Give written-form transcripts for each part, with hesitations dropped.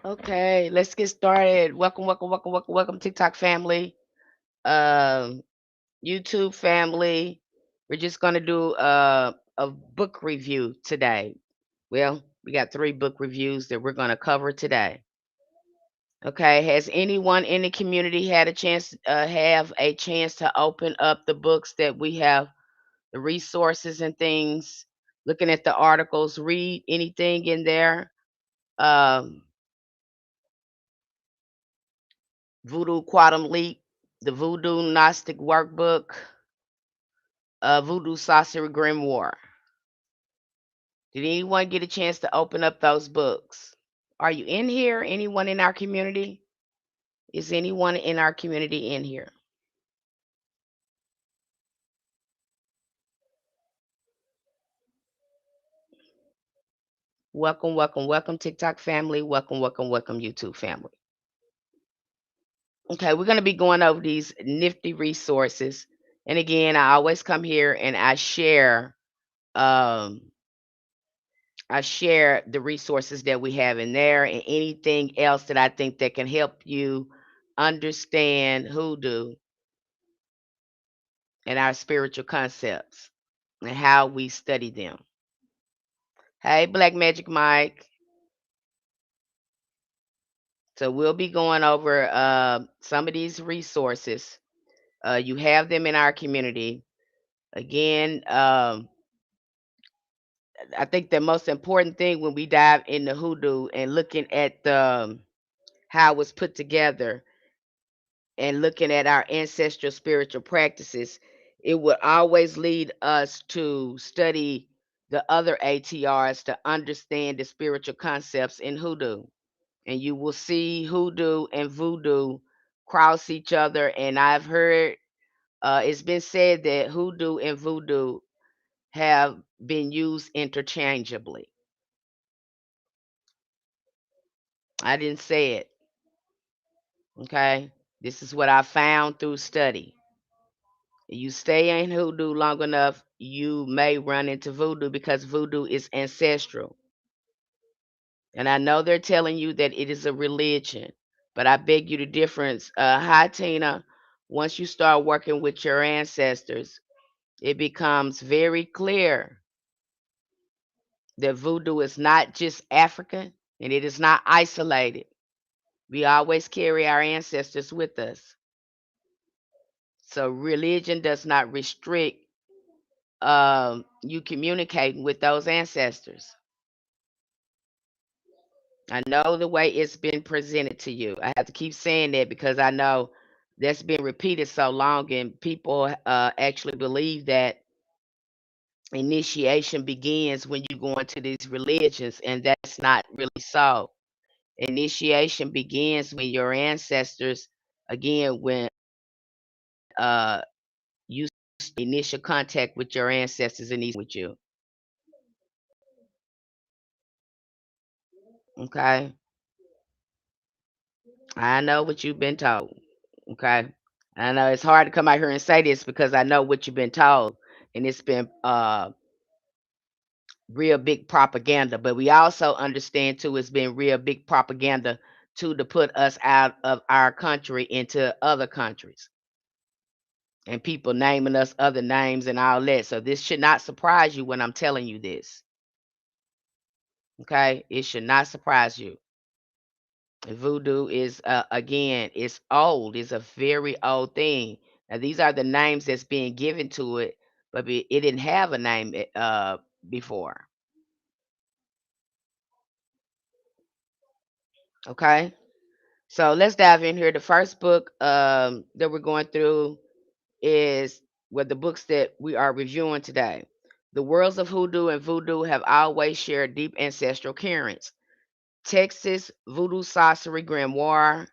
Okay, let's get started. Welcome, TikTok family, um, YouTube family. We're just gonna do a book review today. Well, we got 3 book reviews that we're gonna cover today. Okay, has anyone in the community had a chance, have a chance to open up the books that we have, the resources and things, looking at the articles, read anything in there? Um, Voodoo Quantum Leap, the Voodoo Gnostic Workbook, Voodoo Sorcery Grimoire. Did anyone get a chance to open up those books? Are you in here? Anyone in our community? Is anyone in our community in here? Welcome, TikTok family. Welcome, YouTube family. Okay, we're going to be going over these nifty resources. And again, I always come here and um, I share the resources that we have in there and anything else that I think that can help you understand hoodoo and our spiritual concepts and how we study them. Hey, Black Magic Mike. So we'll be going over some of these resources. You have them in our community. Again, I think the most important thing when we dive into hoodoo and looking at how it's put together and looking at our ancestral spiritual practices, it would always lead us to study the other ATRs to understand the spiritual concepts in hoodoo. And you will see hoodoo and voodoo cross each other. And I've heard it's been said that hoodoo and voodoo have been used interchangeably. I didn't say it. Okay. This is what I found through study. You stay in hoodoo long enough, you may run into voodoo because voodoo is ancestral. And I know they're telling you that it is a religion, but I beg you the difference. Hi, Tina. Once you start working with your ancestors, it becomes very clear that voodoo is not just African and it is not isolated. We always carry our ancestors with us. So religion does not restrict you communicating with those ancestors. I know the way it's been presented to you. I have to keep saying that because I know that's been repeated so long, and people actually believe that initiation begins when you go into these religions, and that's not really so. Initiation begins when your ancestors, again, when uh, you initial contact with your ancestors and these with you. Okay, I know what you've been told. Okay, I know it's hard to come out here and say this because I know what you've been told, and it's been real big propaganda. But we also understand too, it's been real big propaganda too to put us out of our country into other countries, and people naming us other names and all that. So this should not surprise you when I'm telling you this. Okay, it should not surprise you. Voodoo is again, it's old. It's a very old thing. Now these are the names that's being given to it, but it didn't have a name before. Okay, so let's dive in here. The first book that we're going through is the books that we are reviewing today. The worlds of hoodoo and voodoo have always shared deep ancestral currents. Texas Voodoo Sorcery Grimoire,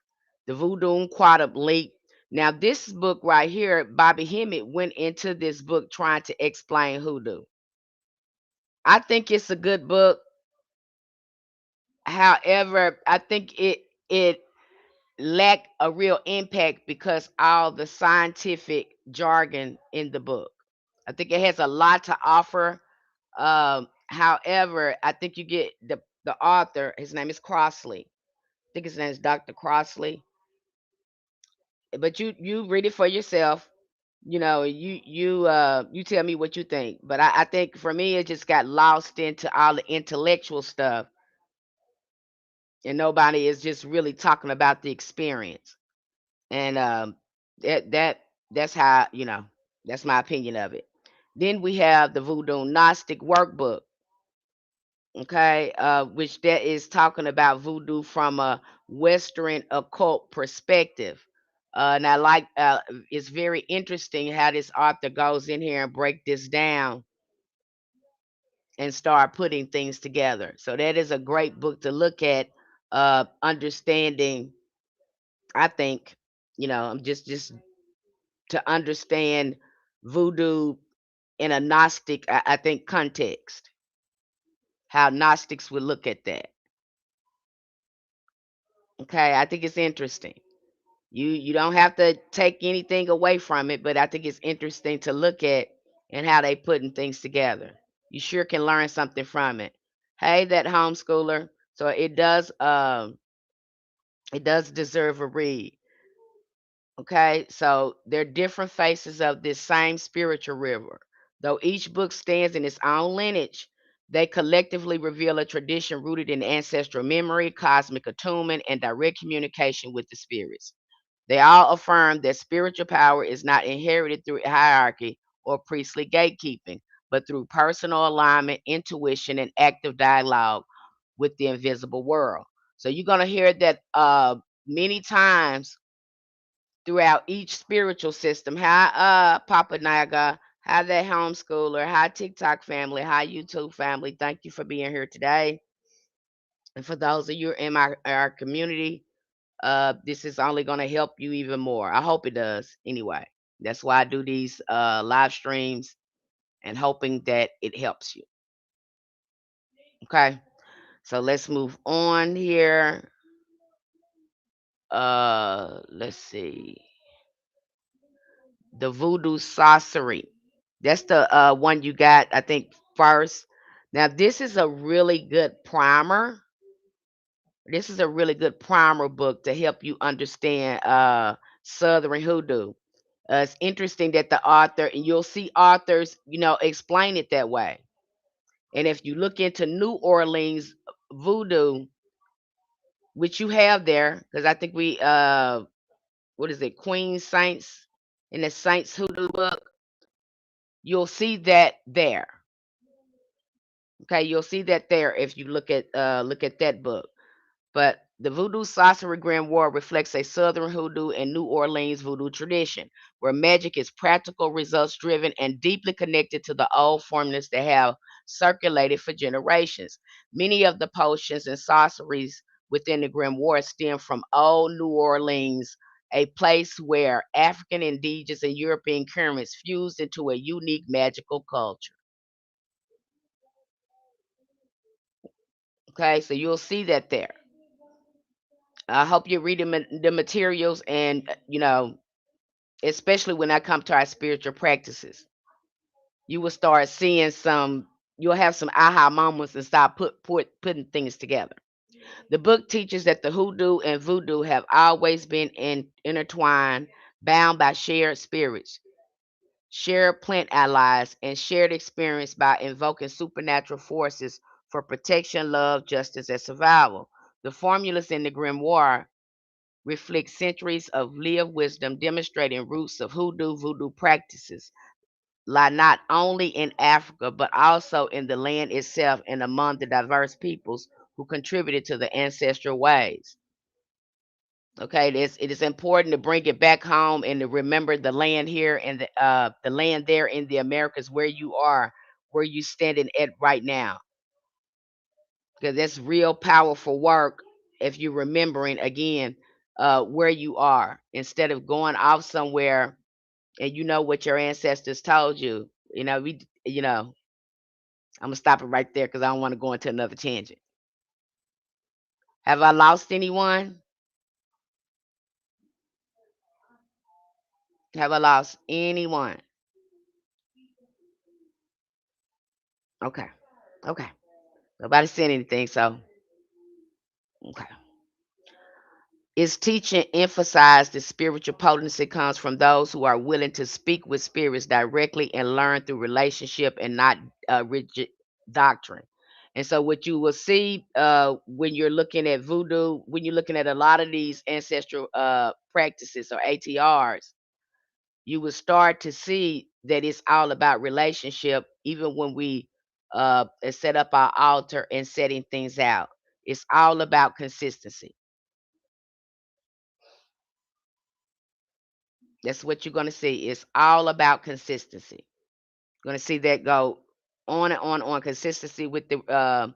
the Voudon Quantum Leap. Now, this book right here, Bobby Hemmett went into this book trying to explain hoodoo. I think it's a good book. However, I think it lacked a real impact because all the scientific jargon in the book. I think it has a lot to offer. However, I think you get the author. His name is Crossley. think his name is Dr. Crossley. But you read it for yourself. You tell me what you think. But I think for me it just got lost into all the intellectual stuff, and nobody is just really talking about the experience. And that's how, that's my opinion of it. Then we have the Voodoo Gnostic Workbook, okay, which that is talking about voodoo from a Western occult perspective. And I like, it's very interesting how this author goes in here and break this down and start putting things together. So that is a great book to look at, understanding. I think, I'm just to understand voodoo in a Gnostic, I think, context, how Gnostics would look at that. Okay, I think it's interesting. You don't have to take anything away from it, but I think it's interesting to look at and how they putting things together. You sure can learn something from it. Hey, that homeschooler. So it does deserve a read. Okay, so they're different faces of this same spiritual river. Though each book stands in its own lineage, they collectively reveal a tradition rooted in ancestral memory, cosmic attunement, and direct communication with the spirits. They all affirm that spiritual power is not inherited through hierarchy or priestly gatekeeping, but through personal alignment, intuition, and active dialogue with the invisible world. So you're going to hear that many times throughout each spiritual system. Hi, Papa Naga. Hi, that homeschooler. Hi, TikTok family. Hi, YouTube family. Thank you for being here today. And for those of you in our community, this is only going to help you even more. I hope it does anyway. That's why I do these live streams and hoping that it helps you. Okay. So let's move on here. Let's see. The Voodoo Sorcery. That's the one you got, I think, first. Now, this is a really good primer. This is a really good primer book to help you understand Southern Hoodoo. It's interesting that the author, and you'll see authors, explain it that way. And if you look into New Orleans voodoo, which you have there, because I think what is it, Queen Saints in the Saints Hoodoo book, you'll see that there. Okay, you'll see that there if you look at that book. But the Voodoo Sorcery Grimoire reflects a Southern Hoodoo and New Orleans Voodoo tradition, where magic is practical, results driven, and deeply connected to the old formulas that have circulated for generations. Many of the potions and sorceries within the grimoire stem from old New Orleans, a place where African, indigenous, and European currents fused into a unique magical culture. Okay, so you'll see that there. I hope you're reading the materials, and especially when I come to our spiritual practices, you will start seeing some. You'll have some aha moments and start putting things together. The book teaches that the hoodoo and voodoo have always been intertwined, bound by shared spirits, shared plant allies, and shared experience by invoking supernatural forces for protection, love, justice, and survival. The formulas in the grimoire reflect centuries of lived wisdom, demonstrating roots of hoodoo voodoo practices lie not only in Africa but also in the land itself and among the diverse peoples who contributed to the ancestral ways. Okay, it is important to bring it back home and to remember the land here and the land there in the Americas where you are, where you standing at right now, because that's real powerful work if you're remembering again where you are instead of going off somewhere and you know what your ancestors told you. I'm gonna stop it right there because I don't want to go into another tangent. Have I lost anyone? Have I lost anyone? Okay, okay. Nobody said anything, so okay. Its teaching emphasized that spiritual potency comes from those who are willing to speak with spirits directly and learn through relationship and not rigid doctrine. And so, what you will see when you're looking at voodoo, when you're looking at a lot of these ancestral practices or ATRs, you will start to see that it's all about relationship, even when we set up our altar and setting things out. It's all about consistency. That's what you're going to see. It's all about consistency. You're going to see that go on and on consistency with the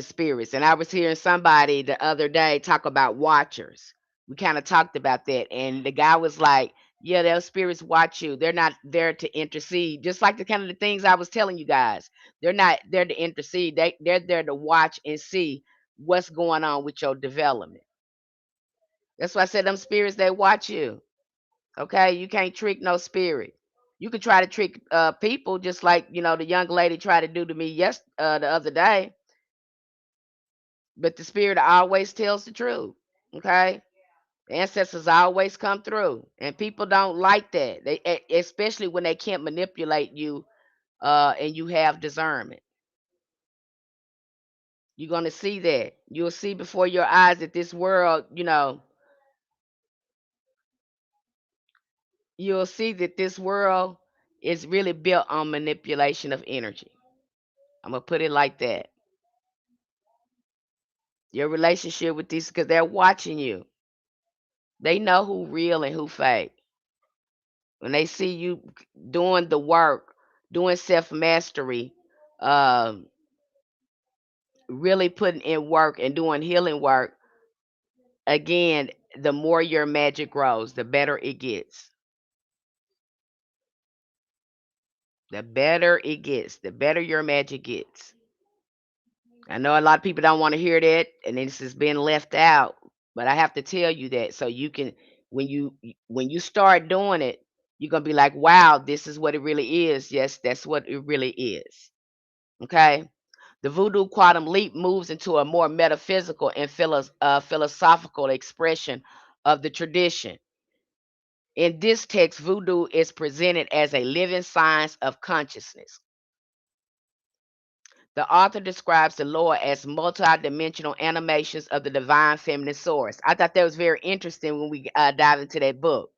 spirits. And I was hearing somebody the other day talk about watchers. We kind of talked about that, and the guy was like, "Yeah, those spirits watch you. They're not there to intercede. Just like the kind of the things I was telling you guys. They're not there to intercede. They're there to watch and see what's going on with your development. That's why I said them spirits they watch you. Okay, you can't trick no spirit. You can try to trick people, just like the young lady tried to do to me the other day. But the spirit always tells the truth. Okay, the ancestors always come through, and people don't like that. Especially when they can't manipulate you, and you have discernment. You're gonna see that. You'll see before your eyes that this world, you'll see that this world is really built on manipulation of energy. I'm gonna put it like that. Your relationship with these, because they're watching you. They know who real and who fake. When they see you doing the work, doing self mastery, um, really putting in work and doing healing work, again, the more your magic grows, the better it gets. The better it gets, the better your magic gets. I know a lot of people don't want to hear that, and this has been left out, but I have to tell you that so you can, when you start doing it, you're gonna be like, "Wow, this is what it really is." Yes, that's what it really is. Okay. The Voodoo Quantum Leap moves into a more metaphysical and philosophical expression of the tradition. In this text, voodoo is presented as a living science of consciousness. The author describes the Lord as multidimensional animations of the divine feminine source. I thought that was very interesting when we dive into that book.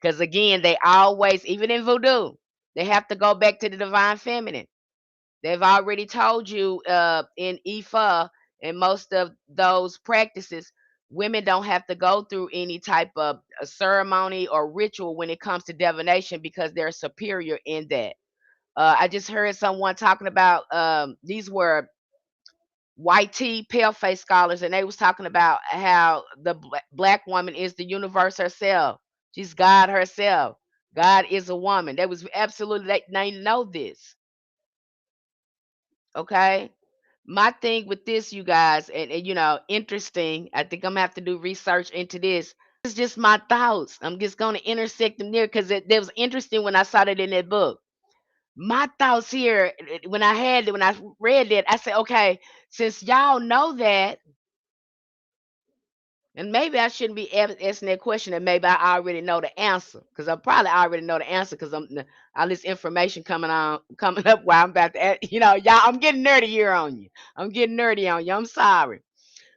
Because again, they always, even in voodoo, they have to go back to the divine feminine. They've already told you in Ifa and most of those practices, women don't have to go through any type of a ceremony or ritual when it comes to divination because they're superior in that. I just heard someone talking about these were white tea pale face scholars, and they was talking about how the black woman is the universe herself. She's God herself. God is a woman. That was absolutely they know this. Okay. My thing with this, you guys, and interesting. I think I'm gonna have to do research into this. It's just my thoughts. I'm just gonna intersect them there because it was interesting when I saw that in that book. My thoughts here, when I read that, I said, okay, since y'all know that, and maybe I shouldn't be asking that question, and maybe I already know the answer because I probably already know the answer because all this information coming up while I'm about to, y'all. I'm getting nerdy here on you. I'm getting nerdy on you. I'm sorry,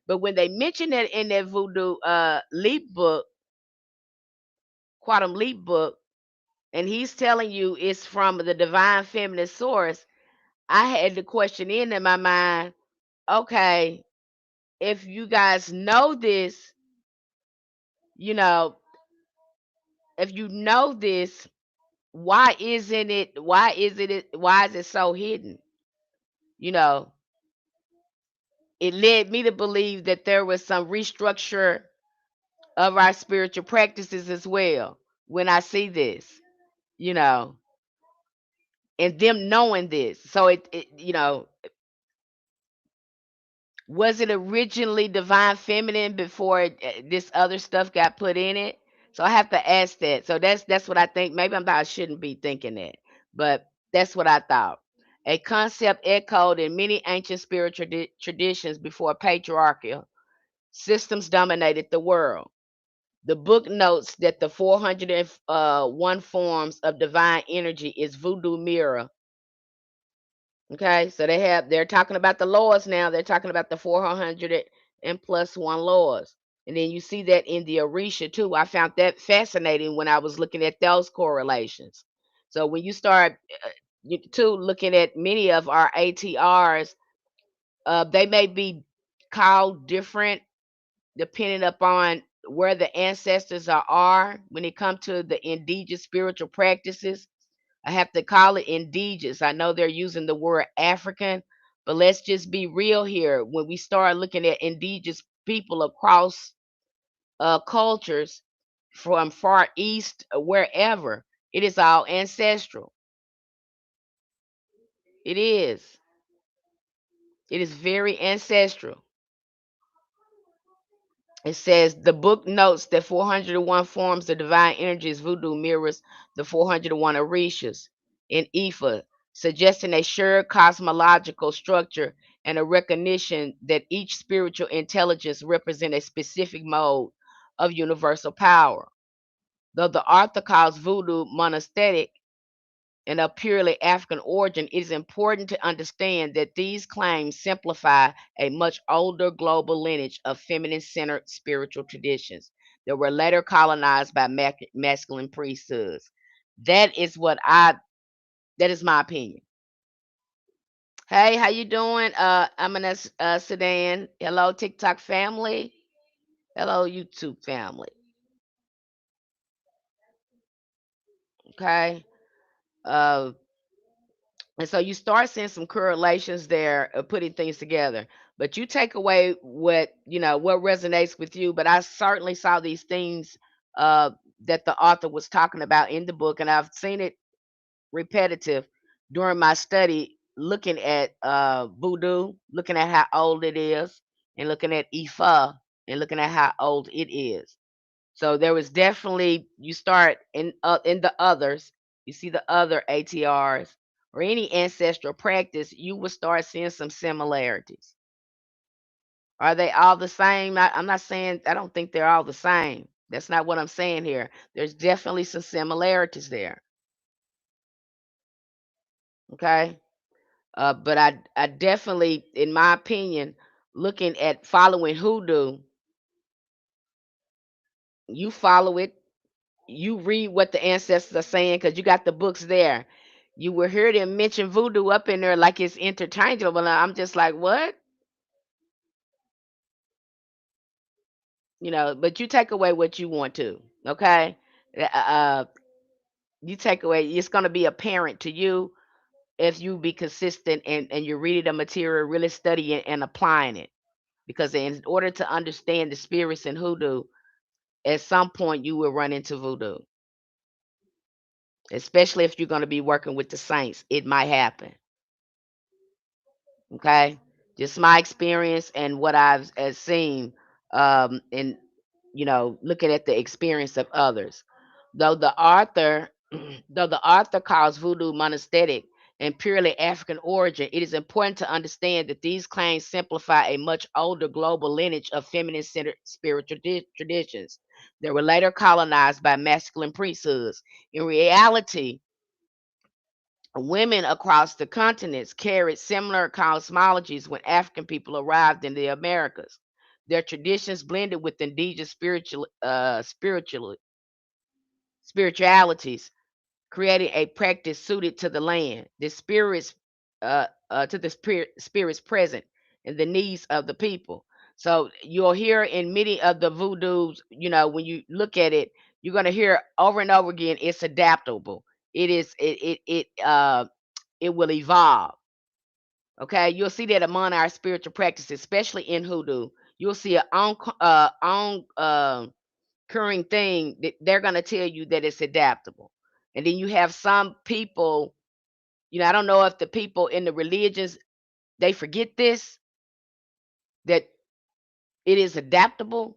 but when they mentioned that in that Voodoo Leap book, Quantum Leap book, and he's telling you it's from the divine feminine source, I had the question in my mind. Okay, if you guys know this, you know, if you know this, why is it so hidden? You know, it led me to believe that there was some restructure of our spiritual practices as well when I see this, you know, and them knowing this. So was it originally divine feminine before this other stuff got put in it? So I have to ask that. So that's what I think. Maybe I shouldn't be thinking that, but that's what I thought. A concept echoed in many ancient spiritual traditions before patriarchal systems dominated the world. The book notes that the 401 forms of divine energy is voodoo mirror. Okay, so they're talking about the laws now. They're talking about the 400 and plus one laws. And then you see that in the Orisha too. I found that fascinating when I was looking at those correlations. So when you start looking at many of our ATRs, they may be called different depending upon where the ancestors are when it comes to the indigenous spiritual practices. I have to call it indigenous. I know they're using the word African, but let's just be real here. When we start looking at indigenous people across cultures from far east, wherever, it is all ancestral. It is. It is very ancestral. It says the book notes that 401 forms of divine energies voodoo mirrors the 401 orishas in Ifa, suggesting a shared cosmological structure and a recognition that each spiritual intelligence represents a specific mode of universal power. Though the author calls voodoo monastetic and of purely African origin, it is important to understand that these claims simplify a much older global lineage of feminine centered spiritual traditions that were later colonized by masculine priesthoods. That is that is my opinion. Hey, how you doing? I'm in Sudan. Hello, TikTok family. Hello, YouTube family. Okay. Uh, And so you start seeing some correlations there of putting things together. But you take away what resonates with you. But I certainly saw these things uh, that the author was talking about in the book, and I've seen it repetitive during my study, looking at voodoo, looking at how old it is, and looking at Ifa, and looking at how old it is. So there was definitely you start in the others, you see the other ATRs or any ancestral practice, you will start seeing some similarities. Are they all the same? I'm not saying I don't think they're all the same. That's not what I'm saying here. There's definitely some similarities there. Okay. But I definitely, in my opinion, looking at following hoodoo, you follow it, you read what the ancestors are saying because you got the books there. You will hear them mention voodoo up in there like it's interchangeable. And I'm just like, what? But you take away what you want to. Okay. You take away, it's going to be apparent to you if you be consistent and you're reading the material, really studying and applying it. Because in order to understand the spirits in hoodoo, at some point you will run into voodoo, especially if you're going to be working with the saints. It might happen. Okay, just my experience and what I've seen, in looking at the experience of others. Though the author, though the author calls voodoo monastic and purely African origin, it is important to understand that these claims simplify a much older global lineage of feminine-centered spiritual traditions that were later colonized by masculine priesthoods. In reality, women across the continents carried similar cosmologies when African people arrived in the Americas. Their traditions blended with indigenous spiritualities, creating a practice suited to the land, spirits present, and the needs of the people. So you'll hear in many of the voodoos, when you look at it, you're gonna hear over and over again, it's adaptable. It will evolve. Okay, you'll see that among our spiritual practices, especially in hoodoo, you'll see an on curring thing that they're going to tell you that it's adaptable. And then you have some people, I don't know if the people in the religions they forget this, that it is adaptable.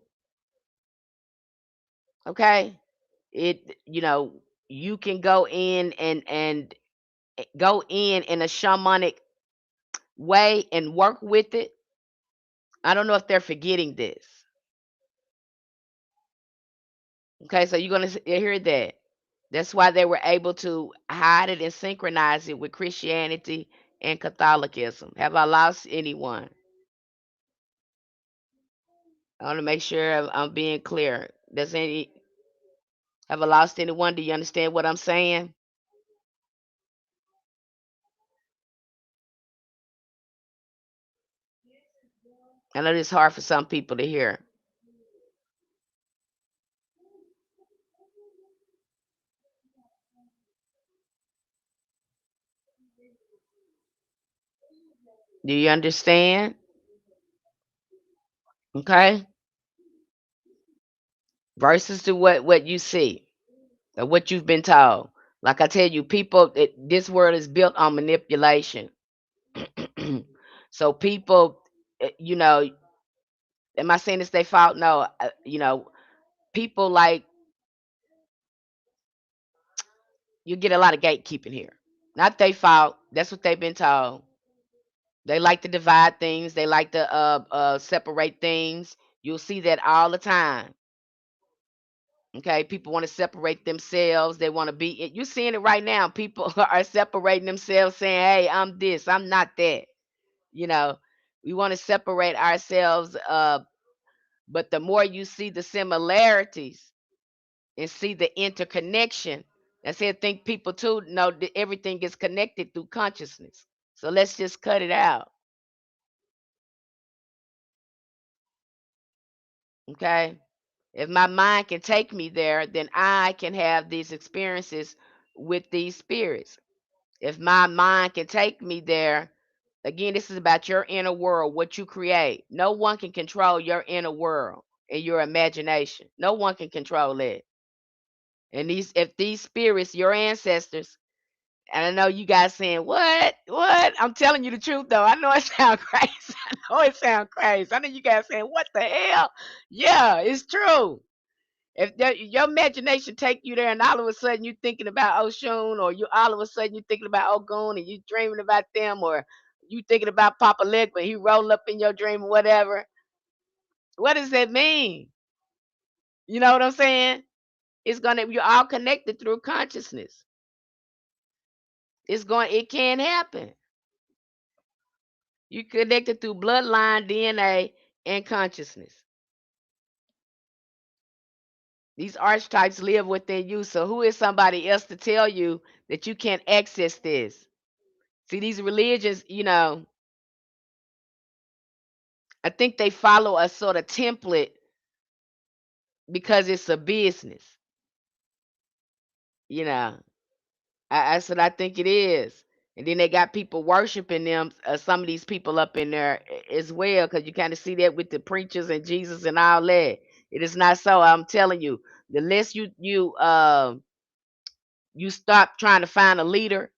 Okay, you can go in and go in a shamanic way and work with it. I don't know if they're forgetting this. Okay, so you're gonna hear that. That's why they were able to hide it and synchronize it with Christianity and Catholicism. Have I lost anyone? I want to make sure I'm being clear. Does any Have I lost anyone? Do you understand what I'm saying? I know it's hard for some people to hear. Do you understand? Okay. Versus to what you see or what you've been told. Like I tell you, people, this world is built on manipulation. So people, you know, am I saying it's their fault? No. People like you get a lot of gatekeeping here. Not their fault. That's what they've been told. They like to divide things. They like to separate things. You'll see that all the time. Okay, people want to separate themselves. They want to be. You're seeing it right now. People are separating themselves, saying, "Hey, I'm this. I'm not that." You know, we want to separate ourselves. But the more you see the similarities and see the interconnection, that's it. Think people too know that everything is connected through consciousness. So let's just cut it out. Okay. If my mind can take me there, then I can have these experiences with these spirits. If my mind can take me there, again, this is about your inner world, what you create. No one can control your inner world and your imagination. No one can control it. And if these spirits, your ancestors, and I know you guys saying, what? What? I'm telling you the truth though. I know it sounds crazy. I know it sounds crazy. I know you guys saying, what the hell? Yeah, it's true. If your imagination take you there and all of a sudden you thinking about Oshun, or you all of a sudden you thinking about Ogun and you dreaming about them, or you thinking about Papa Leg, but he roll up in your dream or whatever, what does that mean? You know what I'm saying? You're all connected through consciousness. It can happen. You connected through bloodline, DNA, and consciousness. These archetypes live within you. So who is somebody else to tell you that you can't access this? See, these religions, I think they follow a sort of template because it's a business. You know, that's what I think it is. And then they got people worshiping them, some of these people up in there as well, because you kind of see that with the preachers and Jesus and all that. It is not so. I'm telling you, the less you stop trying to find a leader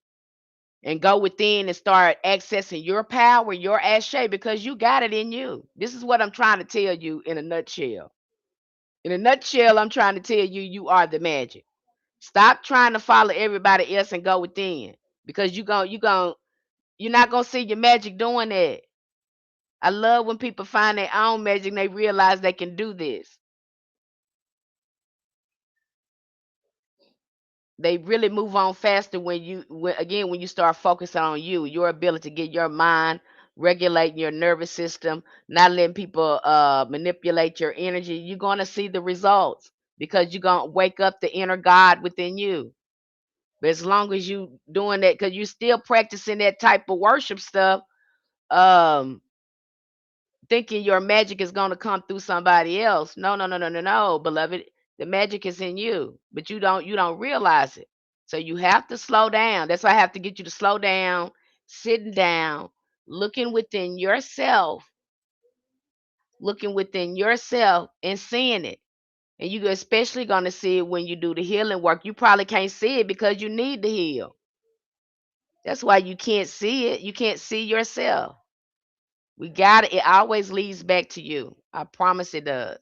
and go within and start accessing your power, your ashe, because you got it in you. This is what I'm trying to tell you in a nutshell. In a nutshell, I'm trying to tell you, you are the magic. Stop trying to follow everybody else and go within, because you're not gonna see your magic doing that. I love when people find their own magic and they realize they can do this. They really move on faster when you start focusing on your ability to get your mind regulating your nervous system, not letting people manipulate your energy. You're going to see the results because you're going to wake up the inner God within you. But as long as you doing that, because you're still practicing that type of worship stuff, um thinking your magic is going to come through somebody else. No, no, no, no, no, no, beloved. The magic is in you, but you don't realize it. So you have to slow down. That's why I have to get you to slow down, sitting down, looking within yourself, looking within yourself and seeing it. And you especially going to see it when you do the healing work. You probably can't see it because you need to heal. That's why you can't see it. You can't see yourself. We got it. It always leads back to you. I promise it does.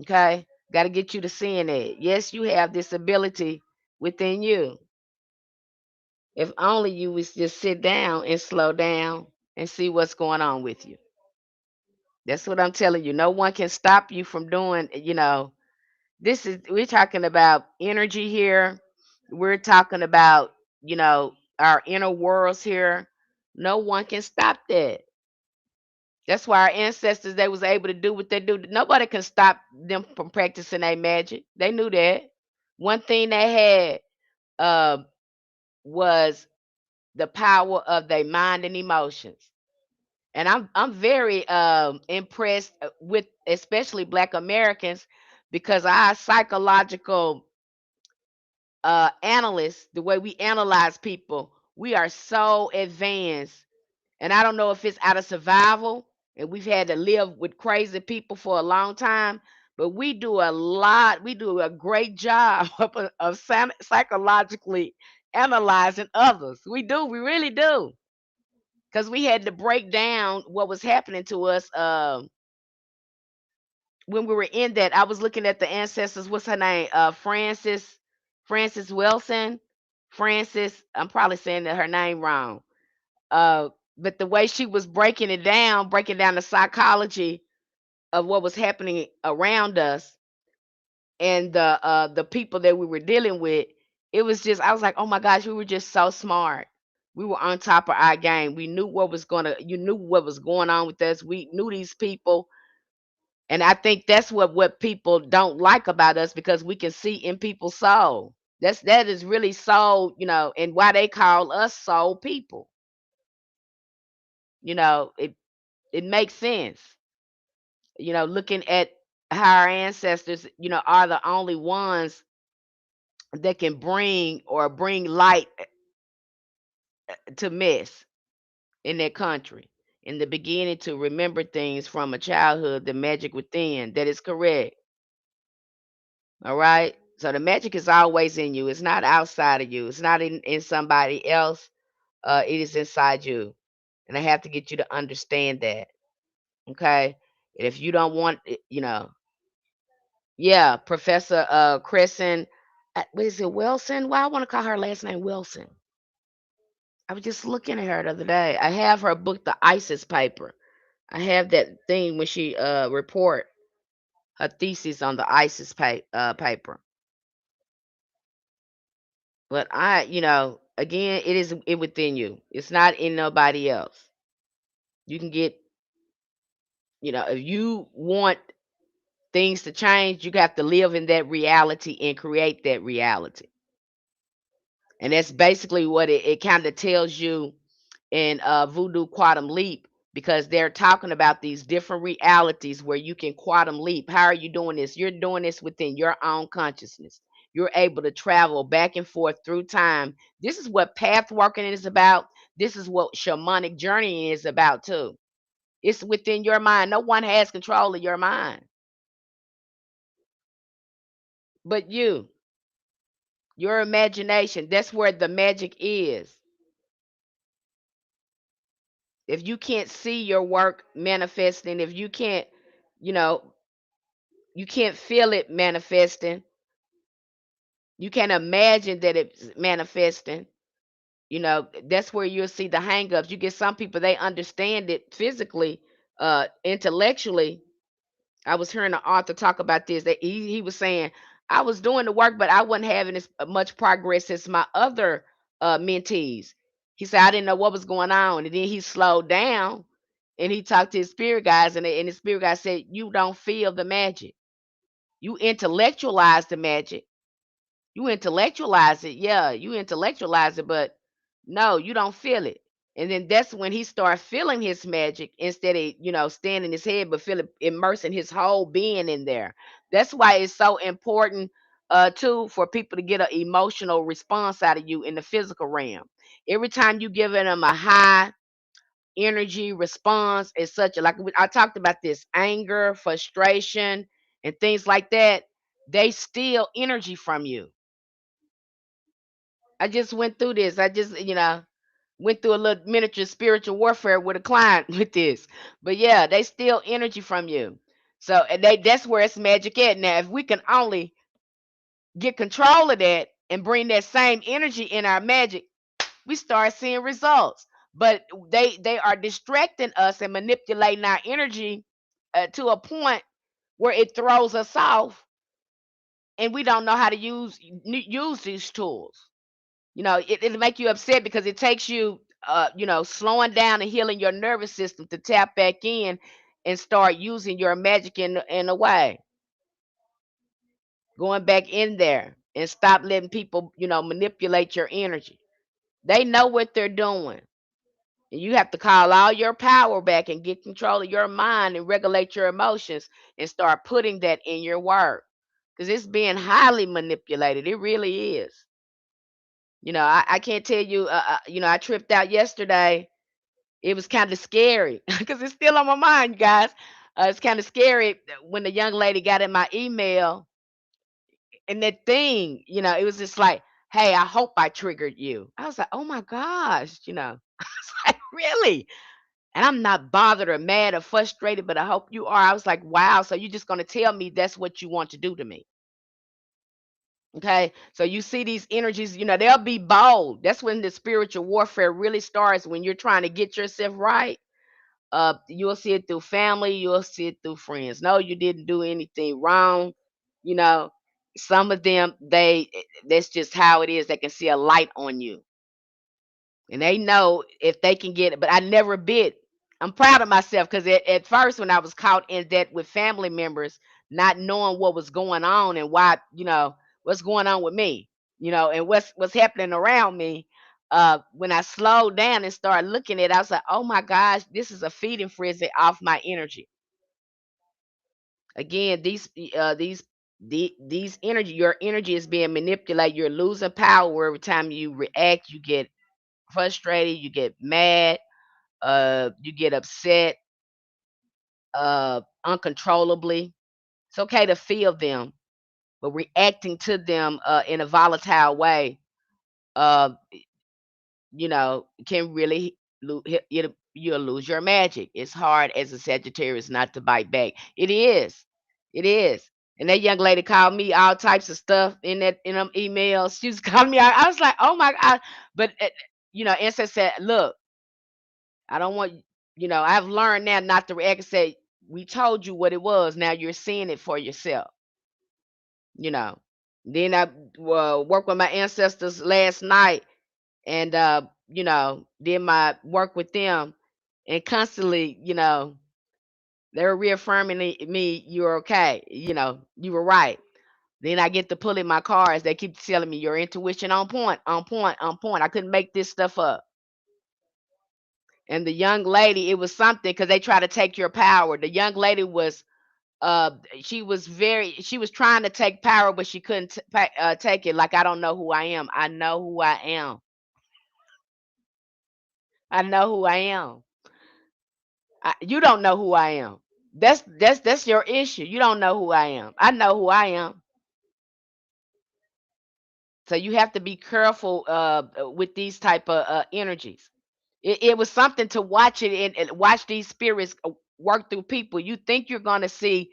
Okay? Got to get you to seeing it. Yes, you have this ability within you. If only you would just sit down and slow down and see what's going on with you. That's what I'm telling you. No one can stop you from doing, We're talking about energy here. We're talking about, our inner worlds here. No one can stop that. That's why our ancestors, they was able to do what they do. Nobody can stop them from practicing their magic. They knew that. One thing they had was the power of their mind and emotions. And I'm very impressed with especially Black Americans, because our psychological analysts, the way we analyze people, we are so advanced. And I don't know if it's out of survival and we've had to live with crazy people for a long time, but we do a great job of psychologically analyzing others. We really do. Because we had to break down what was happening to us when we were in that. I was looking at the ancestors. What's her name? Francis Wilson. Francis, I'm probably saying that her name wrong. Uh, but the way she was breaking down the psychology of what was happening around us and the people that we were dealing with, it was just, I was like, oh my gosh, we were just so smart. We were on top of our game. We knew you knew what was going on with us. We knew these people. And I think that's what people don't like about us, because we can see in people's soul. That is really soul, and why they call us soul people. It makes sense. Looking at how our ancestors, are the only ones that can bring light to mess in their country. In the beginning, to remember things from a childhood, the magic within. That is correct. All right. So the magic is always in you. It's not outside of you. It's not in somebody else. It is inside you. And I have to get you to understand that. Okay. And if you don't want it, yeah, Professor Crescent, what is it, Wilson? Why I want to call her last name Wilson. I was just looking at her the other day. I have her book, The ISIS Paper. I have that thing when she report her thesis on the ISIS paper. But again, it within you. It's not in nobody else. You can get, if you want things to change, you have to live in that reality and create that reality. And that's basically what it kind of tells you in Voodoo Quantum Leap, because they're talking about these different realities where you can quantum leap. How are you doing this? You're doing this within your own consciousness. You're able to travel back and forth through time. This is what path working is about. This is what shamanic journeying is about too. It's within your mind. No one has control of your mind but your imagination. That's where the magic is. If you can't see your work manifesting, if you know, you can't feel it manifesting, you can't imagine that it's manifesting, that's where you'll see the hangups. You get some people, they understand it physically, intellectually. I was hearing an author talk about this, that he was saying, I was doing the work, but I wasn't having as much progress as my other mentees. He said, I didn't know what was going on. And then he slowed down and he talked to his spirit guys, and the spirit guy said, you don't feel the magic. You intellectualize the magic. You intellectualize it. Yeah, you intellectualize it, but no, you don't feel it. And then that's when he started feeling his magic, instead of, staying in his head, but immersing his whole being in there. That's why it's so important, too, for people to get an emotional response out of you in the physical realm. Every time you giving them a high energy response, is such a, like I talked about this, anger, frustration, and things like that, they steal energy from you. I just went through this. I just, went through a little miniature spiritual warfare with a client with this. But yeah, they steal energy from you. So, and that's where it's magic at. Now, if we can only get control of that and bring that same energy in our magic, we start seeing results. But they are distracting us and manipulating our energy to a point where it throws us off, and we don't know how to use these tools. It'll make you upset because it takes you, slowing down and healing your nervous system to tap back in and start using your magic in a way, going back in there and stop letting people, manipulate your energy. They know what they're doing. And you have to call all your power back and get control of your mind and regulate your emotions and start putting that in your work. Because it's being highly manipulated. It really is. I can't tell you, I tripped out yesterday. It was kind of scary because it's still on my mind, you guys. It's kind of scary when the young lady got in my email and that thing, it was just like, hey, I hope I triggered you. I was like, oh my gosh, I was like, really? And I'm not bothered or mad or frustrated, but I hope you are. I was like, wow. So you're just going to tell me that's what you want to do to me. Okay. So you see these energies, they'll be bold. That's when the spiritual warfare really starts, when you're trying to get yourself right. You'll see it through family, you'll see it through friends. No, you didn't do anything wrong. You know, some of them, that's just how it is. They can see a light on you. And they know if they can get it, but I never bit. I'm proud of myself because at first, when I was caught in that with family members, not knowing what was going on and why, what's going on with me, and what's happening around me. When I slowed down and started looking at it, I was like, oh my gosh, this is a feeding frenzy off my energy. Again, these energy, your energy is being manipulated. You're losing power every time you react. You get frustrated, you get mad, you get upset, uncontrollably. It's okay to feel them, but reacting to them in a volatile way, uh, can really you'll lose your magic. It's hard as a Sagittarius not to bite back. It is, it is. And that young lady called me all types of stuff in them emails. She was calling me out. I was like, oh my god. But Ancestor said, look, I don't want, I've learned now not to react and say, we told you what it was. Now you're seeing it for yourself, you know. Then I worked with my ancestors last night and, did my work with them and constantly, they were reaffirming me, you're okay. You were right. Then I get to pulling my cards. They keep telling me your intuition on point, on point, on point. I couldn't make this stuff up. And the young lady, it was something because they try to take your power. The young lady was, uh, she was trying to take power, but she couldn't take it. Like, I don't know who I am. I know who I am. I know who I am. You don't know who I am. That's your issue. You don't know who I am. I know who I am. So you have to be careful with these type of energies. It was something to watch it and watch these spirits work through people. You think you're gonna see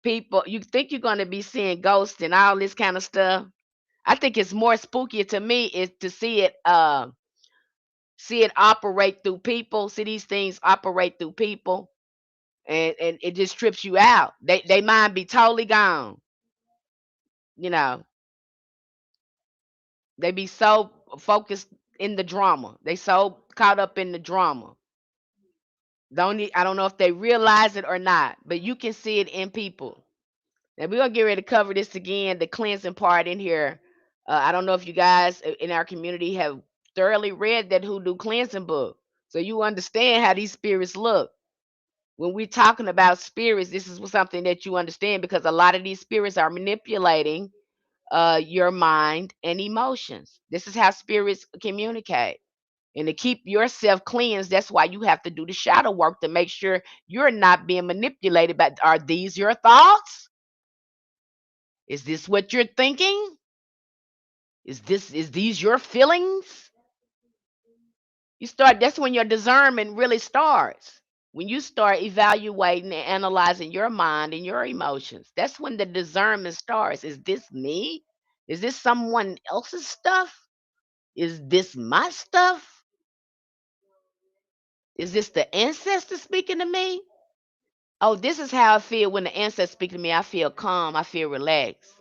people. You think you're gonna be seeing ghosts and all this kind of stuff. I think it's more spooky to me is to see it operate through people. See these things operate through people, and it just trips you out. They mind be totally gone. You know, they be so focused in the drama. They so caught up in the drama. I don't know if they realize it or not, but you can see it in people. And we're gonna get ready to cover this again, the cleansing part in here. I don't know if you guys in our community have thoroughly read that Hoodoo cleansing book, so you understand how these spirits look. When we're talking about spirits, this is something that you understand because a lot of these spirits are manipulating your mind and emotions. This is how spirits communicate. And to keep yourself cleansed, that's why you have to do the shadow work to make sure you're not being manipulated. But are these your thoughts? Is this what you're thinking? Is these your feelings? That's when your discernment really starts. When you start evaluating and analyzing your mind and your emotions, that's when the discernment starts. Is this me? Is this someone else's stuff? Is this my stuff? Is this the ancestor speaking to me? Oh, this is how I feel when the ancestors speak to me. I feel calm. I feel relaxed.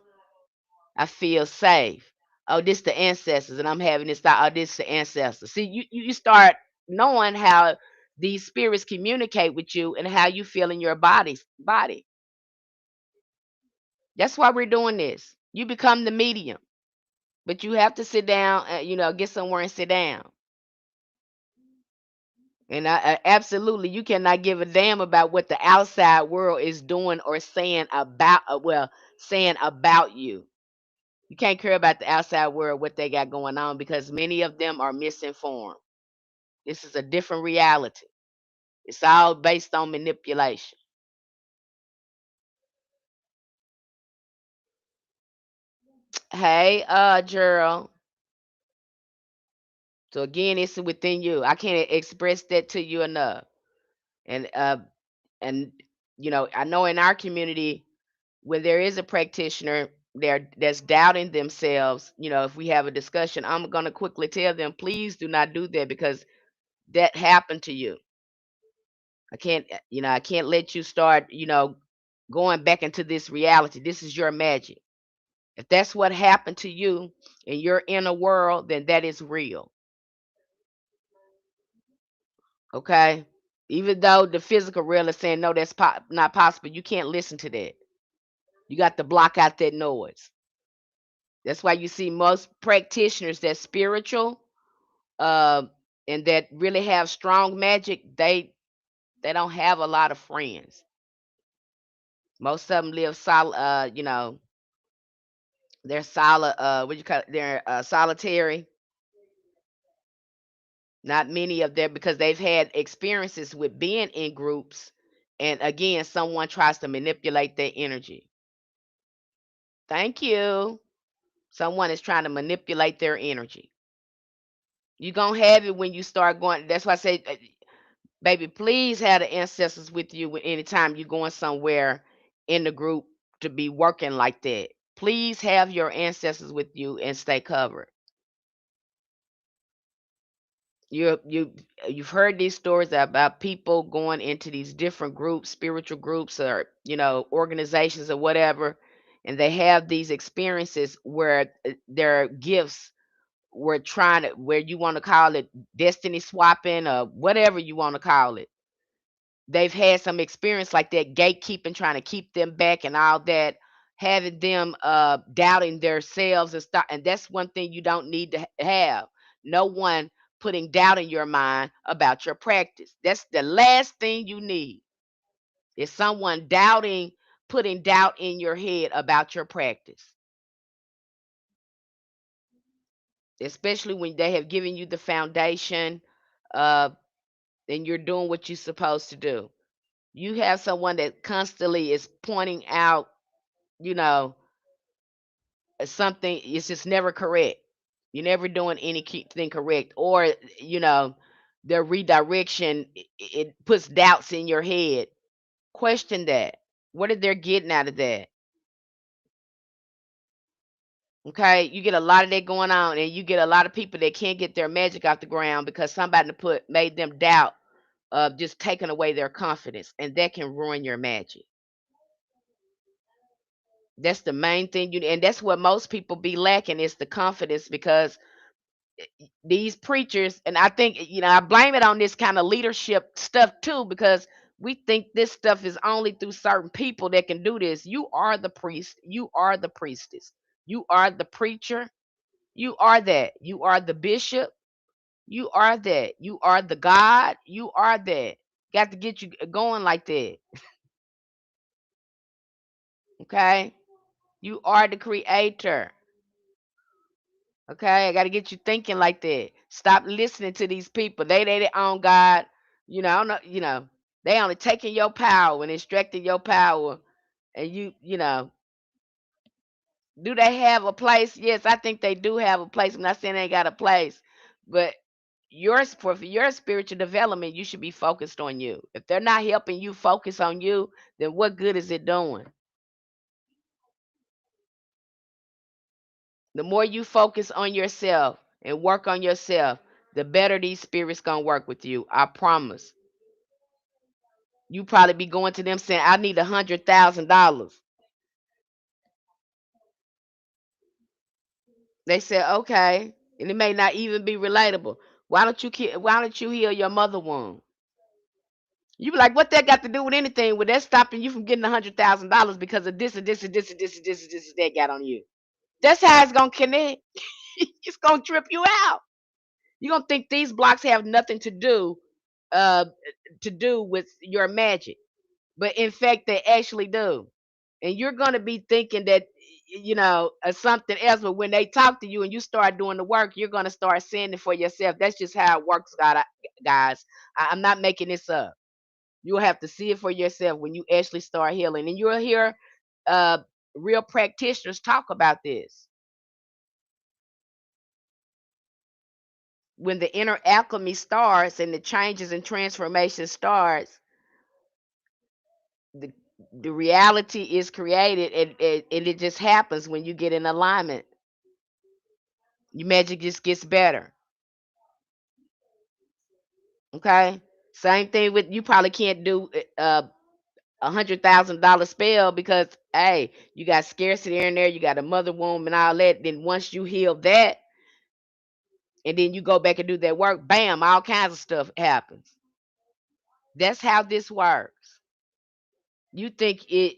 I feel safe. Oh, this the ancestors, and I'm having this thought. Oh, this the ancestors. See, you start knowing how these spirits communicate with you and how you feel in your body. That's why we're doing this. You become the medium, but you have to sit down, get somewhere and sit down. And absolutely, you cannot give a damn about what the outside world is doing or saying about, saying about you. You can't care about the outside world, what they got going on, because many of them are misinformed. This is a different reality. It's all based on manipulation. Hey, Gerald. So again, it's within you. I can't express that to you enough. And I know in our community, when there is a practitioner there that's doubting themselves, if we have a discussion, I'm gonna quickly tell them, please do not do that, because that happened to you. I can't let you start, going back into this reality. This is your magic. If that's what happened to you in your inner world, then that is real. Okay? Even though the physical realm is saying no, that's not possible, you can't listen to that. You got to block out that noise. That's why you see most practitioners that's spiritual, uh, and that really have strong magic. They don't have a lot of friends. Most of them live solid. They're solid. What you call it? They're solitary. Not many of them, because they've had experiences with being in groups, and again, someone tries to manipulate their energy. Thank you. Someone is trying to manipulate their energy. You're gonna have it when you start going. That's why I say, baby, please have the ancestors with you anytime you're going somewhere in the group to be working like that. Please have your ancestors with you and stay covered. You've heard these stories about people going into these different groups, spiritual groups, or organizations or whatever, and they have these experiences where their gifts were trying to, where you want to call it destiny swapping or whatever you want to call it. They've had some experience like that, gatekeeping, trying to keep them back and all that, having them doubting themselves and stuff. And that's one thing you don't need to have. No one putting doubt in your mind about your practice. That's the last thing you need, is someone putting doubt in your head about your practice, especially when they have given you the foundation, uh, and you're doing what you're supposed to do. You have someone that constantly is pointing out, you know, something is just never correct. You're never doing anything correct, or you know, their redirection, it puts doubts in your head. Question that. What are they getting out of that? Okay, you get a lot of that going on, and you get a lot of people that can't get their magic off the ground because somebody made them doubt, of just taking away their confidence, and that can ruin your magic. That's the main thing and that's what most people be lacking, is the confidence, because these preachers, and I think, I blame it on this kind of leadership stuff too, because we think this stuff is only through certain people that can do this. You are the priest, you are the priestess, you are the preacher, you are that, you are the bishop, you are that, you are the god, you are that. Got to get you going like that. Okay, you are the creator. Okay, I got to get you thinking like that. Stop listening to these people. They their own God. I don't know. They only taking your power and extracting your power. And do they have a place? Yes, I think they do have a place. I'm not saying they got a place, but for your spiritual development, you should be focused on you. If they're not helping you focus on you, then what good is it doing? The more you focus on yourself and work on yourself, the better these spirits gonna work with you. I promise. You probably be going to them saying, "I need $100,000." They said, okay, and it may not even be relatable. Why don't you heal your mother wound? You be like, what that got to do with anything? Well, that's stopping you from getting $100,000 because of this and this and this and this and this and this that got on you. That's how it's gonna connect. It's gonna trip you out. You're gonna think these blocks have nothing uh, to do with your magic, but in fact, they actually do. And you're gonna be thinking that something else. But when they talk to you and you start doing the work, you're gonna start seeing it for yourself. That's just how it works, guys. I'm not making this up. You'll have to see it for yourself when you actually start healing, and you'll hear uh, real practitioners talk about this. When the inner alchemy starts and the changes and transformation starts, the the reality is created, and it just happens when you get in alignment. Your magic just gets better. Okay. Same thing with you. Probably can't do $100,000 spell because hey, you got scarcity in there. You got a mother womb and all that. Then once you heal that, and then you go back and do that work, bam, all kinds of stuff happens. That's how this works. You think the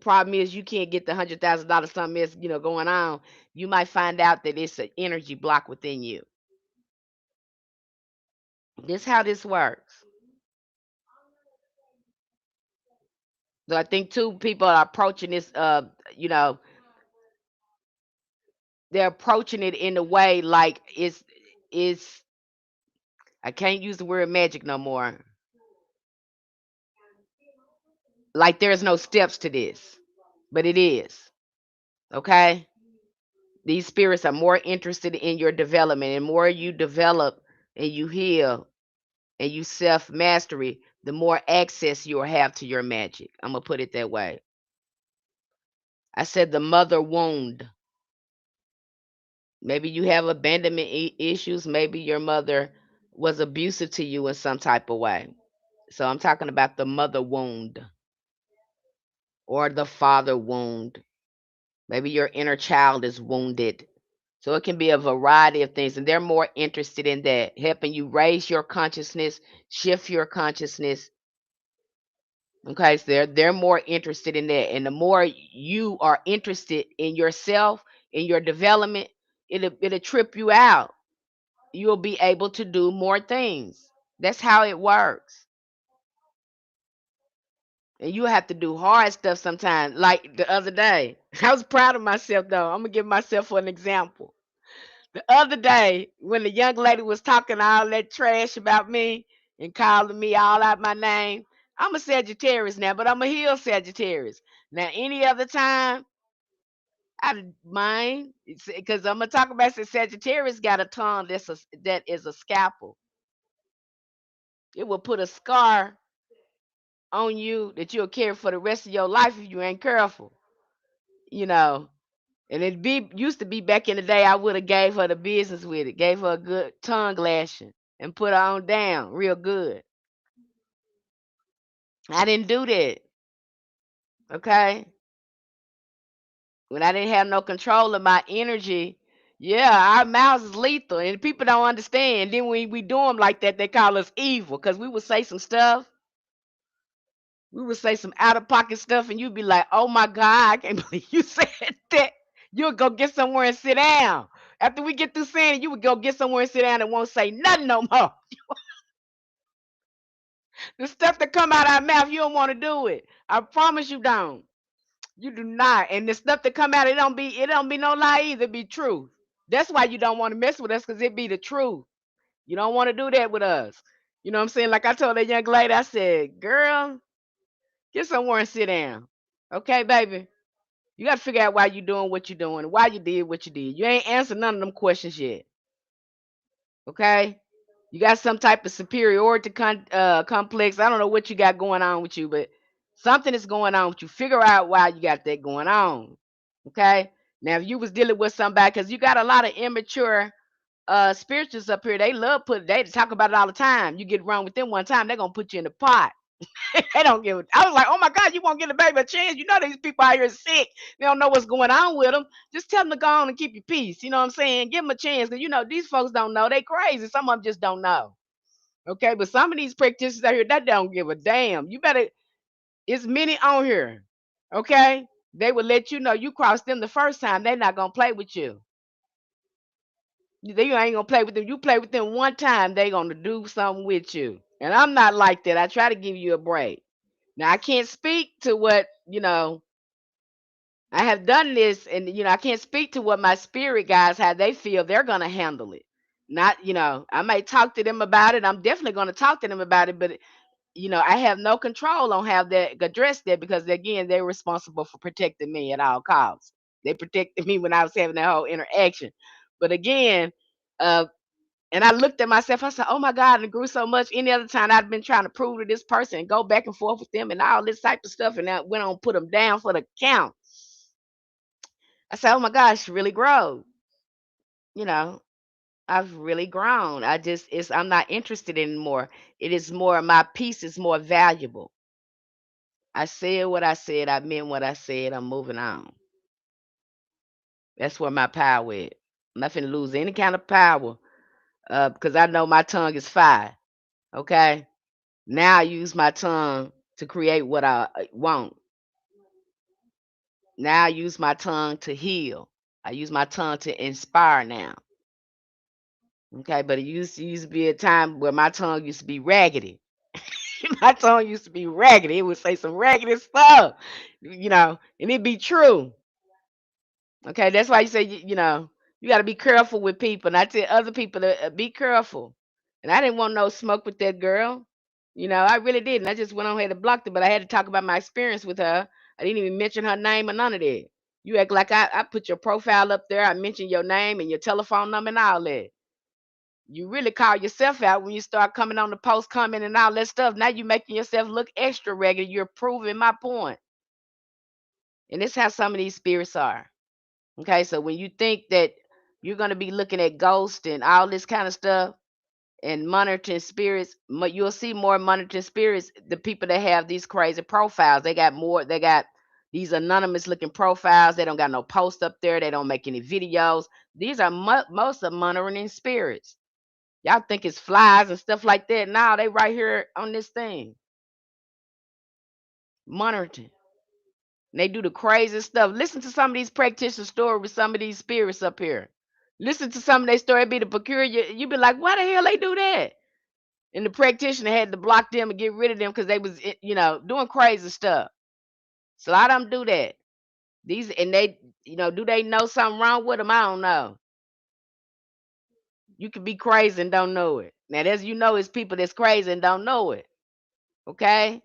problem is you can't get the $100,000, something is, going on. You might find out that it's an energy block within you. This how this works. So I think too, people are approaching this, you know, they're approaching it in a way like it's I can't use the word magic no more. Like there's no steps to this, but it is. Okay? These spirits are more interested in your development, and more you develop and you heal and you self mastery, the more access you'll have to your magic. I'm gonna put it that way. I said the mother wound. Maybe you have abandonment issues. Maybe your mother was abusive to you in some type of way. So I'm talking about the mother wound or the father wound. Maybe your inner child is wounded. So it can be a variety of things, and they're more interested in that, helping you raise your consciousness, shift your consciousness. Okay, so they're more interested in that, and the more you are interested in yourself, in your development, it'll trip you out. You'll be able to do more things. That's how it works. And you have to do hard stuff sometimes. Like the other day, I was proud of myself though. I'm gonna give myself an example. The other day, when the young lady was talking all that trash about me and calling me all out my name, I'm a Sagittarius now, but I'm a heel Sagittarius. Now, any other time, I mind because I'm gonna talk about Sagittarius got a tongue that is a scalpel. It will put a scar on you that you'll carry for the rest of your life if you ain't careful. You know, and it be used to be back in the day. I would have gave her the business with it, gave her a good tongue lashing, and put her on down real good. I didn't do that. Okay, when I didn't have no control of my energy, yeah, our mouths is lethal, and people don't understand. Then when we do them like that, they call us evil because we would say some stuff. We would say some out of pocket stuff, and you'd be like, "Oh my God, I can't believe you said that." You'll go get somewhere and sit down. After we get through saying it, you would go get somewhere and sit down and won't say nothing no more. The stuff that come out of our mouth, you don't want to do it. I promise you don't. You do not. And the stuff that come out, it don't be no lie either. It be truth. That's why you don't want to mess with us, because it be the truth. You don't want to do that with us. You know what I'm saying? Like I told that young lady, I said, girl, get somewhere and sit down. Okay, baby? You got to figure out why you doing what you're doing, why you did what you did. You ain't answered none of them questions yet. Okay? You got some type of superiority complex. I don't know what you got going on with you, but something is going on with you. Figure out why you got that going on. Okay? Now, if you was dealing with somebody, because you got a lot of immature spirituals up here, they talk about it all the time. You get wrong with them one time, they're gonna put you in the pot. They don't give. I was like, oh my God, you won't give the baby a chance. You know these people out here sick. They don't know what's going on with them. Just tell them to go on and keep your peace. You know what I'm saying? Give them a chance, because you know these folks don't know. They crazy. Some of them just don't know. Okay, but some of these practitioners out here that don't give a damn. You better. It's many on here. Okay, they will let you know you crossed them the first time. They're not gonna play with you. They ain't gonna play with them. You play with them one time, they gonna do something with you. And I'm not like that. I try to give you a break. Now I can't speak to what I have done this, and I can't speak to what my spirit guys how they feel they're gonna handle it. Not I might talk to them about it. I'm definitely gonna talk to them about it, but I have no control on how they address that, because again they're responsible for protecting me at all costs. They protected me when I was having that whole interaction. But again, uh, and I looked at myself, I said, oh my God, and it grew so much. Any other time I'd been trying to prove to this person and go back and forth with them and all this type of stuff, and I went on put them down for the count. I said, oh my gosh, really grown. You know, I've really grown. I'm not interested anymore. It is more, my peace is more valuable. I said what I said. I meant what I said. I'm moving on. That's where my power is. I'm not finna lose any kind of power, because I know my tongue is fire. Okay? Now I use my tongue to create what I want. Now I use my tongue to heal. I use my tongue to inspire now. Okay? But it used to be a time where my tongue used to be raggedy. My tongue used to be raggedy. It would say some raggedy stuff, and it'd be true. Okay, that's why you say you got to be careful with people. And I tell other people to be careful. And I didn't want no smoke with that girl. I really didn't. I just went on ahead and blocked her, but I had to talk about my experience with her. I didn't even mention her name or none of that. You act like I put your profile up there. I mentioned your name and your telephone number and all that. You really call yourself out when you start coming on the post comment and all that stuff. Now you making yourself look extra regular. You're proving my point. And this is how some of these spirits are. Okay, so when you think that you're going to be looking at ghosts and all this kind of stuff and monitoring spirits, you'll see more monitoring spirits. The people that have these crazy profiles, they got these anonymous looking profiles. They don't got no post up there. They don't make any videos. These are most of monitoring spirits. Y'all think it's flies and stuff like that. Now they right here on this thing monitoring. And they do the craziest stuff. Listen to some of these practitioner stories with some of these spirits up here. Listen to some of their story. It be the peculiar. You be like, why the hell they do that? And the practitioner had to block them and get rid of them because they was, doing crazy stuff. So I don't do that. These and they, do they know something wrong with them? I don't know. You can be crazy and don't know it. Now, as you know, it's people that's crazy and don't know it. Okay.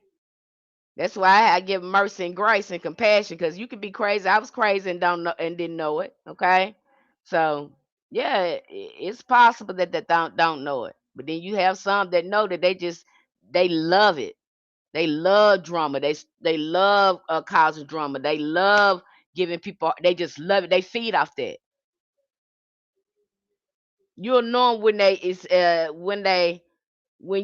That's why I give mercy and grace and compassion, because you could be crazy. I was crazy and don't know and didn't know it. Okay, so yeah, it's possible that don't know it, but then you have some that know that they love it. They love drama. They love causing drama. They love giving people. They just love it. They feed off that. You'll know 'em when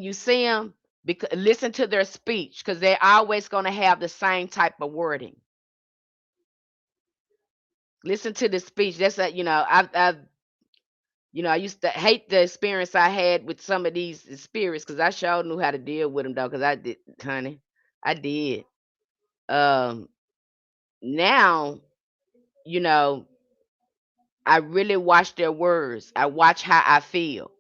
you see them, because listen to their speech, because they're always going to have the same type of wording. Listen to the speech. That's a, I used to hate the experience I had with some of these spirits, because I sure knew how to deal with them though, because I did, honey, I did. Um, Now, you know, I really watch their words. I watch how I feel.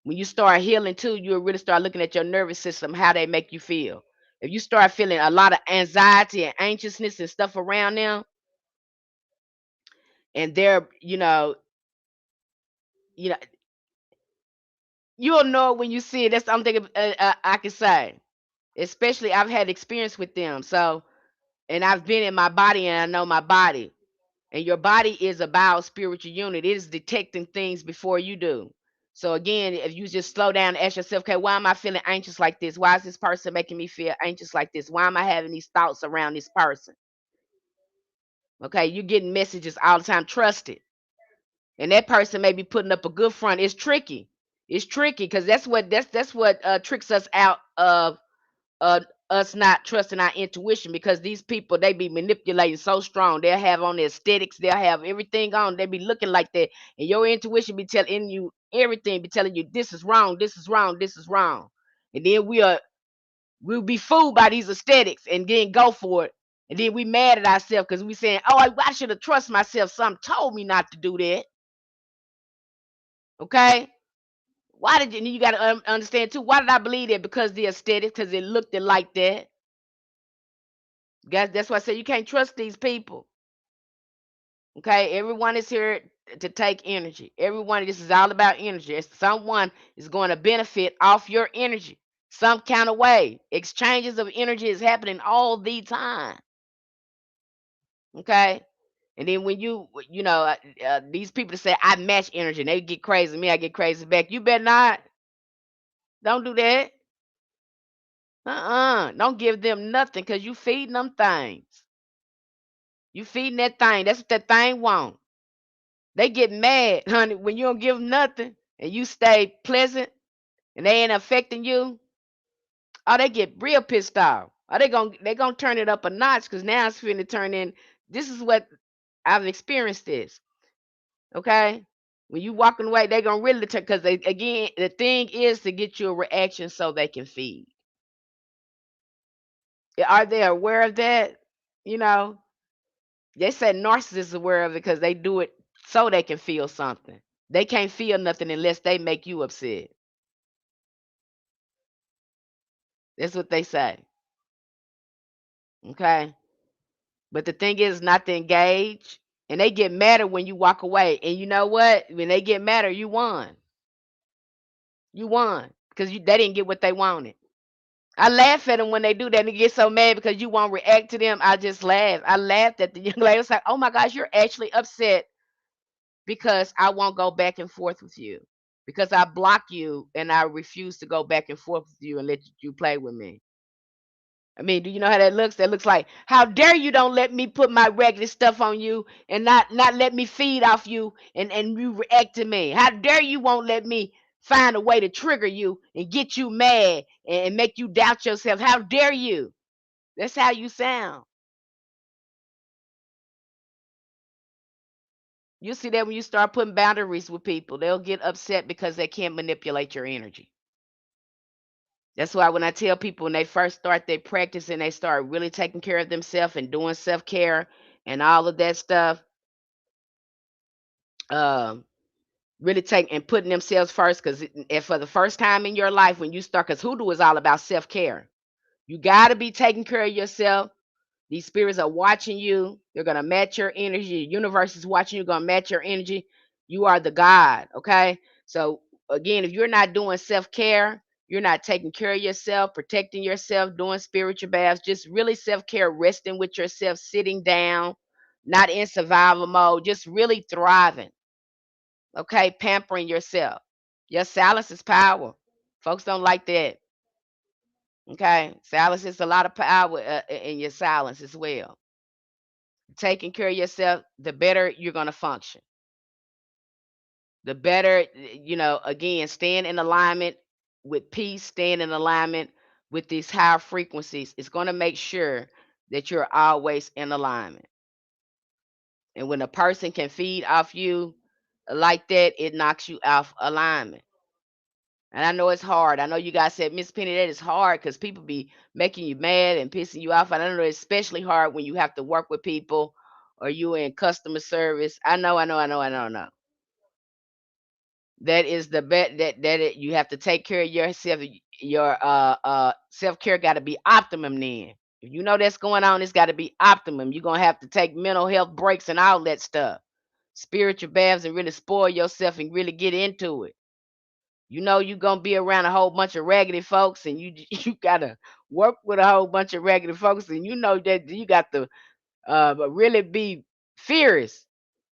When you start healing too, you'll really start looking at your nervous system, how they make you feel. If you start feeling a lot of anxiety and anxiousness and stuff around them, and they're, you know, you'll know it when you see it. That's the only thing I can say. Especially, I've had experience with them. So, and I've been in my body, and I know my body. And your body is a bio-spiritual unit. It is detecting things before you do. So again, if you just slow down and ask yourself, okay, why am I feeling anxious like this? Why is this person making me feel anxious like this? Why am I having these thoughts around this person? Okay, you're getting messages all the time. Trust it. And that person may be putting up a good front. It's tricky. It's tricky because that's what tricks us out of us not trusting our intuition, because these people, they be manipulating so strong. They'll have on the aesthetics, they'll have everything on, they be looking like that, and your intuition be telling you everything, be telling you this is wrong, this is wrong, this is wrong. And then we'll be fooled by these aesthetics and then go for it. And then we mad at ourselves because we saying, oh, I should have trust myself. Something told me not to do that. Okay. Why did you, and you got to understand too, why did I believe that? Because the aesthetics, because it looked like that. Guys, that's why I said you can't trust these people. Okay, everyone is here to take energy. Everyone, this is all about energy. Someone is going to benefit off your energy some kind of way. Exchanges of energy is happening all the time. Okay, and then when you know these people that say I match energy, and they get crazy. Me, I get crazy back. You better not. Don't do that. Don't give them nothing, because you feeding them things. You feeding that thing. That's what that thing want. They get mad, honey, when you don't give them nothing and you stay pleasant and they ain't affecting you. Oh, they get real pissed off. Oh, they gonna turn it up a notch, because now it's finna turn in. This is what I've experienced this. Okay, when you walking away, they gonna really turn, because they, again, the thing is to get you a reaction so they can feed. Are they aware of that? You know, they said narcissists are aware of it because they do it so they can feel something. They can't feel nothing unless they make you upset. That's what they say. Okay. But the thing is not to engage. And they get madder when you walk away. And you know what? When they get madder, you won. You won. Because they didn't get what they wanted. I laugh at them when they do that and they get so mad because you won't react to them. I just laugh. I laughed at the young lady. I was like, oh my gosh, you're actually upset because I won't go back and forth with you. Because I block you and I refuse to go back and forth with you and let you play with me. I mean, do you know how that looks? That looks like, how dare you don't let me put my regular stuff on you and not let me feed off you and you react to me. How dare you won't let me find a way to trigger you and get you mad and make you doubt yourself. How dare you? That's how you sound. You see that when you start putting boundaries with people, they'll get upset because they can't manipulate your energy. That's why when I tell people when they first start their practice and they start really taking care of themselves and doing self-care and all of that stuff, um, really take and putting themselves first, because if for the first time in your life when you start, because Hoodoo is all about self-care. You got to be taking care of yourself. These spirits are watching you. They're going to match your energy. The universe is watching you, going to match your energy. You are the God, okay? So, again, if you're not doing self care, you're not taking care of yourself, protecting yourself, doing spiritual baths, just really self care, resting with yourself, sitting down, not in survival mode, just really thriving, okay? Pampering yourself. Your silence is power. Folks don't like that, okay? Silence is a lot of power in your silence as well. Taking care of yourself, the better you're going to function. The better, again, staying in alignment with peace, staying in alignment with these higher frequencies is going to make sure that you're always in alignment. And when a person can feed off you like that, it knocks you off alignment. And I know it's hard. I know you guys said, Miss Penny, that is hard because people be making you mad and pissing you off. And I know it's especially hard when you have to work with people or you in customer service. I know. That is the bet you have to take care of yourself. Your self-care got to be optimum then. If you know that's going on, it's got to be optimum. You're going to have to take mental health breaks and all that stuff. Spiritual baths and really spoil yourself and really get into it. You know you're gonna be around a whole bunch of raggedy folks, and you you gotta work with a whole bunch of raggedy folks, and you know that you got to really be fierce,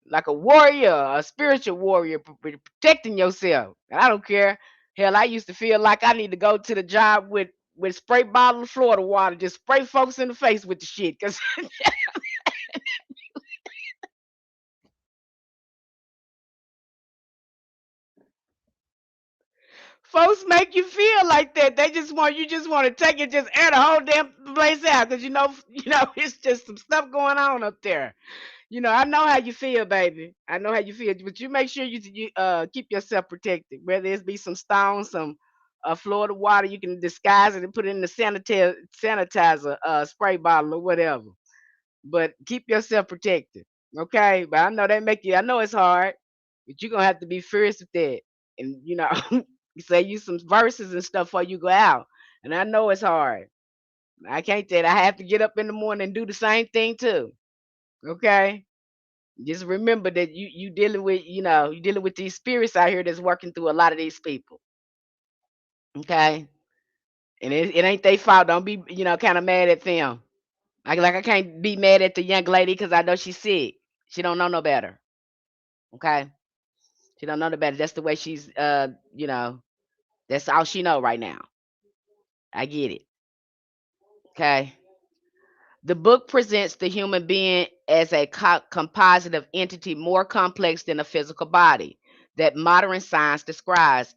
like a warrior, a spiritual warrior, protecting yourself. And I don't care. Hell, I used to feel like I need to go to the job with spray bottle of Florida water, just spray folks in the face with the shit, cause Folks make you feel like that. They just want you just want to take it, just air the whole damn place out because it's just some stuff going on up there. I know how you feel, baby. I know how you feel, but you make sure you keep yourself protected. Whether it's be some stones, some Florida water, you can disguise it and put it in the sanitizer spray bottle or whatever. But keep yourself protected, okay? But I know they make you. I know it's hard, but you're gonna have to be fierce with that, and say you some verses and stuff before you go out. And I know it's hard. I can't tell. I have to get up in the morning and do the same thing too. Okay. Just remember that you dealing with you dealing with these spirits out here that's working through a lot of these people. Okay, and it ain't they fault. Don't be kind of mad at them. Like I can't be mad at the young lady because I know she's sick. She don't know no better. Okay, she don't know no better. That's the way she's that's all she know right now. I get it. Okay. The book presents the human being as a compositive entity more complex than a physical body that modern science describes.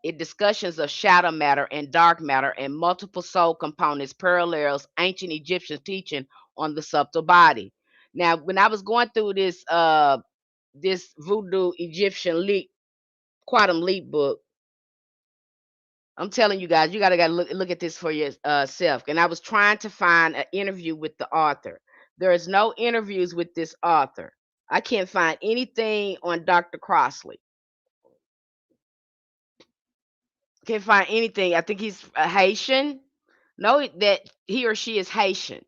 It discussions of shadow matter and dark matter and multiple soul components parallels ancient Egyptian teaching on the subtle body. Now, when I was going through this Voodoo Egyptian leap quantum leap book, I'm telling you guys, you gotta look at this for yourself. And I was trying to find an interview with the author. There is no interviews with this author. I can't find anything on Dr. Crossley. Can't find anything. I think he's a Haitian. Know that he or she is Haitian.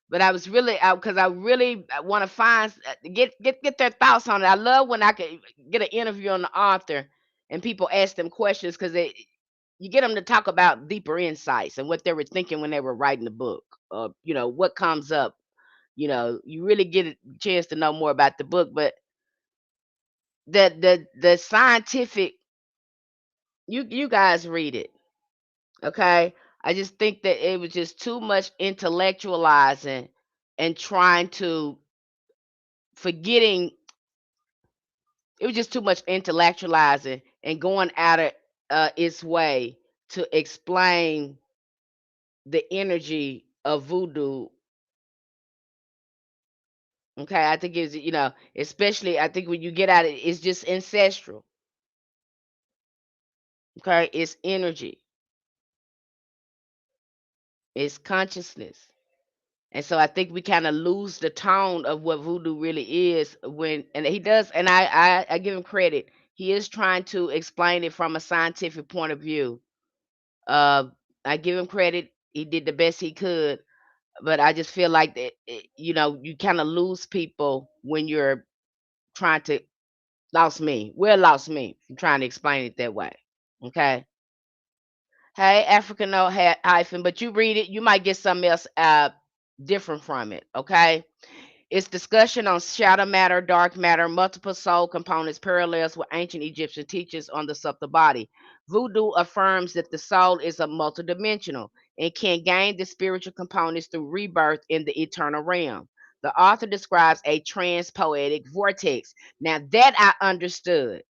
But I was really out because I really want to find get their thoughts on it. I love when I can get an interview on the author and people ask them questions because you get them to talk about deeper insights and what they were thinking when they were writing the book. What comes up. You really get a chance to know more about the book. But the scientific, you guys read it, okay? I just think that it was just too much intellectualizing and trying to forgetting. It was just too much intellectualizing and going out of its way to explain the energy of voodoo. Okay, I think it's especially I think when you get at it, it's just ancestral. Okay, it's energy, it's consciousness, and so I think we kind of lose the tone of what voodoo really is when, and he does, and I give him credit. He is trying to explain it from a scientific point of view. Uh, I give him credit. He did the best he could, but I just feel like that you kind of lose people when you're trying to lost me. Well, lost me. I'm trying to explain it that way. Okay. Hey, African no hyphen, but you read it, you might get something else different from it. Okay. It's discussion on shadow matter, dark matter, multiple soul components, parallels with ancient Egyptian teachings on the subtle body. Voodoo affirms that the soul is a multidimensional and can gain the spiritual components through rebirth in the eternal realm. The author describes a transpoetic vortex. Now that I understood.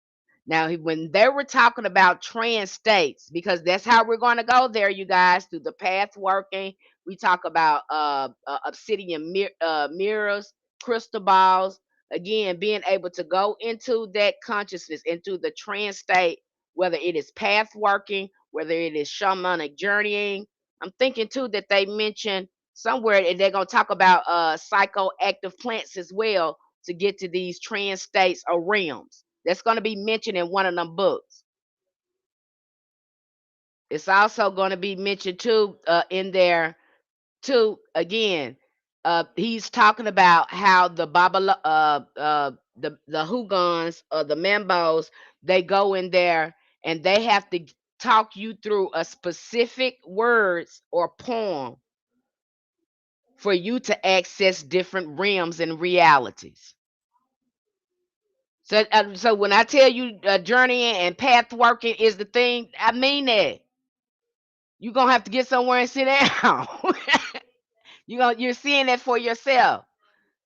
Now, when they were talking about trance states, because that's how we're going to go there, you guys, through the path working. We talk about obsidian mirrors, crystal balls. Again, being able to go into that consciousness, into the trance state, whether it is path working, whether it is shamanic journeying. I'm thinking too that they mentioned somewhere that they're going to talk about psychoactive plants as well to get to these trance states or realms. That's going to be mentioned in one of them books. It's also going to be mentioned too in there too. Again, he's talking about how the the Hugons or the Mambos, they go in there and they have to talk you through a specific words or poem for you to access different realms and realities. So when I tell you journeying and path working is the thing, I mean that. You're gonna have to get somewhere and sit down. You're seeing that for yourself.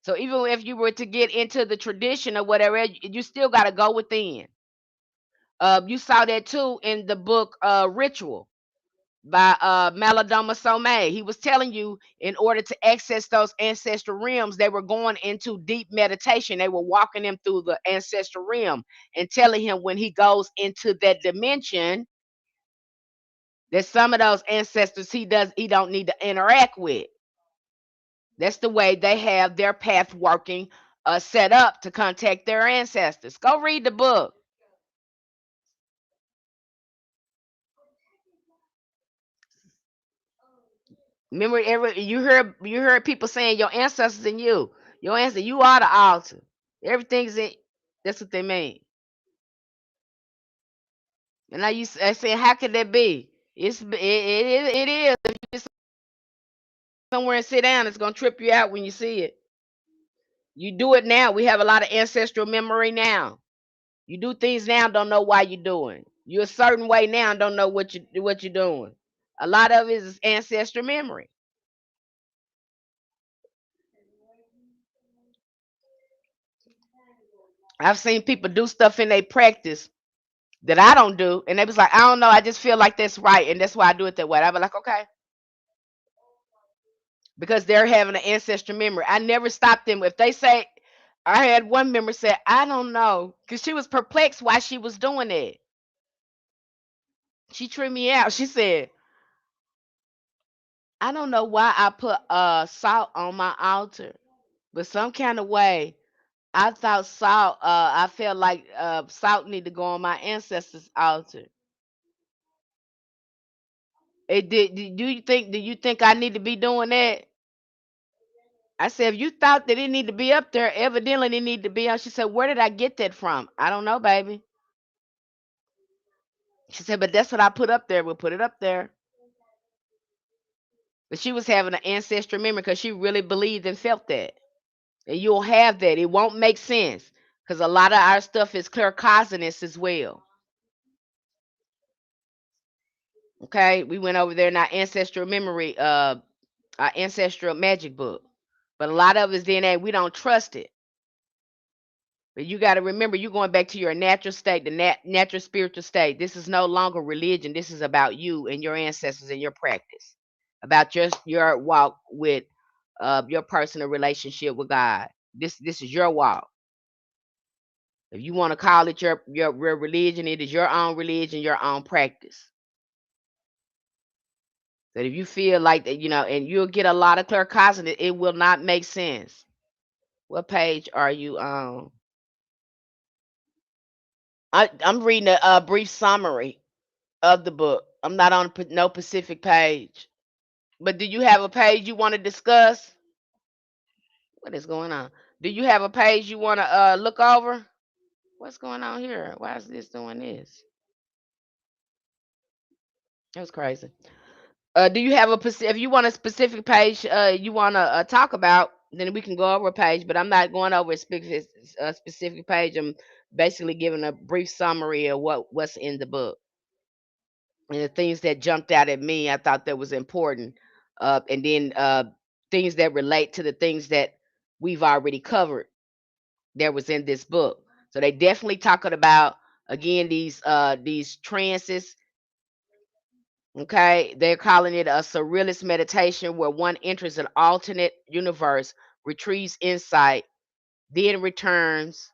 So even if you were to get into the tradition or whatever, you still gotta go within. You saw that too in the book Ritual by Maladoma Somé. He was telling you in order to access those ancestral realms, they were going into deep meditation. They were walking him through the ancestral realm and telling him when he goes into that dimension that some of those ancestors he don't need to interact with. That's the way they have their path working set up to contact their ancestors. Go read the book. Remember, you heard people saying your ancestors and your ancestor, you are the altar. Everything's in. That's what they mean. And now I saying, how could that be? It is. If you sit somewhere and sit down, it's gonna trip you out when you see it. You do it now. We have a lot of ancestral memory now. You do things now, don't know why you're doing. You're a certain way now, don't know what you're doing. A lot of it is ancestral memory. I've seen people do stuff in their practice that I don't do, and they was like, I don't know, I just feel like that's right, and that's why I do it that way. I be like, okay, because they're having an ancestral memory. I never stopped them if they say. I had one member say, I don't know, because she was perplexed why she was doing it. She tripped me out. She said, I don't know why I put salt on my altar, but some kind of way I thought salt. I felt like salt need to go on my ancestors' altar. It did. Do you think? Do you think I need to be doing that? I said, if you thought that it need to be up there, evidently it need to be on. She said, where did I get that from? I don't know, baby. She said, but that's what I put up there. We'll put it up there. But she was having an ancestral memory because she really believed and felt that. And you'll have that. It won't make sense because a lot of our stuff is claircognizance as well. Okay, we went over there in our ancestral memory, our ancestral magic book. But a lot of us DNA, we don't trust it. But you got to remember, you're going back to your natural state, the natural spiritual state. This is no longer religion. This is about you and your ancestors and your practice, about your walk with your personal relationship with God. This is your walk. If you want to call it your religion, it is your own religion, your own practice. That if you feel like that, and you'll get a lot of claircognizance, it will not make sense. What page are you on? I'm reading a brief summary of the book. I'm not on no specific page. But do you have a page you want to discuss? What is going on? Do you have a page you want to look over? What's going on here? Why is this doing this? That's crazy. Do you have if you want a specific page you want to talk about, then we can go over a page. But I'm not going over a specific page. I'm basically giving a brief summary of what's in the book. And the things that jumped out at me, I thought that was important. And then things that relate to the things that we've already covered that was in this book. So they definitely talking about again these trances. Okay, they're calling it a surrealist meditation where one enters an alternate universe, retrieves insight, then returns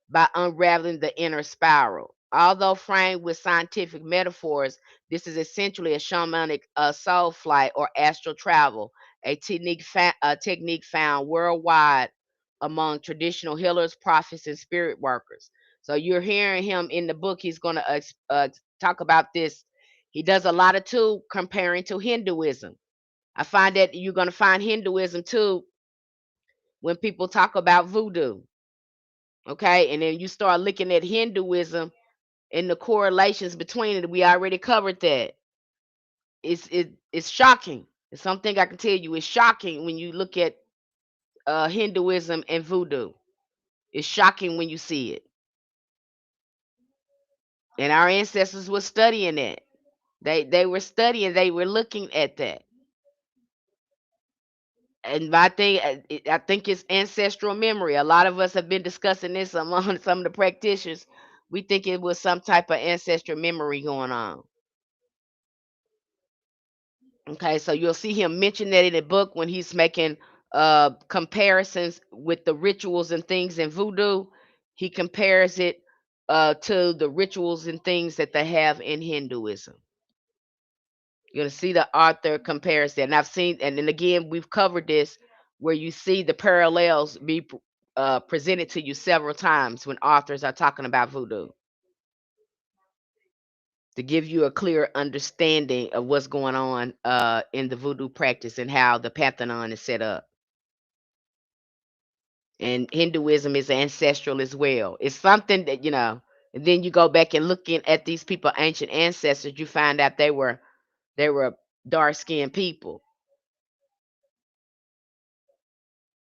by unraveling the inner spiral. Although framed with scientific metaphors, this is essentially a shamanic soul flight or astral travel, a technique found worldwide among traditional healers, prophets, and spirit workers. So you're hearing him in the book. He's going to talk about this. He does a lot of too comparing to Hinduism. I find that you're going to find Hinduism too when people talk about voodoo. Okay, and then you start looking at Hinduism and the correlations between it. We already covered that. It's shocking. It's something I can tell you. It's shocking when you look at Hinduism and voodoo. It's shocking when you see it. And our ancestors were studying that. They were studying. They were looking at that. And my thing, I think it's ancestral memory. A lot of us have been discussing this among some of the practitioners We think it was some type of ancestral memory going on. Okay, so you'll see him mention that in the book when he's making comparisons with the rituals and things in voodoo. He compares it to the rituals and things that they have in Hinduism. You're gonna see the author compares that, and I've seen, and then again we've covered this where you see the parallels be presented to you several times when authors are talking about voodoo to give you a clear understanding of what's going on in the voodoo practice and how the pantheon is set up. And Hinduism is ancestral as well. It's something that and then you go back and looking at these people, ancient ancestors, you find out they were dark skinned people.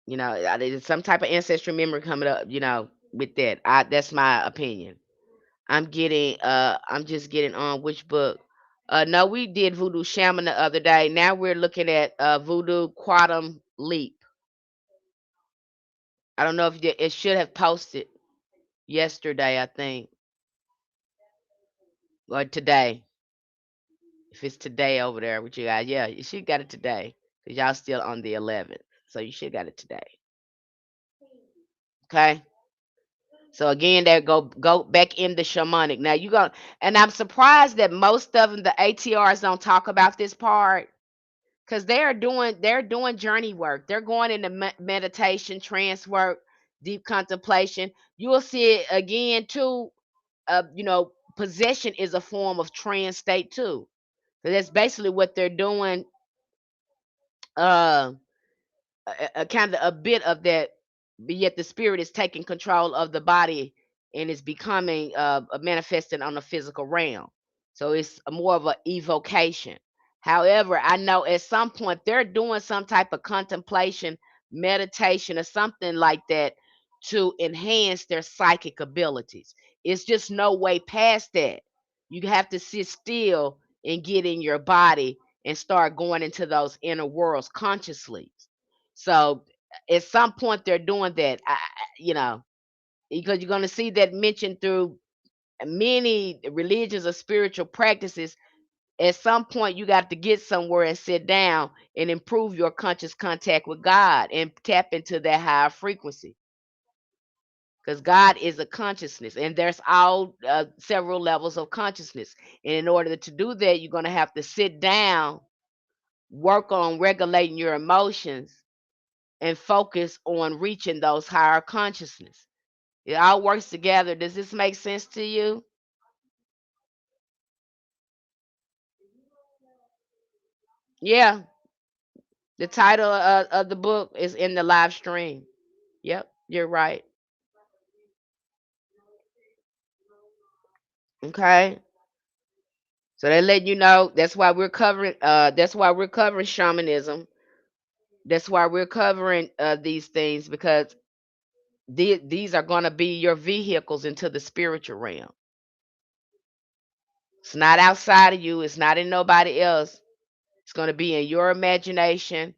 There's some type of ancestral memory coming up, with that. That's my opinion. I'm just getting on which book. No, we did Voodoo Shaman the other day. Now we're looking at Voodoo Quantum Leap. I don't know if it should have posted yesterday, I think, or today. If it's today over there with you guys, yeah, you should got it today because y'all still on the 11th, so you should got it today. Okay. So again, there go back in the shamanic. Now you go, and I'm surprised that most of them, the ATRs, don't talk about this part because they're doing journey work. They're going into meditation, trance work, deep contemplation. You will see it again too. Possession is a form of trance state too. So that's basically what they're doing. Uh, a kind of a bit of that, but yet the spirit is taking control of the body and is becoming manifested on the physical realm. So it's more of a evocation. However, I know at some point they're doing some type of contemplation, meditation, or something like that to enhance their psychic abilities. It's just no way past that. You have to sit still and get in your body and start going into those inner worlds consciously. So at some point they're doing that, because you're going to see that mentioned through many religions or spiritual practices. At some point, you got to get somewhere and sit down and improve your conscious contact with God and tap into that higher frequency. Because God is a consciousness, and there's all several levels of consciousness. And in order to do that, you're going to have to sit down, work on regulating your emotions, and focus on reaching those higher consciousness. It all works together. Does this make sense to you? Yeah. The title of the book is in the live stream. Yep, you're right. Okay. So they let you know that's why we're covering shamanism. That's why we're covering these things because these are going to be your vehicles into the spiritual realm. It's not outside of you, it's not in nobody else. It's going to be in your imagination,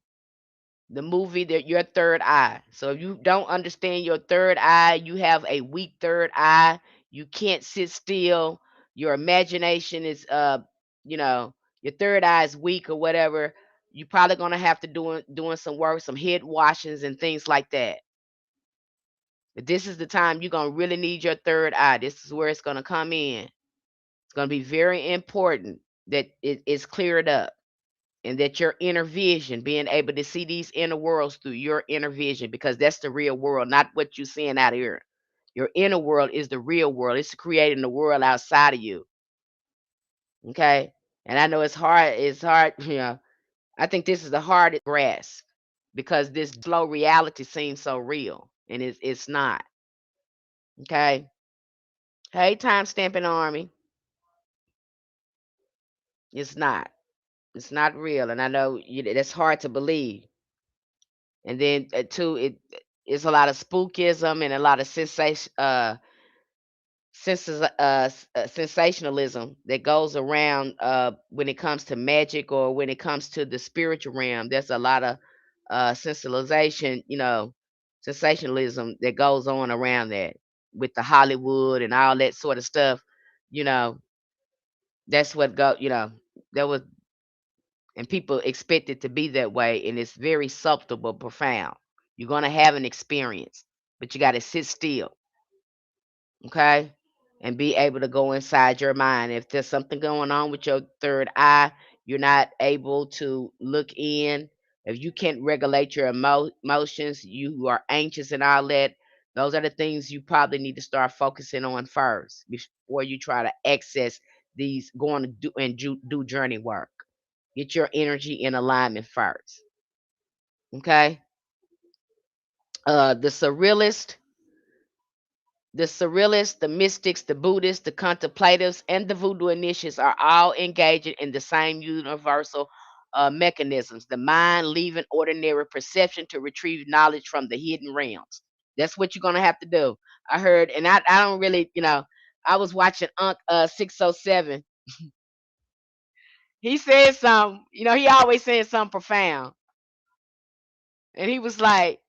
the movie that your third eye. So if you don't understand your third eye, you have a weak third eye. You can't sit still. Your imagination is you know, your third eye is weak or whatever. You're probably gonna have to doing some work, some head washings and things like that. But this is the time you're gonna really need your third eye. This is where it's gonna come in. It's gonna be very important that it is cleared up and that your inner vision, being able to see these inner worlds through your inner vision, because that's the real world, not what you're seeing out here. Your inner world is the real world. It's creating the world outside of you. Okay. And I know it's hard, I think this is the hardest to grasp because this slow reality seems so real. And it's not. Okay. Hey, time stamping army. It's not. It's not real. And I know that's hard to believe. And then too, it's a lot of spookism and a lot of sensationalism that goes around when it comes to magic or when it comes to the spiritual realm. There's a lot of sensationalization, sensationalism that goes on around that. with the Hollywood and all that sort of stuff, you know, that's what go, that was, and people expect it to be that way, and it's very subtle but profound. You're gonna have an experience, but you got to sit still, okay, and be able to go inside your mind. If there's something going on with your third eye, you're not able to look in. If you can't regulate your emotions, you are anxious and all that. Those are the things you probably need to start focusing on first before you try to access these, going to do journey work. Get your energy in alignment first. Okay. The surrealists, the mystics, the Buddhists, the contemplatives, and the voodoo initiates are all engaging in the same universal mechanisms. The mind leaving ordinary perception to retrieve knowledge from the hidden realms. That's what you're gonna have to do. I heard, and I don't really, I was watching Unc 607. He said something, he always said something profound. And he was like,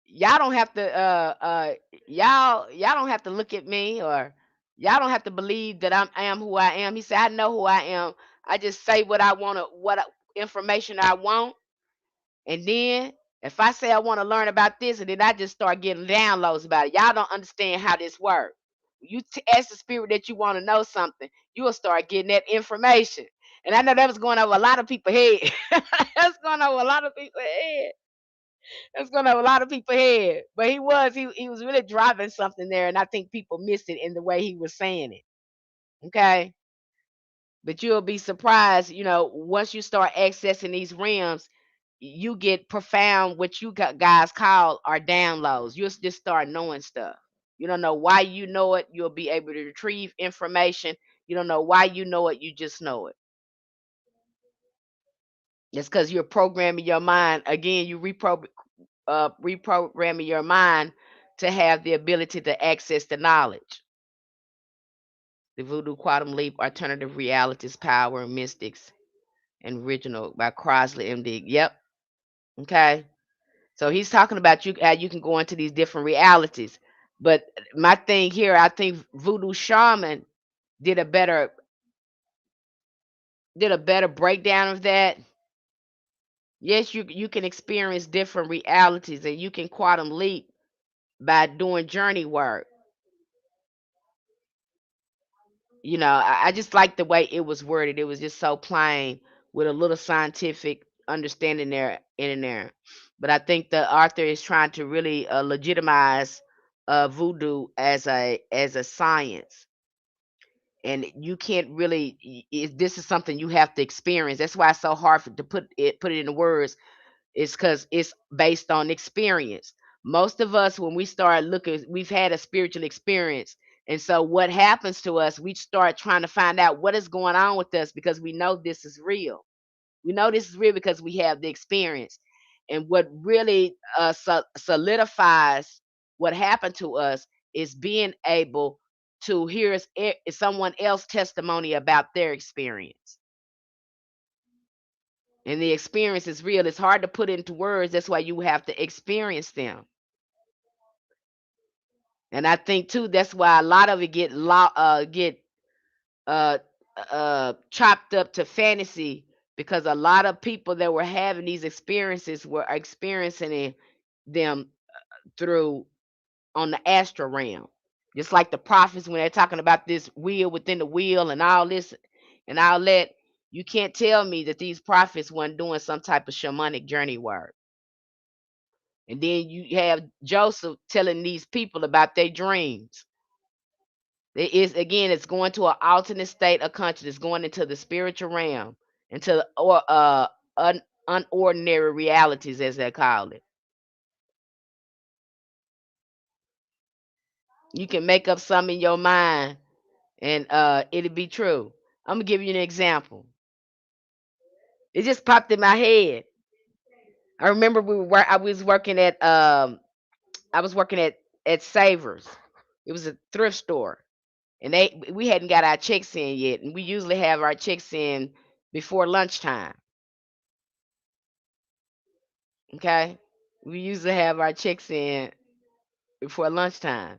y'all don't have to y'all don't have to look at me, or y'all don't have to believe that I am who I am. He said, I know who I am. I just say what I want to, information I want, and then if I say I want to learn about this, and then I just start getting downloads about it. Y'all don't understand how this works. You ask the spirit that you want to know something, you will start getting that information. And I know that was going over a lot of people's head. That's going over a lot of people's head. That's gonna have a lot of people head. But he was really driving something there, and I think people missed it in the way he was saying it. Okay. But you'll be surprised, once you start accessing these realms, you get profound, what you guys call are downloads. You'll just start knowing stuff. You don't know why you know it. You'll be able to retrieve information. You don't know why you know it. You just know it. It's because you're programming your mind. Again, you reprogramming your mind to have the ability to access the knowledge. The Voodoo Quantum Leap, Alternative Realities, Power, and Mystics, and Original by Crosley MD. Yep. Okay. So he's talking about how you can go into these different realities. But my thing here, I think Voodoo Shaman did a better breakdown of that. Yes, you can experience different realities, and you can quantum leap by doing journey work. I just like the way it was worded. It was just so plain with a little scientific understanding there in there. But I think the author is trying to really legitimize voodoo as a science, and you can't really. This is something you have to experience. That's why it's so hard to put it into words. It's because it's based on experience. Most of us, when we start looking, we've had a spiritual experience. And so what happens to us, we start trying to find out what is going on with us, because we know this is real. We know this is real because we have the experience. And what really solidifies what happened to us is being able to hear someone else's testimony about their experience. And the experience is real. It's hard to put into words. That's why you have to experience them. And I think too, that's why a lot of it get uh chopped up to fantasy, because a lot of people that were having these experiences were experiencing them through on the astral realm. Just like the prophets, when they're talking about this wheel within the wheel and all this and all that, you can't tell me that these prophets weren't doing some type of shamanic journey work. And then you have Joseph telling these people about their dreams. It is, again, it's going to an alternate state of consciousness, going into the spiritual realm, into unordinary realities, as they call it. You can make up some in your mind, and it'll be true. I'm gonna give you an example. It just popped in my head. I remember I was working at Savers. It was a thrift store, and we hadn't got our checks in yet, and we usually have our checks in before lunchtime. Okay, we usually have our checks in before lunchtime.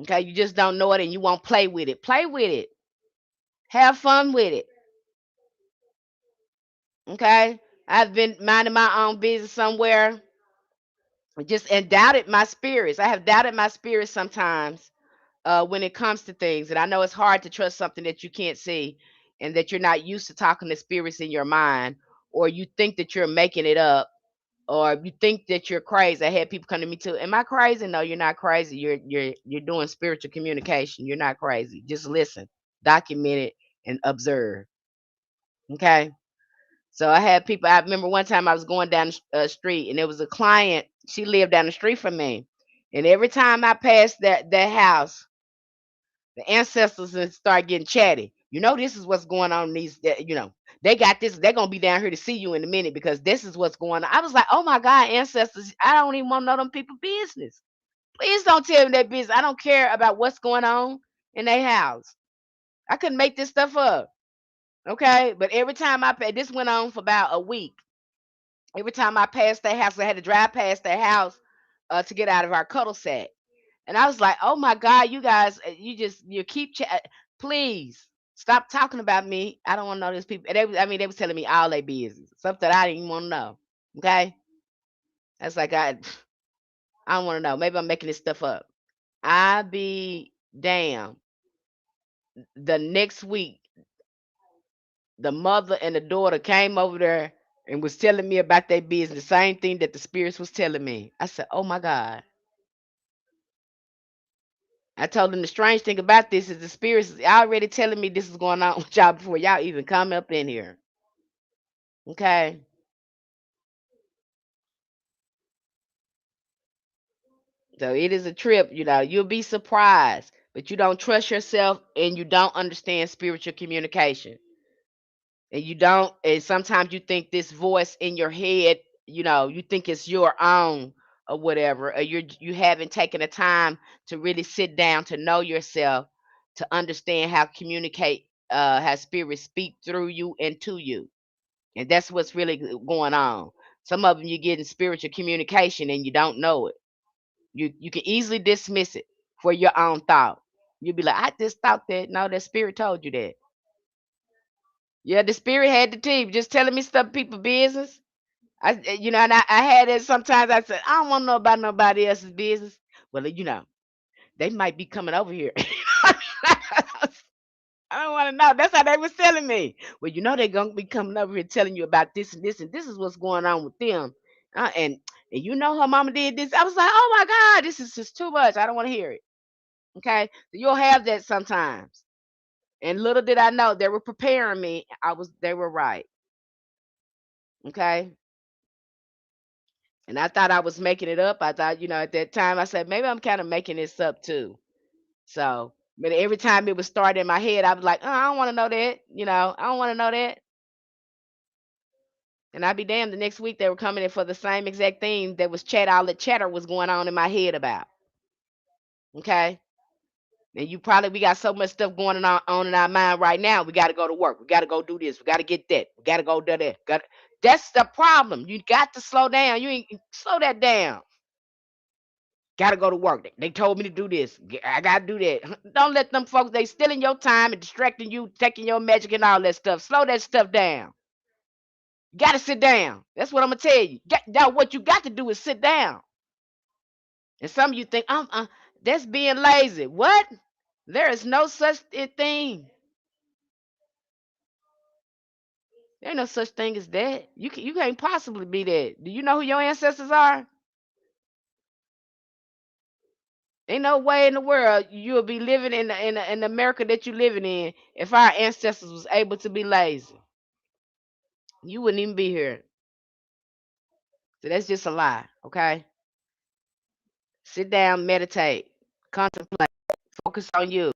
Okay, you just don't know it and you won't play with it. Play with it. Have fun with it. Okay? I've been minding my own business somewhere just and doubted my spirits. I have doubted my spirits sometimes when it comes to things. And I know it's hard to trust something that you can't see and that you're not used to talking to spirits in your mind, or you think that you're making it up, or you think that you're crazy. I had people come to me too. Am I crazy? No, you're not crazy. You're doing spiritual communication. You're not crazy. Just listen, document it, and observe. Okay. So I had people. I remember one time I was going down the street, and there was a client. She lived down the street from me, and every time I passed that house, the ancestors would start getting chatty. You know, this is what's going on. In these, they got this. They're gonna be down here to see you in a minute because this is what's going on. I was like, oh my God, ancestors! I don't even want to know them people business. Please don't tell me that business. I don't care about what's going on in their house. I couldn't make this stuff up. Okay, but every time this went on for about a week. Every time I passed their house, I had to drive past their house to get out of our cuddle sack. And I was like, "Oh my God, you guys, you keep please stop talking about me. I don't want to know these people." And they was telling me all their business, stuff that I didn't even want to know. Okay, that's like I don't want to know. Maybe I'm making this stuff up. I be damn. The next week, the mother and the daughter came over there and was telling me about their business, the same thing that the spirits was telling me. I said, "Oh my God." I told them the strange thing about this is the spirits is already telling me this is going on with y'all before y'all even come up in here. Okay. So it is a trip, you'll be surprised, but you don't trust yourself and you don't understand spiritual communication. And you don't, and sometimes you think this voice in your head, you think it's your own or whatever, or you haven't taken the time to really sit down to know yourself, to understand how spirits speak through you and to you. And that's what's really going on. Some of them you get in spiritual communication and you don't know it. You can easily dismiss it for your own thought. You'll be like, I just thought that. No, that spirit told you that. Yeah, the spirit had the team just telling me stuff, people business. And I had it sometimes. I said, I don't want to know about nobody else's business. Well, they might be coming over here. I don't want to know. That's how they was telling me. Well, they're gonna be coming over here telling you about this and this and this is what's going on with them. And her mama did this. I was like, oh my God, this is just too much. I don't want to hear it. Okay, so you'll have that sometimes. And little did I know they were preparing me. They were right. Okay. And I thought I was making it up. I thought, at that time I said, maybe I'm kind of making this up too. So, but every time it would start in my head, I was like, I don't want to know that. I don't want to know that. And I'd be damned, the next week they were coming in for the same exact thing that was all the chatter was going on in my head about. Okay. And we got so much stuff going on in our mind right now. We got to go to work. We got to go do this. We got to get that. We got to go do that. That's the problem. You got to slow down. You ain't slow that down. Got to go to work. They told me to do this. I got to do that. Don't let them folks, they stealing your time and distracting you, taking your magic and all that stuff. Slow that stuff down. You got to sit down. That's what I'm going to tell you. Now, what you got to do is sit down. And some of you think, that's being lazy. What? There is no such thing. There ain't no such thing as that. You can't possibly be that. Do you know who your ancestors are? Ain't no way in the world you'll be living in the America that you living in if our ancestors was able to be lazy. You wouldn't even be here. So that's just a lie. Okay. Sit down, meditate, contemplate, focus on you.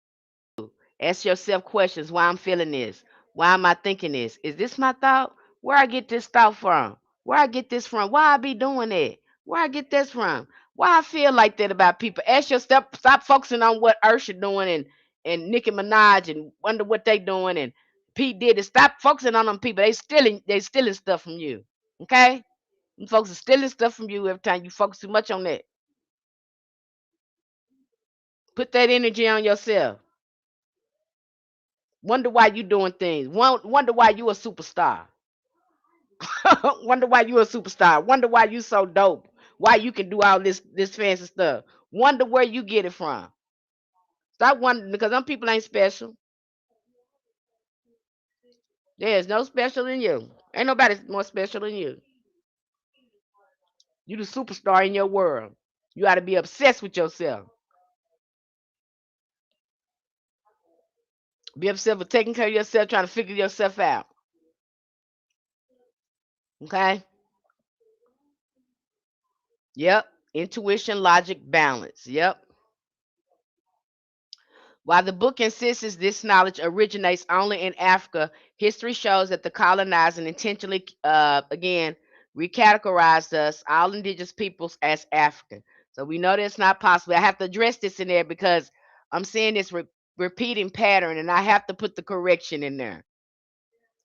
Ask yourself questions. Why I'm feeling this? Why am I thinking this? Is this my thought? Where I get this thought from? Where I get this from? Why I be doing that? Where I get this from? Why I feel like that about people? Ask yourself. Stop focusing on what Ursha doing and Nicki Minaj and wonder what they doing and Pete did it. Stop focusing on them people. They stealing stuff from you. Okay? Them folks are stealing stuff from you every time you focus too much on that. Put that energy on yourself. Wonder why you doing things. Wonder why you a superstar. Wonder why you a superstar. Wonder why you so dope. Why you can do all this fancy stuff. Wonder where you get it from. Stop wondering, because some people ain't special. There's no special than you. Ain't nobody more special than you. You the superstar in your world. You ought to be obsessed with yourself. Be obsessed with taking care of yourself, trying to figure yourself out. Okay? Yep. Intuition, logic, balance. Yep. While the book insists this knowledge originates only in Africa, history shows that the colonizers intentionally, again, recategorized us, all indigenous peoples, as African. So we know that's not possible. I have to address this in there because I'm seeing this repeating pattern, and I have to put the correction in there.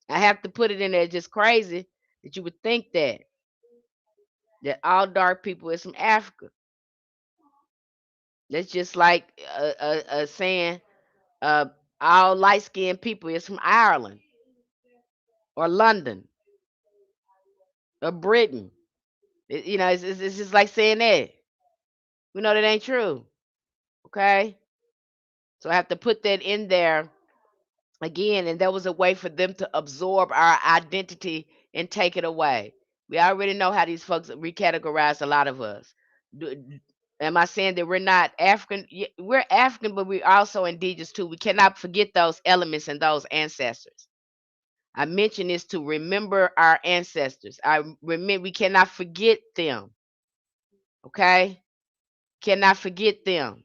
I have to put it in there. Just crazy that you would think that all dark people is from Africa. That's just like saying uh, all light skinned people is from Ireland or London or Britain. It's just like saying that. We know that ain't true. Okay? So I have to put that in there again. And there was a way for them to absorb our identity and take it away. We already know how these folks recategorize a lot of us. Am I saying that we're not African? We're African, but we're also indigenous too. We cannot forget those elements and those ancestors. I mention this to remember our ancestors. I remember we cannot forget them. Okay? Cannot forget them.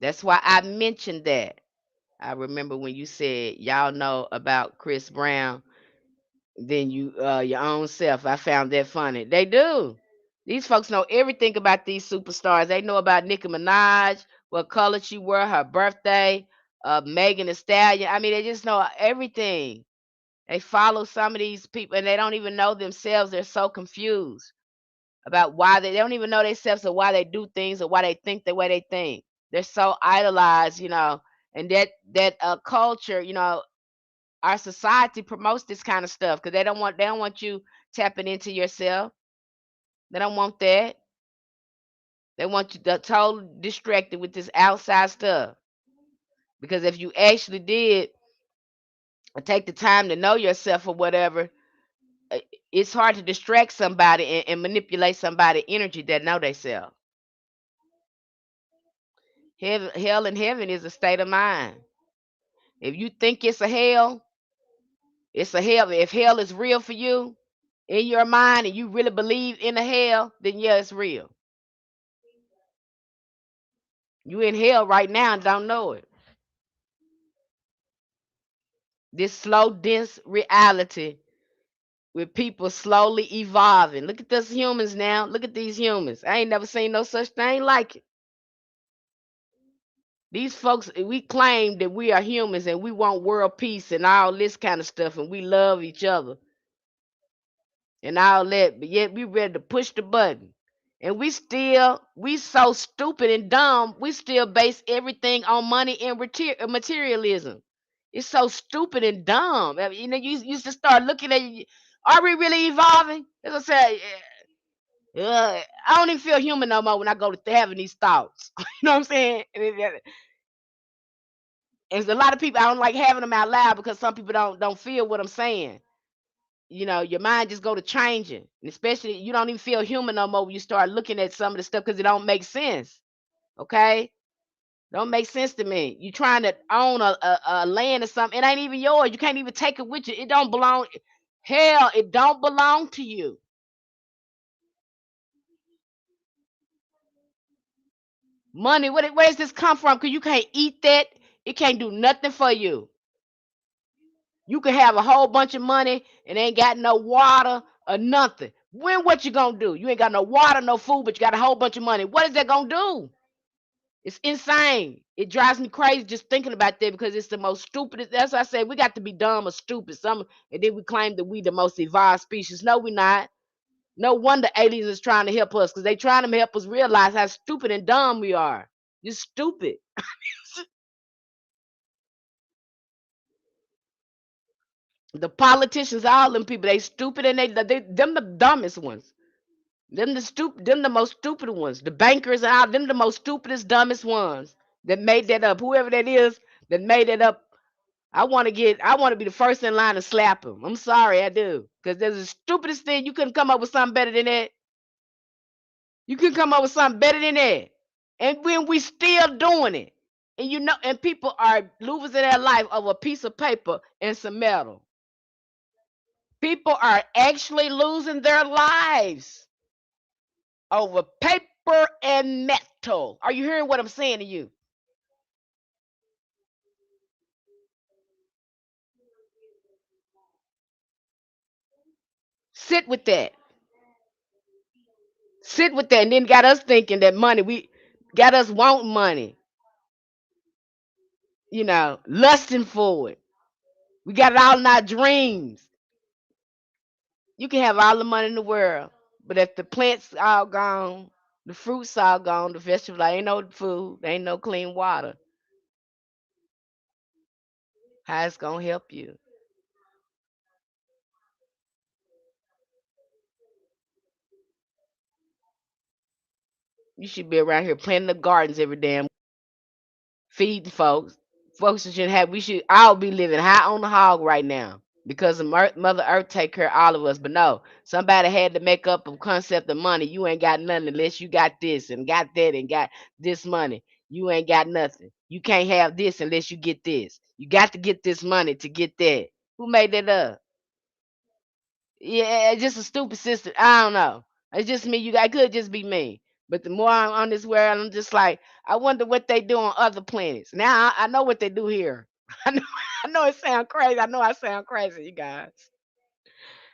That's why I mentioned that. I remember when you said y'all know about Chris Brown, then you your own self. I found that funny. They do. These folks know everything about these superstars. They know about Nicki Minaj, what color she wore, her birthday, Megan Thee Stallion. I mean, they just know everything. They follow some of these people and they don't even know themselves. They're so confused about why they don't even know themselves or why they do things or why they think the way they think. They're so idolized, and that culture, our society promotes this kind of stuff because they don't want you tapping into yourself. They don't want that. They want you to totally distracted with this outside stuff. Because if you actually did take the time to know yourself or whatever, uh, it's hard to distract somebody and manipulate somebody energy that know themselves. Hell and heaven is a state of mind. If you think it's a hell, it's a hell. If hell is real for you in your mind and you really believe in a hell, then yeah, it's real. You in hell right now and don't know it. This slow, dense reality with people slowly evolving. Look at us humans now. Look at these humans. I ain't never seen no such thing like it. These folks, we claim that we are humans and we want world peace and all this kind of stuff, and we love each other and all that, but yet we ready to push the button. And we so stupid and dumb, we still base everything on money and materialism. It's so stupid and dumb. I mean, you used to start looking at, are we really evolving? As I say, I don't even feel human no more when I go to having these thoughts. You know what I'm saying? And there's a lot of people I don't like having them out loud because some people don't feel what I'm saying. Your mind just go to changing, and especially you don't even feel human no more when you start looking at some of the stuff because it don't make sense. Okay, don't make sense to me. You trying to own a land or something, it ain't even yours. You can't even take it with you. It don't belong. Hell, it don't belong to you. Money, where does this come from? Because you can't eat that. It can't do nothing for you. You can have a whole bunch of money and ain't got no water or nothing. What you gonna do? You ain't got no water, no food, but you got a whole bunch of money. What is that gonna do? It's insane. It drives me crazy just thinking about that because it's the most stupidest. That's why I say we got to be dumb or stupid. And then we claim that we the most evolved species. No, we not. No wonder aliens is trying to help us, because they trying to help us realize how stupid and dumb we are. You're stupid. The politicians, all them people, they stupid, and they them the dumbest ones. Them the most stupid ones. The bankers and all them the most stupidest, dumbest ones that made that up. Whoever that is that made it up, I want to be the first in line to slap him. I'm sorry, I do, because there's the stupidest thing. You couldn't come up with something better than that. You couldn't come up with something better than that. And when we still doing it, and and people are losing their life over a piece of paper and some metal. People are actually losing their lives over paper and metal. Are you hearing what I'm saying to you? Sit with that. Sit with that. And then got us thinking that money, we got us wanting money, lusting for it. We got it all in our dreams. You can have all the money in the world, but if the plants all gone, the fruits all gone, the vegetables, ain't no food, there ain't no clean water, how it's gonna help you? You should be around here planting the gardens every damn, feeding folks. Folks should have. We should all be living high on the hog right now because the Mother Earth take care of all of us. But no, somebody had to make up a concept of money. You ain't got nothing unless you got this and got that and got this money. You ain't got nothing. You can't have this unless you get this. You got to get this money to get that. Who made that up? Yeah, it's just a stupid system. I don't know. It's just me. You, I could just be me. But the more I'm on this world, I'm just like, I wonder what they do on other planets. Now I know what they do here. I know, I know it sounds crazy. I know I sound crazy, you guys.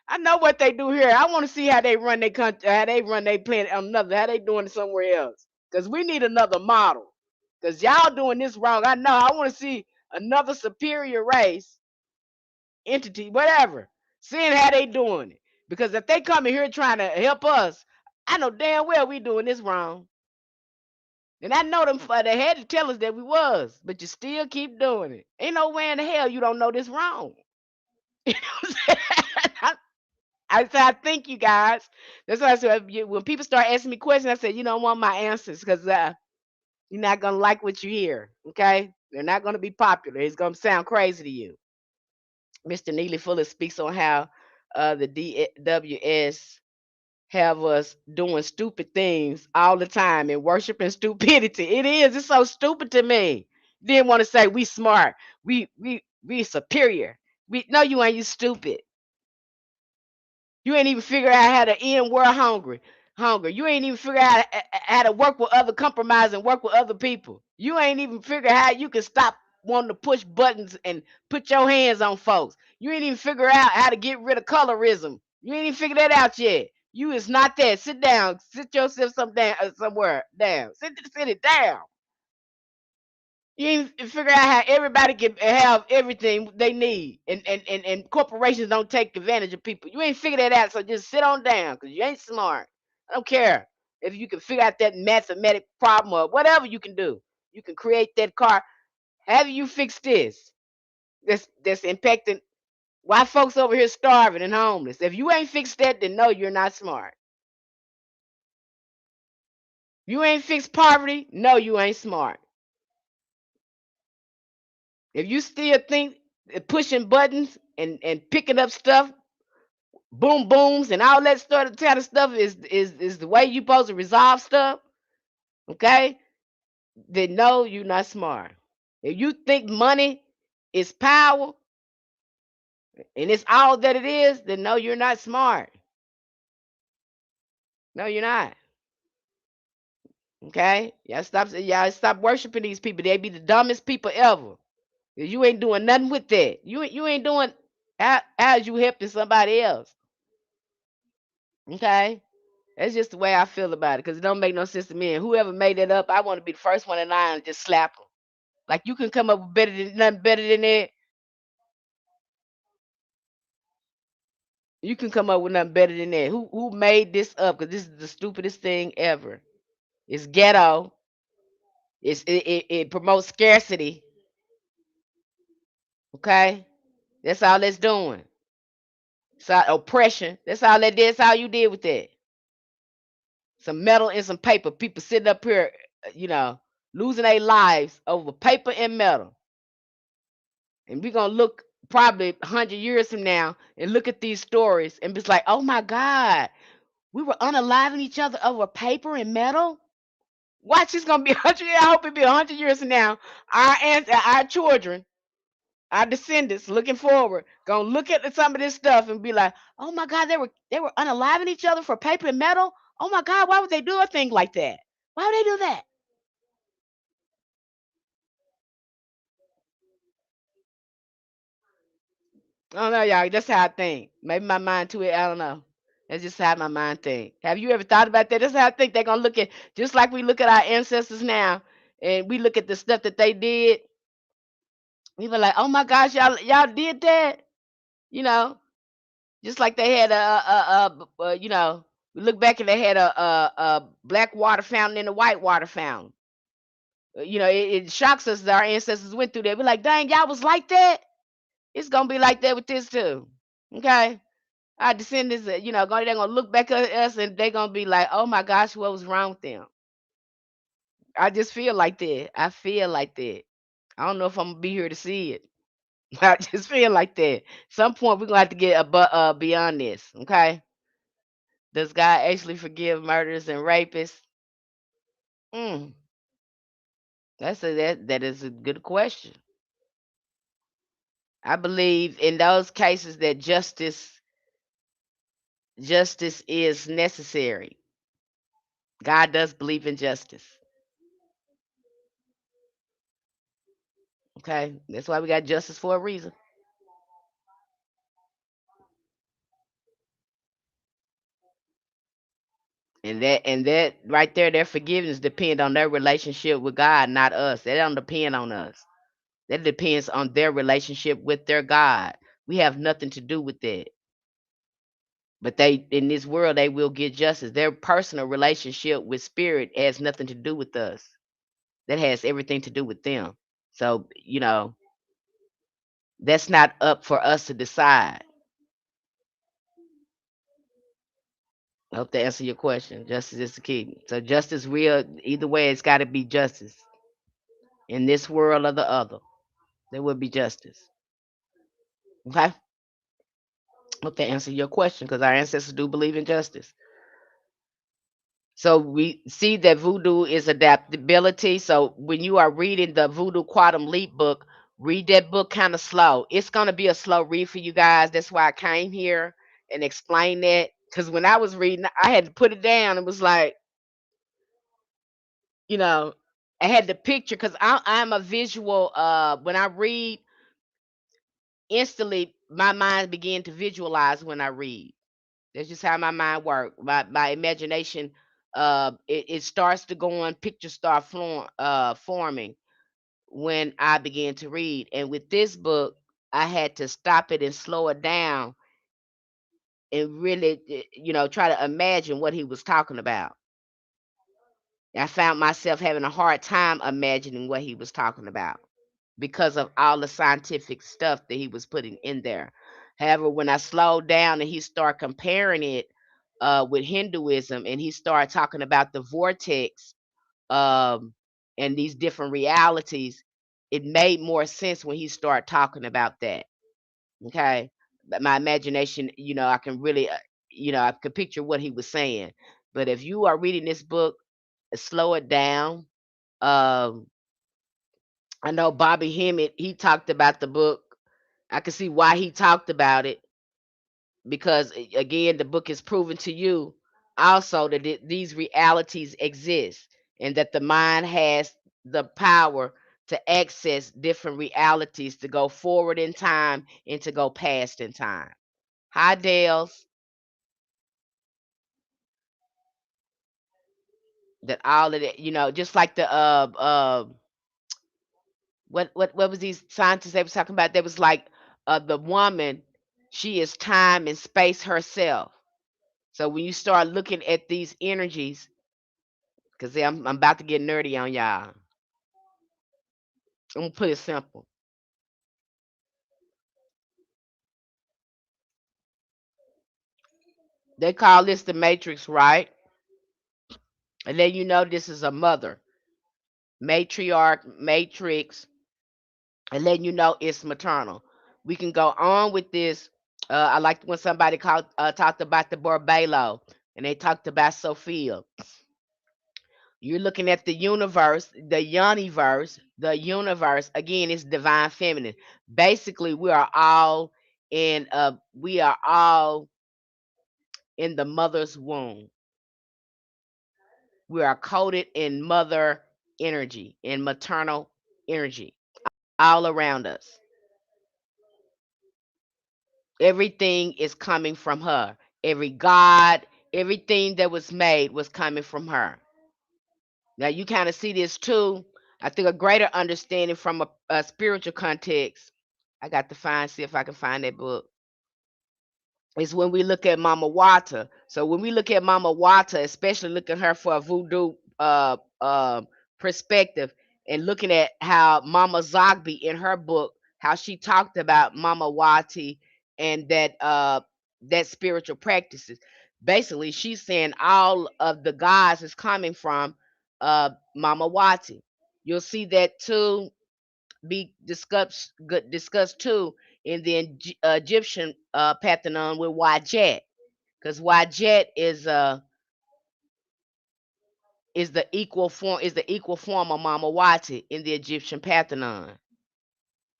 I know what they do here. I want to see how they run their country, how they run their planet on another, how they doing it somewhere else. Cause we need another model. Cause y'all doing this wrong. I know. I want to see another superior race entity, whatever, seeing how they doing it. Because if they come in here trying to help us, I know damn well we doing this wrong. And I know them, they had to tell us that we was, but you still keep doing it. Ain't no way in the hell you don't know this wrong. You know what I'm saying? I think you guys. That's why I said when people start asking me questions, I said you don't want my answers because you're not gonna like what you hear. Okay, they're not gonna be popular. It's gonna sound crazy to you. Mr. Neely Fuller speaks on how the DWS have us doing stupid things all the time and worshiping stupidity. It is. It's so stupid to me. Then want to say we smart. We superior. We no, you ain't. You stupid. You ain't even figure out how to end world hunger. You ain't even figure out how to work with other compromise and work with other people. You ain't even figure how you can stop wanting to push buttons and put your hands on folks. You ain't even figure out how to get rid of colorism. You ain't even figure that out yet. You is not that. Sit down. Sit yourself somewhere down. Sit it down. You ain't figure out how everybody can have everything they need, and corporations don't take advantage of people. You ain't figured that out, so just sit on down because you ain't smart. I don't care if you can figure out that mathematic problem or whatever you can do. You can create that car. Have you fixed this? That's impacting why folks over here starving and homeless. If you ain't fixed that, then no, you're not smart. You ain't fixed poverty, no, you ain't smart. If you still think pushing buttons and picking up stuff, boom booms and all that sort of kind of stuff is the way you supposed to resolve stuff, okay? Then no, you're not smart. If you think money is power and it's all that it is, then no, you're not smart. No, you're not. Okay? Y'all stop worshiping these people. They be the dumbest people ever. You ain't doing nothing with that. You ain't doing how's you helping somebody else. Okay? That's just the way I feel about it because it don't make no sense to me. And whoever made that up, I want to be the first one in line and just slap them. Like you can come up with nothing better than that. You can come up with nothing better than that. Who made this up? Because this is the stupidest thing ever. It's ghetto. It promotes scarcity. Okay, that's all it's doing. So oppression. That's all that did. That's all you did with that. Some metal and some paper. People sitting up here, losing their lives over paper and metal. And we're gonna look probably 100 years from now and look at these stories and be like, oh my God, we were unaliving each other over paper and metal. Watch, it's gonna be 100 years. I hope it be 100 years from now. Our children, our descendants, looking forward, gonna look at some of this stuff and be like, "Oh my God, they were unaliving each other for paper and metal. Oh my God, why would they do a thing like that? Why would they do that?" I don't know, y'all. That's how I think. Maybe my mind too. I don't know. That's just how my mind think. Have you ever thought about that? That's how I think they're gonna look at, just like we look at our ancestors now, and we look at the stuff that they did. We were like, "Oh my gosh, y'all did that," you know, just like they had we look back and they had a black water fountain and a white water fountain. It shocks us that our ancestors went through that. We're like, dang, y'all was like that. It's gonna be like that with this too. Okay, our descendants, they're gonna look back at us and they're gonna be like, oh my gosh, what was wrong with them? I just feel like that. I feel like that. I don't know if I'm gonna be here to see it. I just feel like that. Some point we're gonna have to get beyond this. Okay. Does God actually forgive murderers and rapists? Mm, that is a good question. I believe in those cases that justice is necessary. God does believe in justice. Okay, that's why we got justice for a reason. And that right there, their forgiveness depend on their relationship with God, not us. That don't depend on us. That depends on their relationship with their God. We have nothing to do with that. But they, in this world, they will get justice. Their personal relationship with spirit has nothing to do with us. That has everything to do with them. So, that's not up for us to decide. I hope that answer your question. Justice is the key. So justice real, either way, it's got to be justice. In this world or the other, there will be justice. Okay? Hope that answer your question, because our ancestors do believe in justice. So we see that voodoo is adaptability. So when you are reading the Voodoo Quantum Leap book, read that book kind of slow. It's gonna be a slow read for you guys. That's why I came here and explained that. Because when I was reading, I had to put it down. It was like, you know, I had the picture because I'm a visual. When I read, instantly my mind began to visualize when I read. That's just how my mind works. My imagination, it starts to go on. Pictures start forming when I began to read. And with this book, I had to stop it and slow it down and really, try to imagine what he was talking about. I found myself having a hard time imagining what he was talking about because of all the scientific stuff that he was putting in there. However, when I slowed down and he started comparing it with Hinduism and he started talking about the vortex, um, and these different realities, it made more sense when he started talking about that. Okay. But my imagination, I can really, I could picture what he was saying. But if you are reading this book, slow it down. Um, I know Bobby Hemmett, he talked about the book. I can see why he talked about it because, again, the book is proven to you also that these realities exist and that the mind has the power to access different realities to go forward in time and to go past in time. Hi, Dales. That all of it, just like the what was these scientists they was talking about? There was like the woman. She is time and space herself. So when you start looking at these energies, because I'm about to get nerdy on y'all. I'm gonna put it simple. They call this the matrix, right? And then you know this is a mother, matriarch, matrix, and letting you know it's maternal. We can go on with this. I like when somebody talked about the Borbalo, and they talked about Sophia. You're looking at the universe, the universe. The universe again is divine feminine. Basically, we are all in the mother's womb. We are coded in mother energy, in maternal energy, all around us. Everything is coming from her. Every god, everything that was made was coming from her. Now you kind of see this too. I think a greater understanding from a spiritual context. I got to see if I can find that book. Is when we look at Mama Wata. So when we look at Mama Wata, especially looking at her for a voodoo perspective, and looking at how Mama Zogby in her book, how she talked about Mama Wati and that spiritual practices. Basically, she's saying all of the gods is coming from Mama Wati. You'll see that too be discussed too in the Egyptian pantheon with Wajet, because Wajet is the equal form of Mama Wati in the Egyptian pantheon.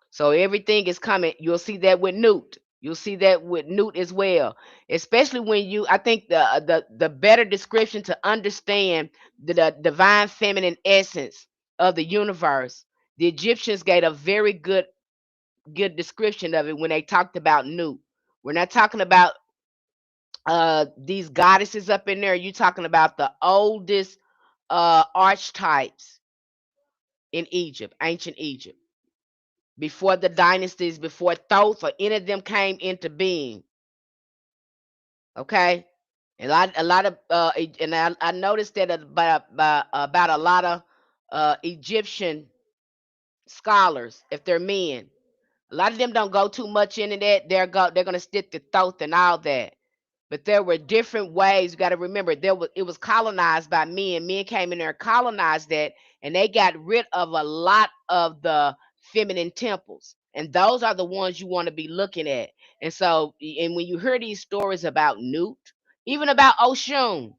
So everything is coming. You'll see that with Newt. You'll see that with Newt as well. Especially when I think the better description to understand the divine feminine essence of the universe. The Egyptians gave a very good description of it when they talked about Newt. We're not talking about these goddesses up in there. You're talking about the oldest archetypes in Egypt, ancient Egypt, before the dynasties, before Thoth or any of them came into being. Okay, a lot of and I noticed that about a lot of Egyptian scholars, if they're men, a lot of them don't go too much into that. They're gonna stick to Thoth and all that. But there were different ways. You got to remember, it was colonized by men. Men came in there and colonized that, and they got rid of a lot of the feminine temples. And those are the ones you want to be looking at. And so, and when you hear these stories about Newt, even about Oshun,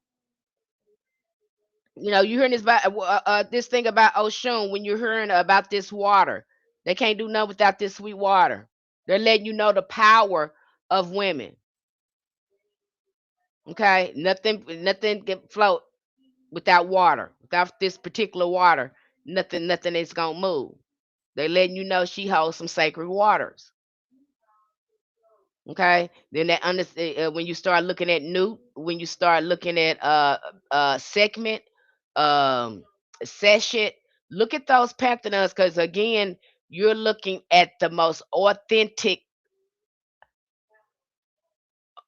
you hearing this thing about Oshun. When you're hearing about this water, they can't do nothing without this sweet water. They're letting you know the power of women. Okay, nothing can float without water. Without this particular water, nothing is gonna move. They letting you know she holds some sacred waters. Okay, then when you start looking at Newt, when you start looking at segment, um, session, look at those pantheons, because again, you're looking at the most authentic,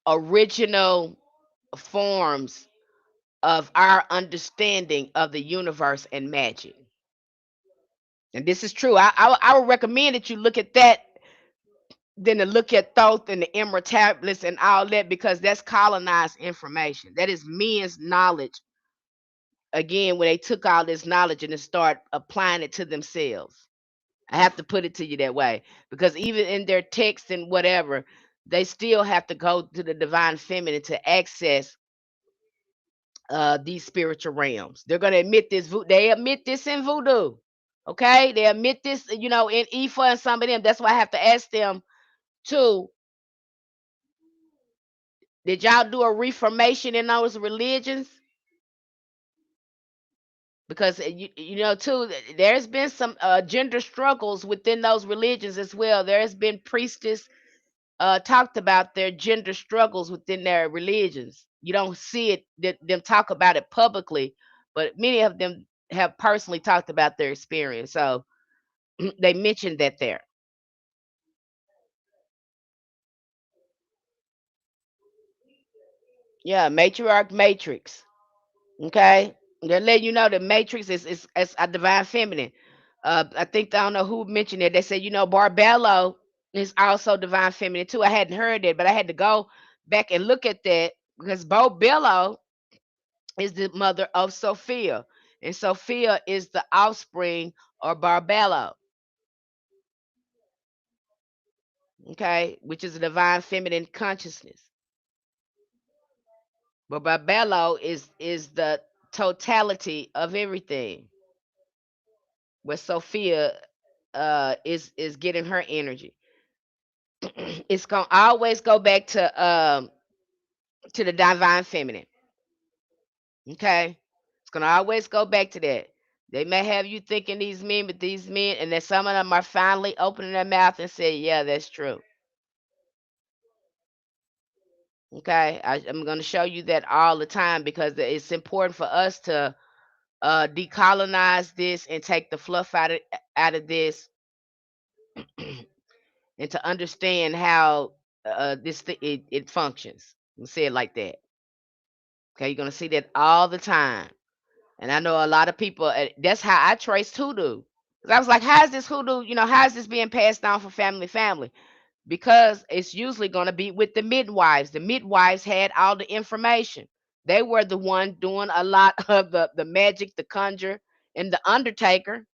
original forms of our understanding of the universe and magic. And this is true. I would recommend that you look at that than to look at Thoth and the Emerald tablets and all that, because that's colonized information. That is men's knowledge. Again, when they took all this knowledge and then start applying it to themselves. I have to put it to you that way, because even in their text and whatever, they still have to go to the divine feminine to access these spiritual realms. They're going to admit this. They admit this in voodoo. Okay, they admit this, in Ifa and some of them. That's why I have to ask them too. Did y'all do a reformation in those religions? Because you know too, there's been some gender struggles within those religions as well. There has been priestess talked about their gender struggles within their religions. You don't see them talk about it publicly, but many of them have personally talked about their experience. So they mentioned that there. Yeah, matriarch matrix. Okay, they're letting you know the matrix is a divine feminine. I think I don't know who mentioned it. They said Barbello is also divine feminine too. I hadn't heard it, but I had to go back and look at that because Barbello is the mother of Sophia, and Sophia is the offspring of Barbello. Okay, which is a divine feminine consciousness. But Barbello is the totality of everything. Where Sophia is getting her energy. It's gonna always go back to the divine feminine. Okay, it's gonna always go back to that. They may have you thinking these men, but these men, and then some of them are finally opening their mouth and say, "Yeah, that's true." Okay, I'm gonna show you that all the time because it's important for us to decolonize this and take the fluff out of this and to understand how it functions. Let me say it like that. Okay, you're gonna see that all the time, and I know a lot of people. That's how I traced hoodoo. 'Cause I was like, how is this hoodoo? How is this being passed down from family to family? Because it's usually gonna be with the midwives. The midwives had all the information. They were the one doing a lot of the magic, the conjure, and the undertaker.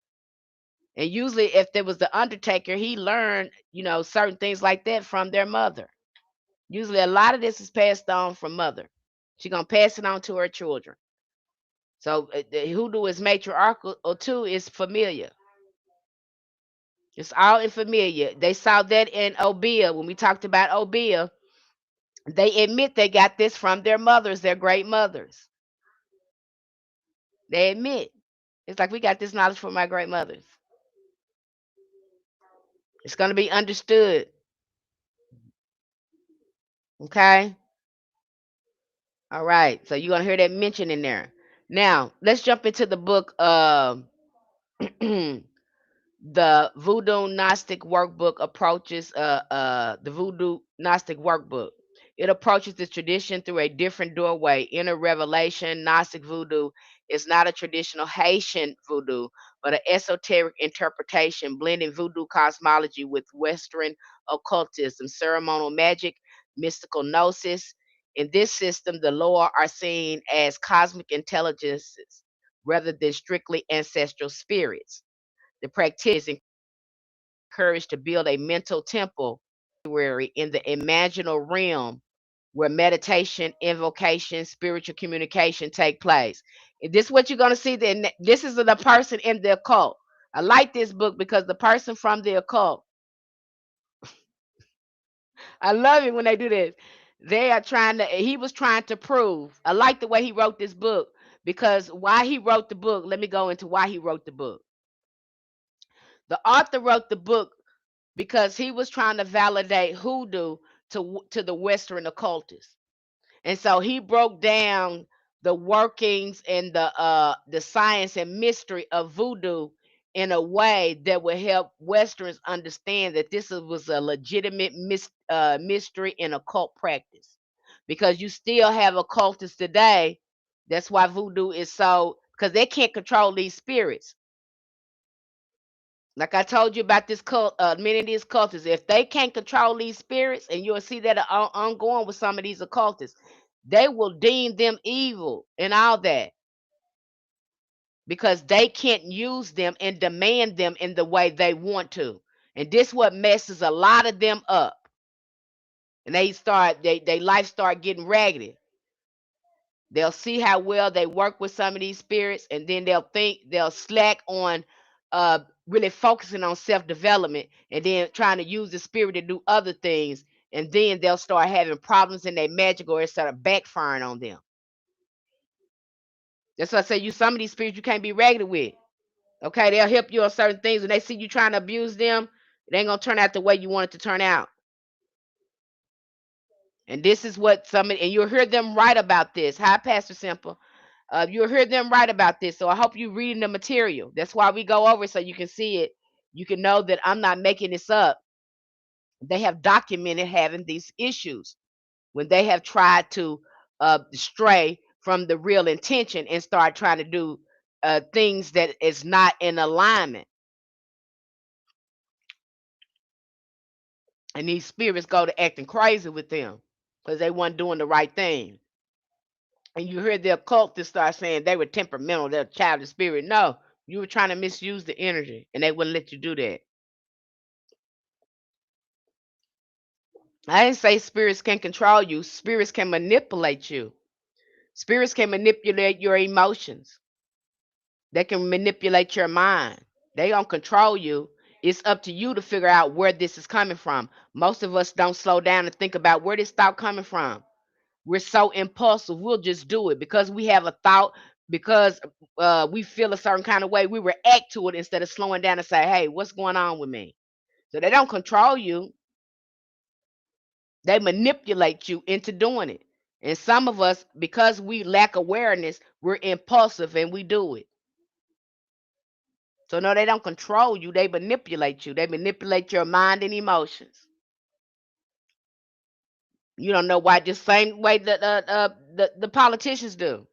And usually, if there was the undertaker, he learned, certain things like that from their mother. Usually, a lot of this is passed on from mother. She's gonna pass it on to her children. So the hoodoo is matriarchal, or two is familiar. It's all in familiar. They saw that in Obia when we talked about Obia. They admit they got this from their mothers, their great mothers. They admit it's like we got this knowledge from my great mothers. It's gonna be understood. Okay. All right. So you're gonna hear that mention in there. Now let's jump into the book. The Voodoo Gnostic Workbook approaches the Voodoo Gnostic Workbook. It approaches this tradition through a different doorway. Inner revelation, Gnostic Voodoo is not a traditional Haitian voodoo, but an esoteric interpretation blending voodoo cosmology with Western occultism, ceremonial magic, mystical gnosis. In this system, the lower are seen as cosmic intelligences rather than strictly ancestral spirits. The practitioners encouraged to build a mental temple in the imaginal realm where meditation, invocation, spiritual communication take place. And this is what you're going to see. This is the person in the occult. I like this book because the person from the occult, I love it when they do this. He was trying to prove. I like the way he wrote this book because why he wrote the book, let me go into why he wrote the book. The author wrote the book because he was trying to validate hoodoo to the Western occultists. And so he broke down the workings and the science and mystery of voodoo in a way that would help Westerns understand that was a legitimate mystery and occult practice. Because you still have occultists today. That's why voodoo is so, because they can't control these spirits. Like I told you about this cult, many of these cultists, if they can't control these spirits, and you'll see that ongoing with some of these occultists, they will deem them evil and all that because they can't use them and demand them in the way they want to. And this what messes a lot of them up. And they life start getting raggedy. They'll see how well they work with some of these spirits, and then they'll slack on really focusing on self-development and then trying to use the spirit to do other things. And then they'll start having problems in their magic or it start backfiring on them. That's why I say some of these spirits you can't be raggedy with. Okay, they'll help you on certain things. When they see you trying to abuse them, it ain't gonna turn out the way you want it to turn out. And this is what and you'll hear them write about this. Hi, Pastor Simple. You'll hear them write about this. So I hope you're reading the material. That's why we go over it so you can see it. You can know that I'm not making this up. They have documented having these issues when they have tried to stray from the real intention and start trying to do things that is not in alignment. And these spirits go to acting crazy with them because they weren't doing the right thing. And you hear the occultists start saying they were temperamental, they're a child of spirit. No, you were trying to misuse the energy and they wouldn't let you do that. I didn't say spirits can control you. Spirits can manipulate you. Spirits can manipulate your emotions. They can manipulate your mind. They don't control you. It's up to you to figure out where this is coming from. Most of us don't slow down and think about where this thought coming from. We're so impulsive. We'll just do it because we have a thought, because we feel a certain kind of way. We react to it instead of slowing down and say, hey, what's going on with me? So they don't control you. They manipulate you into doing it. And some of us, because we lack awareness, we're impulsive and we do it. So no, they don't control you. They manipulate you. They manipulate your mind and emotions. You don't know why. Just same way that the politicians do.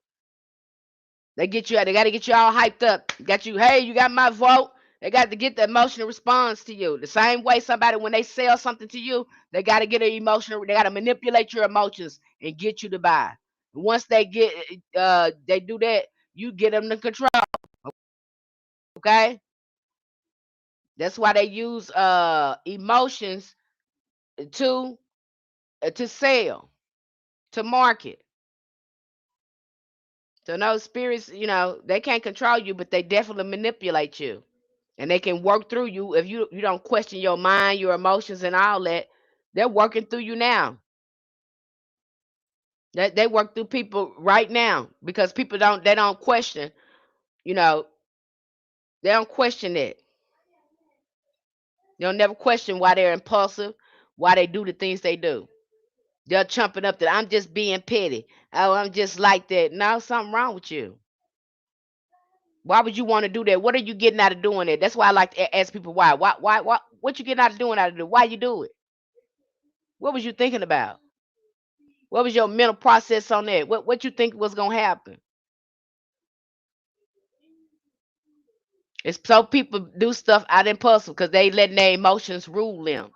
They get you. They got to get you all hyped up. Got you. Hey, you got my vote. They got to get the emotional response to you. The same way somebody, when they sell something to you, they got to get an emotional. They got to manipulate your emotions and get you to buy. Once they they do that. You get them to control. Okay. That's why they use emotions to sell, to market. So those spirits, they can't control you, but they definitely manipulate you. And they can work through you if you don't question your mind, your emotions, and all that. They're working through you now. They work through people right now because people don't question, you know, they don't question it. They'll never question why they're impulsive, why they do the things they do. They're chumping up that I'm just being petty. Oh, I'm just like that. No, something wrong with you. Why would you want to do that? What are you getting out of doing it? That's why I like to ask people why. Why? What you getting out of doing out of it? Why you do it? What was you thinking about? What was your mental process on that? What you think was gonna happen? It's so people do stuff out impulsive because they letting their emotions rule them.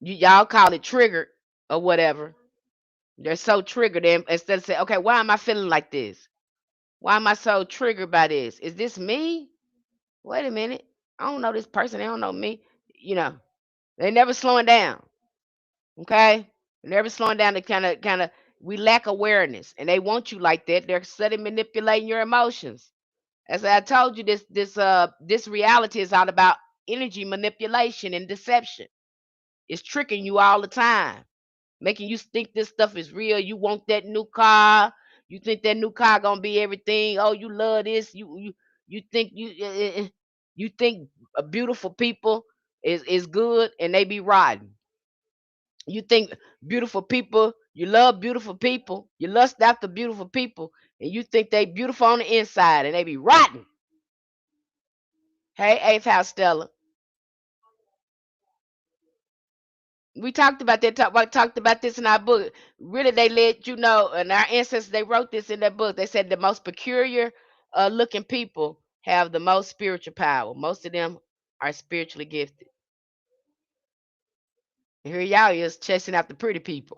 Y'all call it triggered or whatever. They're so triggered, and instead of saying, okay, why am I feeling like this? Why am I so triggered by this? Is this me? Wait a minute. I don't know this person. They don't know me. You know, they never slowing down. Okay? Never slowing down to kind of we lack awareness and they want you like that. They're suddenly manipulating your emotions. As I told you, this reality is all about energy manipulation and deception. It's tricking you all the time, making you think this stuff is real. You want that new car. You think that new car gonna be everything. Oh, you love this. You think you think beautiful people is good and they be rotten. You think beautiful people, you love beautiful people, you lust after beautiful people, and you think they beautiful on the inside and they be rotten. Hey, eighth house Stella. We talked about that. Talked about this in our book. Really, they let you know, and our ancestors they wrote this in their book. They said the most peculiar looking people have the most spiritual power. Most of them are spiritually gifted. And here y'all is chasing after pretty people.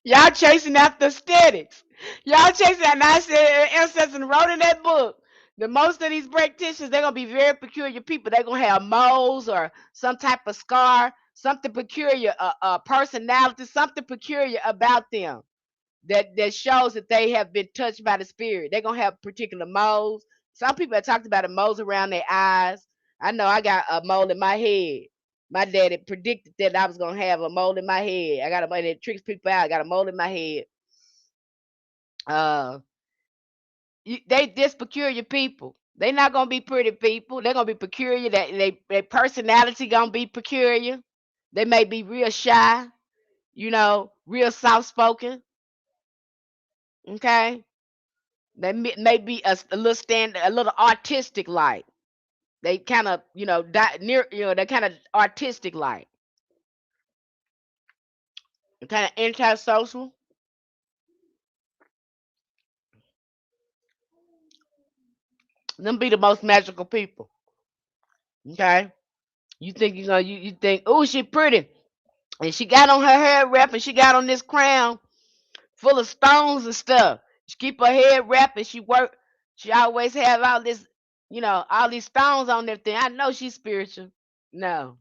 Y'all chasing after aesthetics. Y'all chasing, and I said, ancestors wrote in that book. The most of these practitioners, they're gonna be very peculiar people. They're gonna have moles or some type of scar, something peculiar, a personality, something peculiar about them that shows that they have been touched by the spirit. They're gonna have particular moles. Some people have talked about the moles around their eyes. I know I got a mole in my head. My daddy predicted that I was gonna have a mole in my head. I got a mole that tricks people out. I got a mole in my head. Uh, they this peculiar people. They not gonna be pretty people. They're gonna be peculiar. Their personality gonna be peculiar. They may be real shy. Real soft spoken. Okay, they may be a little a little artistic like. They kind of near they're kind of artistic like. kind of antisocial. Them be the most magical people. Okay, you think you know you think, oh, she pretty, and she got on her hair wrap, and she got on this crown full of stones and stuff. She keep her head wrapped, and she work. She always have all this, all these stones on everything. I know she's spiritual. No,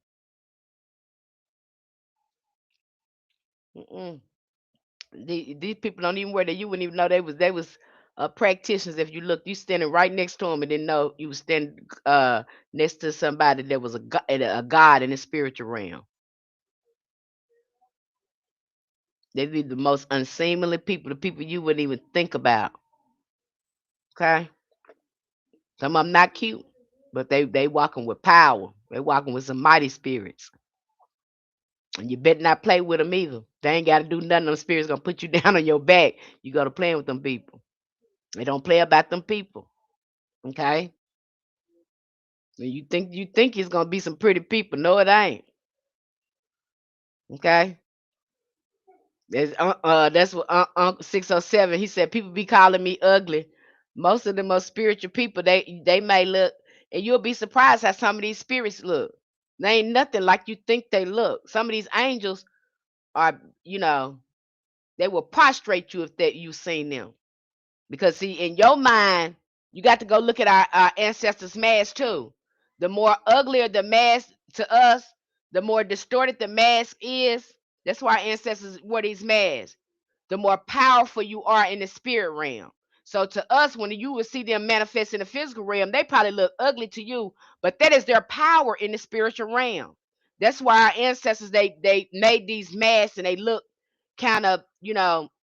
mm-mm. These people don't even wear that. You wouldn't even know they was practitioners. If you look, you standing right next to them and didn't know you was standing next to somebody that was a god in the spiritual realm. They be the most unseemly people, the people you wouldn't even think about. Okay, some of them not cute, but they walking with power. They walking with some mighty spirits, and you better not play with them either. They ain't got to do nothing. Them spirits gonna put you down on your back. You go to playing with them people. They don't play about them people. Okay. You think it's gonna be some pretty people. No, it ain't. Okay. That's what Uncle 607. He said people be calling me ugly. Most of the most spiritual people, they may look, and you'll be surprised how some of these spirits look. They ain't nothing like you think they look. Some of these angels are, they will prostrate you if that you seen them. Because see, in your mind, you got to go look at our ancestors' mask too. The more uglier the mask to us, the more distorted the mask is. That's why our ancestors wore these masks. The more powerful you are in the spirit realm. So to us, when you would see them manifest in the physical realm, they probably look ugly to you, but that is their power in the spiritual realm. That's why our ancestors they made these masks and they look kind of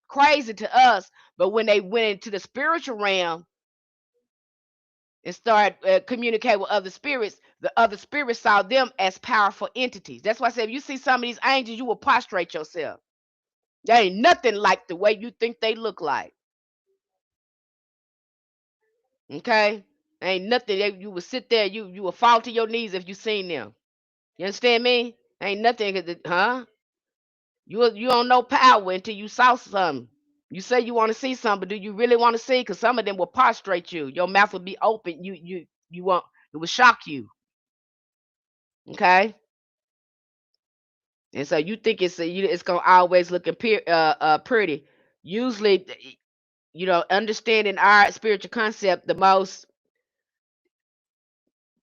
crazy to us, but when they went into the spiritual realm and started communicate with other spirits, the other spirits saw them as powerful entities. That's why I said if you see some of these angels, you will prostrate yourself. There ain't nothing like the way you think they look like. Okay? Ain't nothing that you would sit there, you would fall to your knees if you seen them. You understand me? Ain't nothing, huh? You don't know power until you saw something. You say you want to see something, but do you really want to see? Because some of them will prostrate you. Your mouth will be open. You want it will shock you. Okay, and so you think it's gonna always look pretty. Usually, understanding our spiritual concept, the most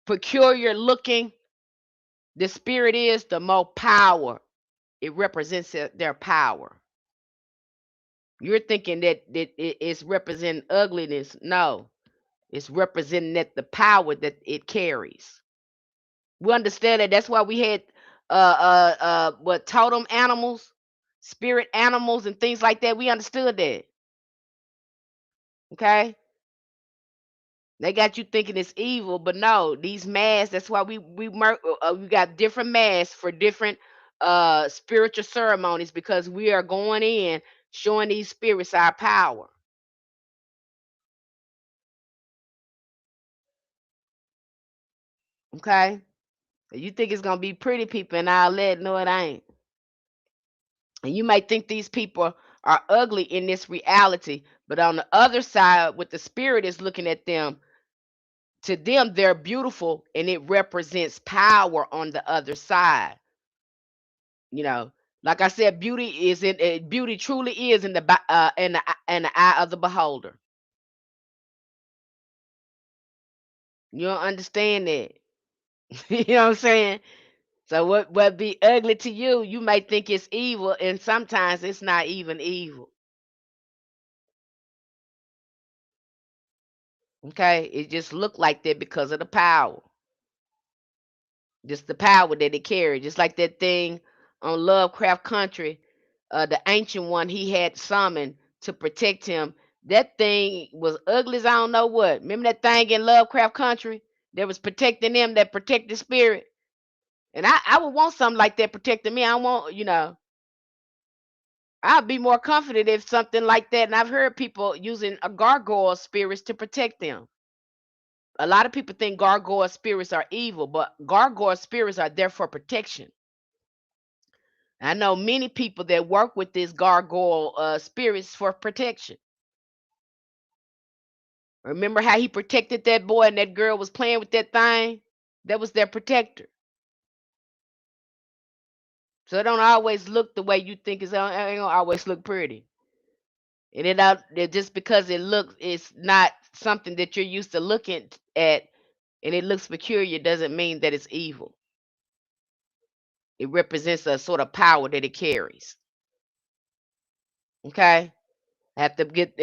peculiar looking the spirit is, the more power it represents their power. You're thinking that it's representing ugliness. No, it's representing that the power that it carries. We understand that. That's why we had what totem animals, spirit animals, and things like that. We understood that. Okay, they got you thinking it's evil, but no, these masks. That's why we got different masks for different spiritual ceremonies because we are going in showing these spirits our power. Okay, you think it's gonna be pretty people and all that? No, it ain't. And you might think these people are ugly in this reality, but on the other side, what the spirit is looking at them, to them, they're beautiful and it represents power on the other side. You know, like I said, beauty truly is in the eye of the beholder. You don't understand that. You know what I'm saying? So what be ugly to you, you may think it's evil, and sometimes it's not even evil. Okay, it just looked like that because of the power. Just the power that it carried. Just like that thing on Lovecraft Country, the ancient one he had summoned to protect him. That thing was ugly as I don't know what. Remember that thing in Lovecraft Country that was protecting them, that protected spirit? And I would want something like that protecting me. I want, I'd be more confident if something like that. And I've heard people using a gargoyle spirits to protect them. A lot of people think gargoyle spirits are evil, but gargoyle spirits are there for protection. I know many people that work with this gargoyle spirits for protection. Remember how he protected that boy and that girl was playing with that thing? That was their protector. So it don't always look the way you think it's. It ain't gonna always look pretty. And just because it looks, it's not something that you're used to looking at, and it looks peculiar doesn't mean that it's evil. It represents a sort of power that it carries. Okay, I have to get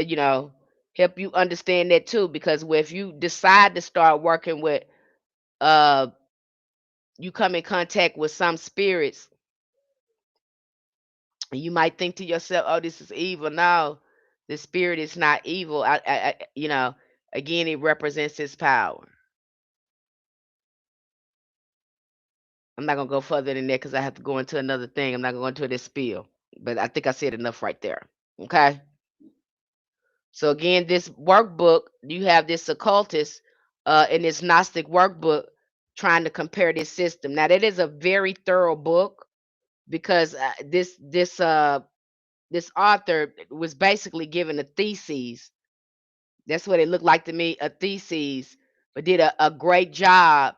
help you understand that too, because if you decide to start working with, uh, you come in contact with some spirits, and you might think to yourself, "Oh, this is evil." No, the spirit is not evil. Again, it represents his power. I'm not gonna go further than that because I have to go into another thing. I'm not gonna go into this spiel, but I think I said enough right there. Okay. So again, this workbook, you have this occultist in this Gnostic workbook trying to compare this system. Now that is a very thorough book because this author was basically given a thesis. That's what it looked like to me, a thesis, but did a great job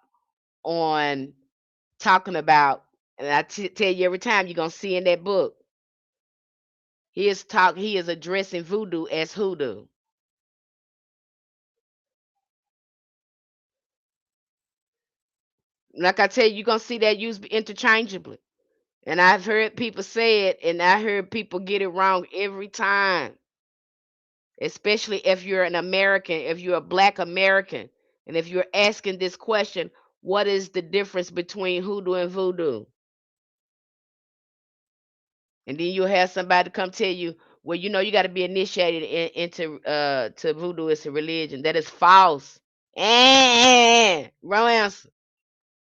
on talking about, and tell you every time you're gonna see in that book, he is addressing voodoo as hoodoo. Like I tell you, you're gonna see that used interchangeably. And I've heard people say it, and I heard people get it wrong every time. Especially if you're an American, if you're a black American, and if you're asking this question, what is the difference between hoodoo and voodoo? And then you'll have somebody come tell you, well, you got to be initiated into to voodoo as a religion. That is false. Wrong answer.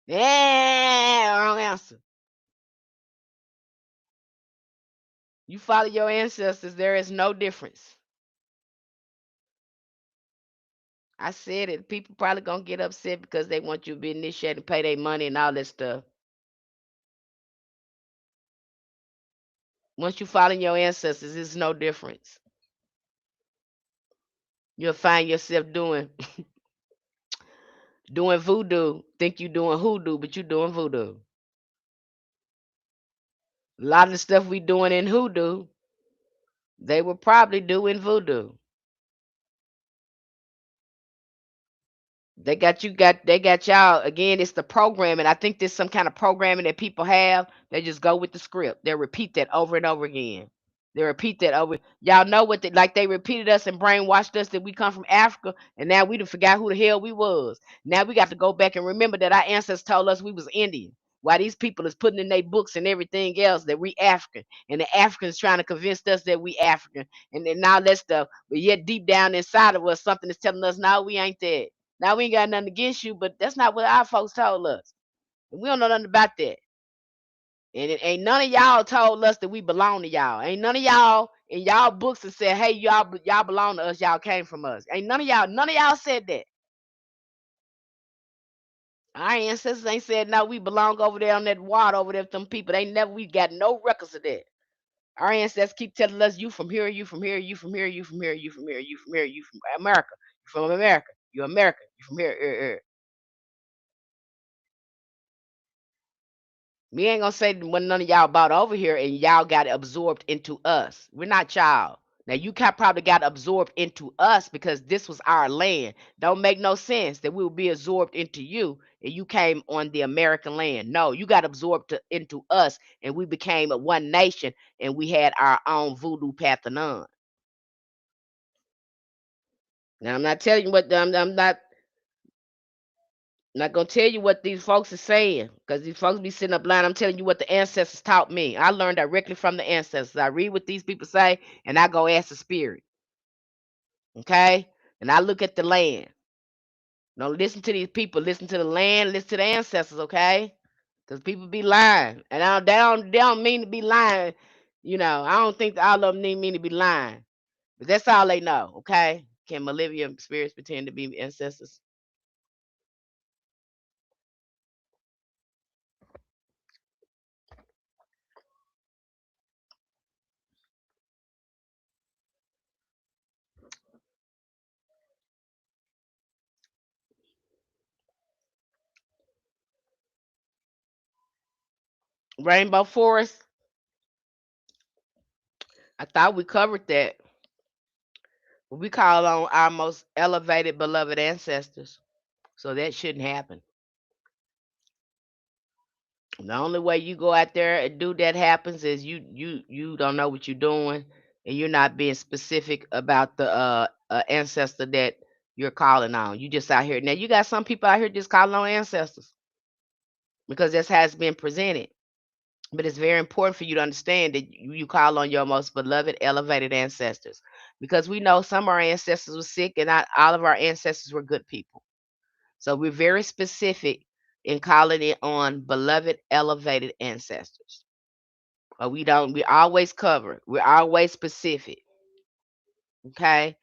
Wrong answer. You follow your ancestors, there is no difference. I said it. People probably gonna get upset because they want you to be initiated and pay their money and all that stuff. Once you follow your ancestors, it's no difference. You'll find yourself doing voodoo. Think you doing hoodoo, but you doing voodoo. A lot of the stuff we doing in hoodoo, they were probably doing voodoo. They got y'all again. It's the programming. I think there's some kind of programming that people have. They just go with the script. They repeat that over and over again. They repeat that over. Y'all know what like they repeated us and brainwashed us that we come from Africa, and now we done forgot who the hell we was. Now we got to go back and remember that our ancestors told us we was Indian. Why these people is putting in their books and everything else that we African, and the Africans trying to convince us that we African, and then now that stuff. But yet deep down inside of us, something is telling us, no, we ain't that. Now we ain't got nothing against you, but that's not what our folks told us. And we don't know nothing about that. And it ain't none of y'all told us that we belong to y'all. Ain't none of y'all in y'all books and said, hey, y'all belong to us, y'all came from us. Ain't none of y'all said that. Our ancestors ain't said no, we belong over there on that water over there with them people. We got no records of that. Our ancestors keep telling us you from here, you from here, you from here, you from here, you from here, you from here, you from America. You from America. You American. You from here. We ain't gonna say when none of y'all bought over here and y'all got absorbed into us. We're not y'all. Now you probably got absorbed into us because this was our land. Don't make no sense that we will be absorbed into you and you came on the American land. No, you got absorbed into us and we became a one nation and we had our own voodoo pantheon. Now I'm not telling you what I'm not gonna tell you what these folks are saying, because these folks be sitting up lying. I'm telling you what the ancestors taught me. I learned directly from the ancestors. I read what these people say, and I go ask the spirit. Okay, and I look at the land. Don't listen to these people. Listen to the land. Listen to the ancestors. Okay, because people be lying, and they don't mean to be lying. I don't think that all of them mean to be lying, but that's all they know. Okay, can malevolent spirits pretend to be ancestors? Rainbow Forest. I thought we covered that. We call on our most elevated, beloved ancestors. So that shouldn't happen. The only way you go out there and do that happens is you don't know what you're doing, and you're not being specific about the ancestor that you're calling on. You just out here now. You got some people out here just calling on ancestors because that's how it's been presented. But it's very important for you to understand that you call on your most beloved, elevated ancestors, because we know some of our ancestors were sick, and not all of our ancestors were good people. So we're very specific in calling it on beloved, elevated ancestors. We don't, we always cover, we're always specific. Okay.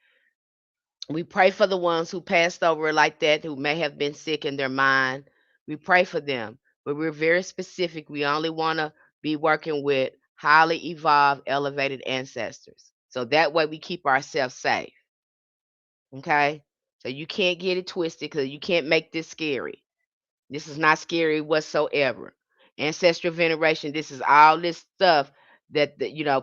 We pray for the ones who passed over like that, who may have been sick in their mind. We pray for them, but we're very specific. We only want to be working with highly evolved, elevated ancestors. So that way we keep ourselves safe. Okay. So you can't get it twisted, because you can't make this scary. This is not scary whatsoever. Ancestral veneration, this is all this stuff that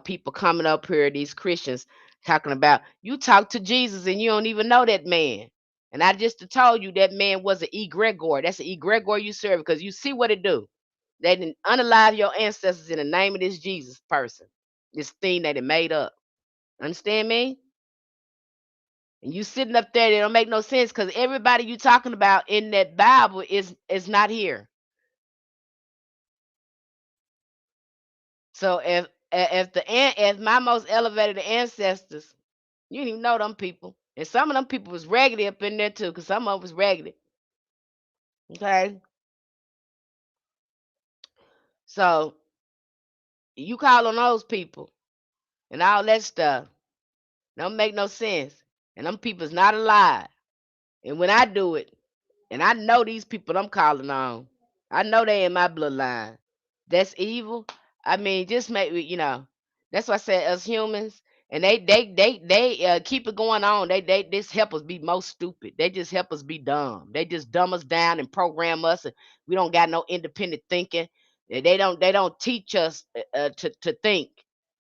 people coming up here, these Christians talking about. You talk to Jesus and you don't even know that man. And I just told you that man was an egregor. That's an egregor you serve, because you see what it do. They didn't unalive your ancestors in the name of this Jesus person, this thing that it made up. Understand me? And you sitting up there, it don't make no sense, because everybody you talking about in that Bible is not here. So if my most elevated ancestors, you didn't even know them people, and some of them people was raggedy up in there too, because some of them was raggedy. Okay, so you call on those people and all that stuff don't make no sense, and them people's not alive. And when I do it, and I know these people I'm calling on, I know they in my bloodline. That's evil. I mean, just make me, That's why I said us humans, and they keep it going on. They just help us be more stupid. They just help us be dumb. They just dumb us down and program us, and we don't got no independent thinking. They don't teach us to think.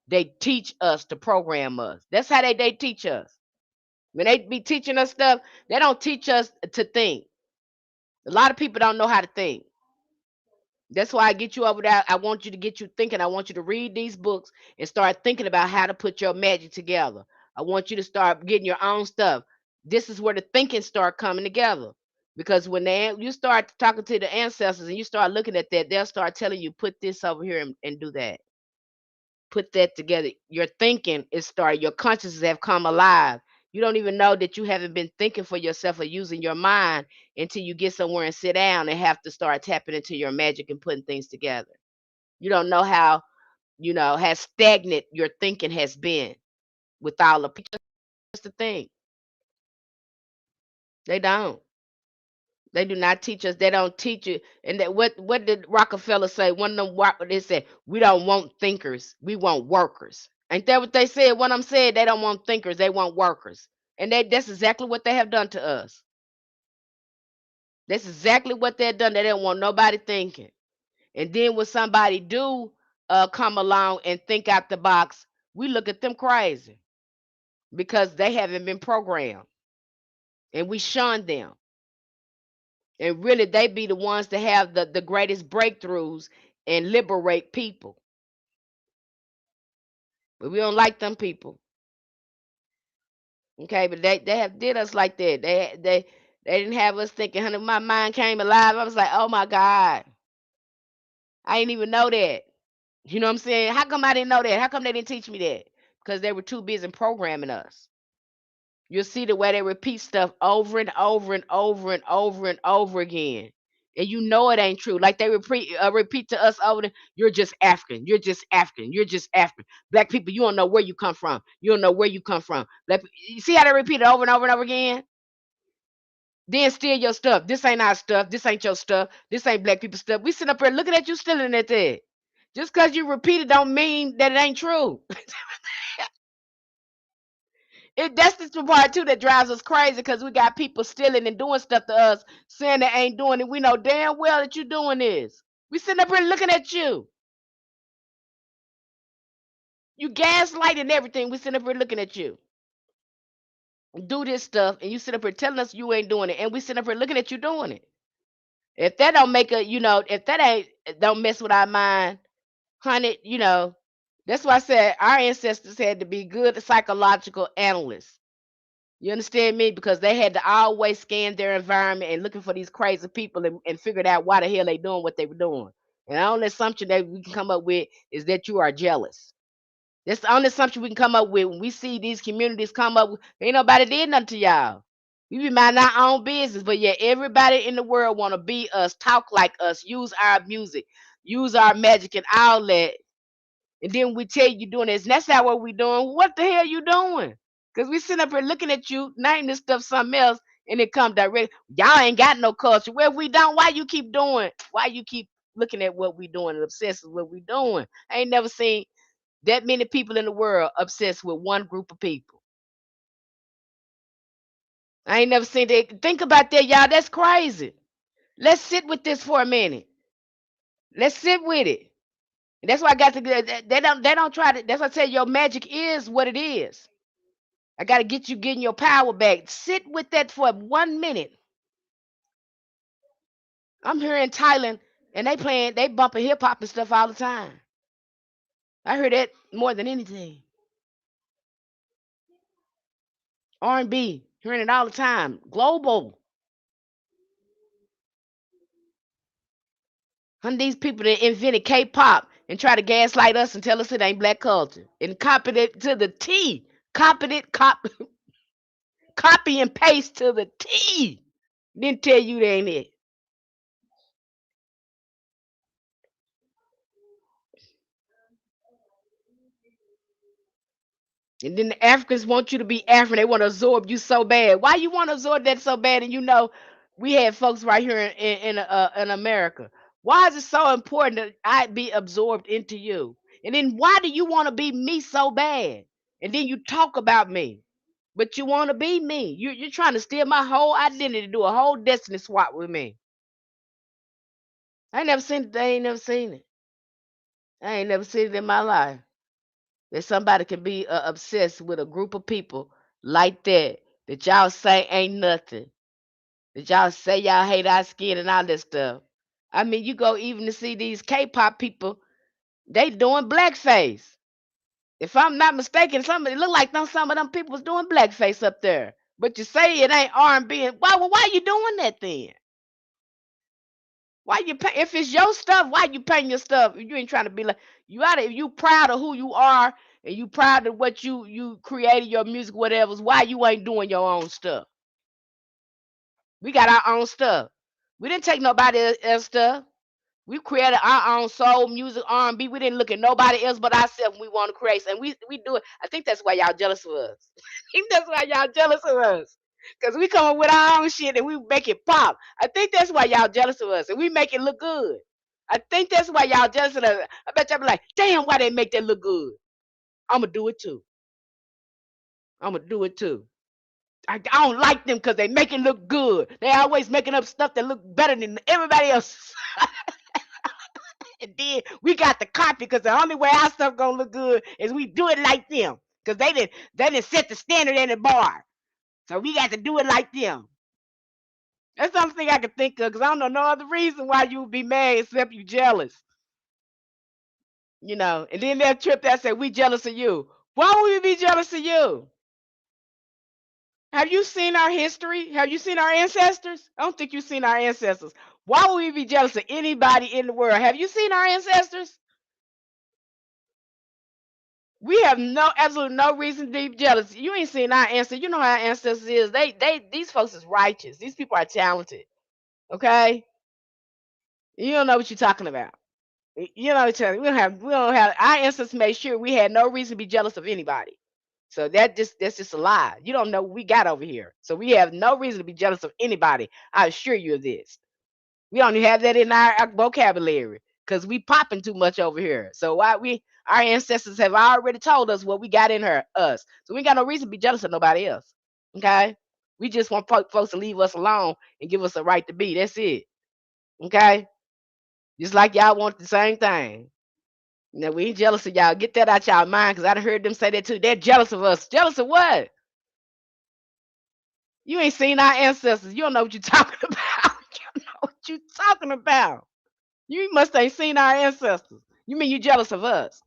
They teach us to program us. That's how they teach us. When they be teaching us stuff, they don't teach us to think. A lot of people don't know how to think. That's why I get you over there. I want you to get you thinking. I want you to read these books and start thinking about how to put your magic together. I want you to start getting your own stuff. This is where the thinking start coming together. Because when you start talking to the ancestors and you start looking at that, they'll start telling you, put this over here and do that. Put that together. Your thinking is started. Your consciousness have come alive. You don't even know that you haven't been thinking for yourself or using your mind until you get somewhere and sit down and have to start tapping into your magic and putting things together. You don't know how, how stagnant your thinking has been with all the people. Just to think. They don't. They do not teach us. They don't teach you. And that what did Rockefeller say? One of them they said, we don't want thinkers. We want workers. Ain't that what they said? What I'm saying, they don't want thinkers, they want workers. And that's exactly what they have done to us. That's exactly what they've done. They don't want nobody thinking. And then when somebody do come along and think out the box, we look at them crazy because they haven't been programmed. And we shun them. And really, they be the ones that have the greatest breakthroughs and liberate people. But we don't like them people. Okay, but they have did us like that. They didn't have us thinking. Honey, my mind came alive. I was like, oh my God, I didn't even know that. You know what I'm saying? How come I didn't know that? How come they didn't teach me that? Because they were too busy programming us. You'll see the way they repeat stuff over and over and over and over and over again. And you know it ain't true. Like they repeat to us over you're just African. You're just African. You're just African. Black people, you don't know where you come from. You don't know where you come from. You see how they repeat it over and over and over again? Then steal your stuff. This ain't our stuff. This ain't your stuff. This ain't black people stuff. We sit up here looking at you stealing at that. Just because you repeat it don't mean that it ain't true. That's the part too that drives us crazy, because we got people stealing and doing stuff to us, saying they ain't doing it. We know damn well that you're doing this. We sitting up here looking at you. You gaslighting everything. We sitting up here looking at you do this stuff, and you sit up here telling us you ain't doing it, and we sit up here looking at you doing it. If that don't make a, if that ain't don't mess with our mind, honey, that's why I said our ancestors had to be good psychological analysts. You understand me? Because they had to always scan their environment and looking for these crazy people and figured out why the hell they doing what they were doing. And the only assumption that we can come up with is that you are jealous. That's the only assumption we can come up with when we see these communities come up with, ain't nobody did nothing to y'all. We be minding our own business, but yet everybody in the world want to be us, talk like us, use our music, use our magic and outlet. And then we tell you doing this. And that's not what we doing. What the hell you doing? Because we sitting up here looking at you, naming this stuff something else, and it come direct. Y'all ain't got no culture. Well, if we don't, why you keep doing? Why you keep looking at what we doing and obsessed with what we doing? I ain't never seen that many people in the world obsessed with one group of people. I ain't never seen that. Think about that, y'all. That's crazy. Let's sit with this for a minute. Let's sit with it. And that's why I got to get. They don't try to. That's why I tell you, your magic is what it is. I got to get you getting your power back. Sit with that for 1 minute. I'm here in Thailand, and they bumping hip hop and stuff all the time. I hear that more than anything. R&B, hearing it all the time. Global. These people that invented K-pop and try to gaslight us and tell us it ain't black culture and copied it to the T. Copied it, copy and paste to the T. Then tell you they ain't it. And then the Africans want you to be African. They want to absorb you so bad. Why you want to absorb that so bad? And we had folks right here in America. Why is it so important that I be absorbed into you? And then why do you want to be me so bad? And then you talk about me, but you want to be me. You're trying to steal my whole identity, do a whole destiny swap with me. I ain't never seen it. I ain't never seen it. I ain't never seen it in my life. That somebody can be obsessed with a group of people like that, that y'all say ain't nothing, that y'all say y'all hate our skin and all this stuff. I mean, you go even to see these K-pop people, they doing blackface. If I'm not mistaken, somebody look like some of them people was doing blackface up there. But you say it ain't R&B. Why you doing that then? Why you pay if it's your stuff? Why you paying your stuff? You ain't trying to be like you out of if you proud of who you are and you proud of what you created your music, whatever's why you ain't doing your own stuff. We got our own stuff. We didn't take nobody else stuff. We created our own soul music, R&B. We didn't look at nobody else but ourselves. We want to create, and we do it. I think that's why y'all jealous of us. I think that's why y'all jealous of us, cause we come up with our own shit and we make it pop. I think that's why y'all jealous of us, and we make it look good. I think that's why y'all jealous of us. I bet y'all be like, damn, why they make that look good? I'ma do it too. I'ma do it too. I don't like them because they make it look good. They always making up stuff that look better than everybody else. And then we got the copy because the only way our stuff gonna look good is we do it like them. Because they didn't set the standard in the bar. So we got to do it like them. That's the only thing I can think of because I don't know no other reason why you would be mad except you jealous. And then they'll trip that say, we jealous of you. Why would we be jealous of you? Have you seen our history? Have you seen our ancestors? I don't think you've seen our ancestors. Why would we be jealous of anybody in the world? Have you seen our ancestors? We have absolutely no reason to be jealous. You ain't seen our ancestors. You know how our ancestors is. These folks is righteous. These people are talented. Okay, you don't know what you're talking about. You know what I'm we don't have our ancestors made sure we had no reason to be jealous of anybody. So that's just a lie. You don't know what we got over here. So we have no reason to be jealous of anybody. I assure you of this. We don't even have that in our vocabulary because we popping too much over here. So our ancestors have already told us what we got in us. So we ain't got no reason to be jealous of nobody else. Okay? We just want folks to leave us alone and give us a right to be. That's it. Okay? Just like y'all want the same thing. Now we ain't jealous of y'all. Get that out y'all mind, because I done heard them say that too. They're jealous of us. Jealous of what? You ain't seen our ancestors. You don't know what you're talking about. You know what you talking about. You must ain't seen our ancestors. You mean you jealous of us?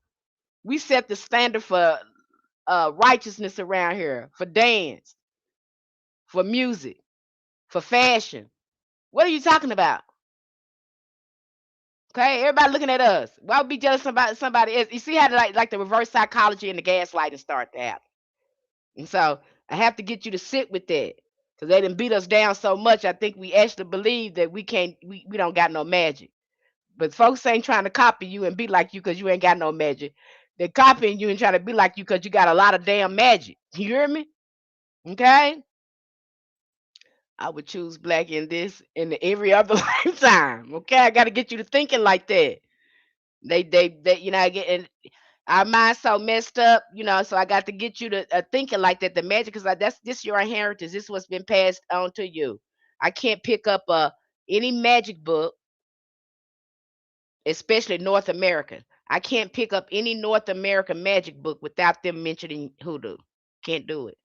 We set the standard for righteousness around here, for dance, for music, for fashion. What are you talking about? Okay, everybody looking at us. Why would be jealous about somebody else? You see how like the reverse psychology and the gaslighting start to happen. And so I have to get you to sit with that. Because they didn't beat us down so much. I think we actually believe that we don't got no magic. But folks ain't trying to copy you and be like you because you ain't got no magic. They're copying you and trying to be like you because you got a lot of damn magic. You hear me? Okay? I would choose black in this in every other lifetime. Okay, I got to get you to thinking like that. They you know, I get and our mind's so messed up, you know. So I got to get you to thinking like that. The magic is like that's this your inheritance. This what's been passed on to you. I can't pick up any magic book, especially North American. I can't pick up any North American magic book without them mentioning hoodoo. Can't do it.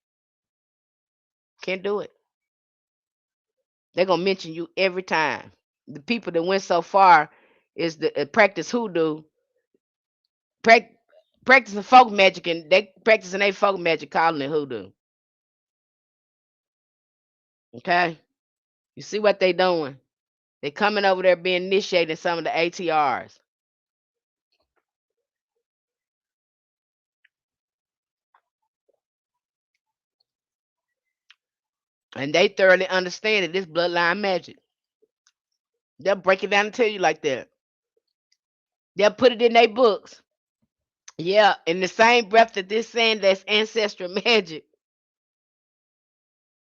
Can't do it. They're gonna mention you every time. The people that went so far is the practice hoodoo, prac- practicing folk magic, and they practicing their folk magic, calling it hoodoo. Okay, you see what they doing? They coming over there being initiated in some of the ATRs, and they thoroughly understand it. This bloodline magic. They'll break it down and tell you like that. They'll put it in their books. Yeah, in the same breath that they're saying that's ancestral magic,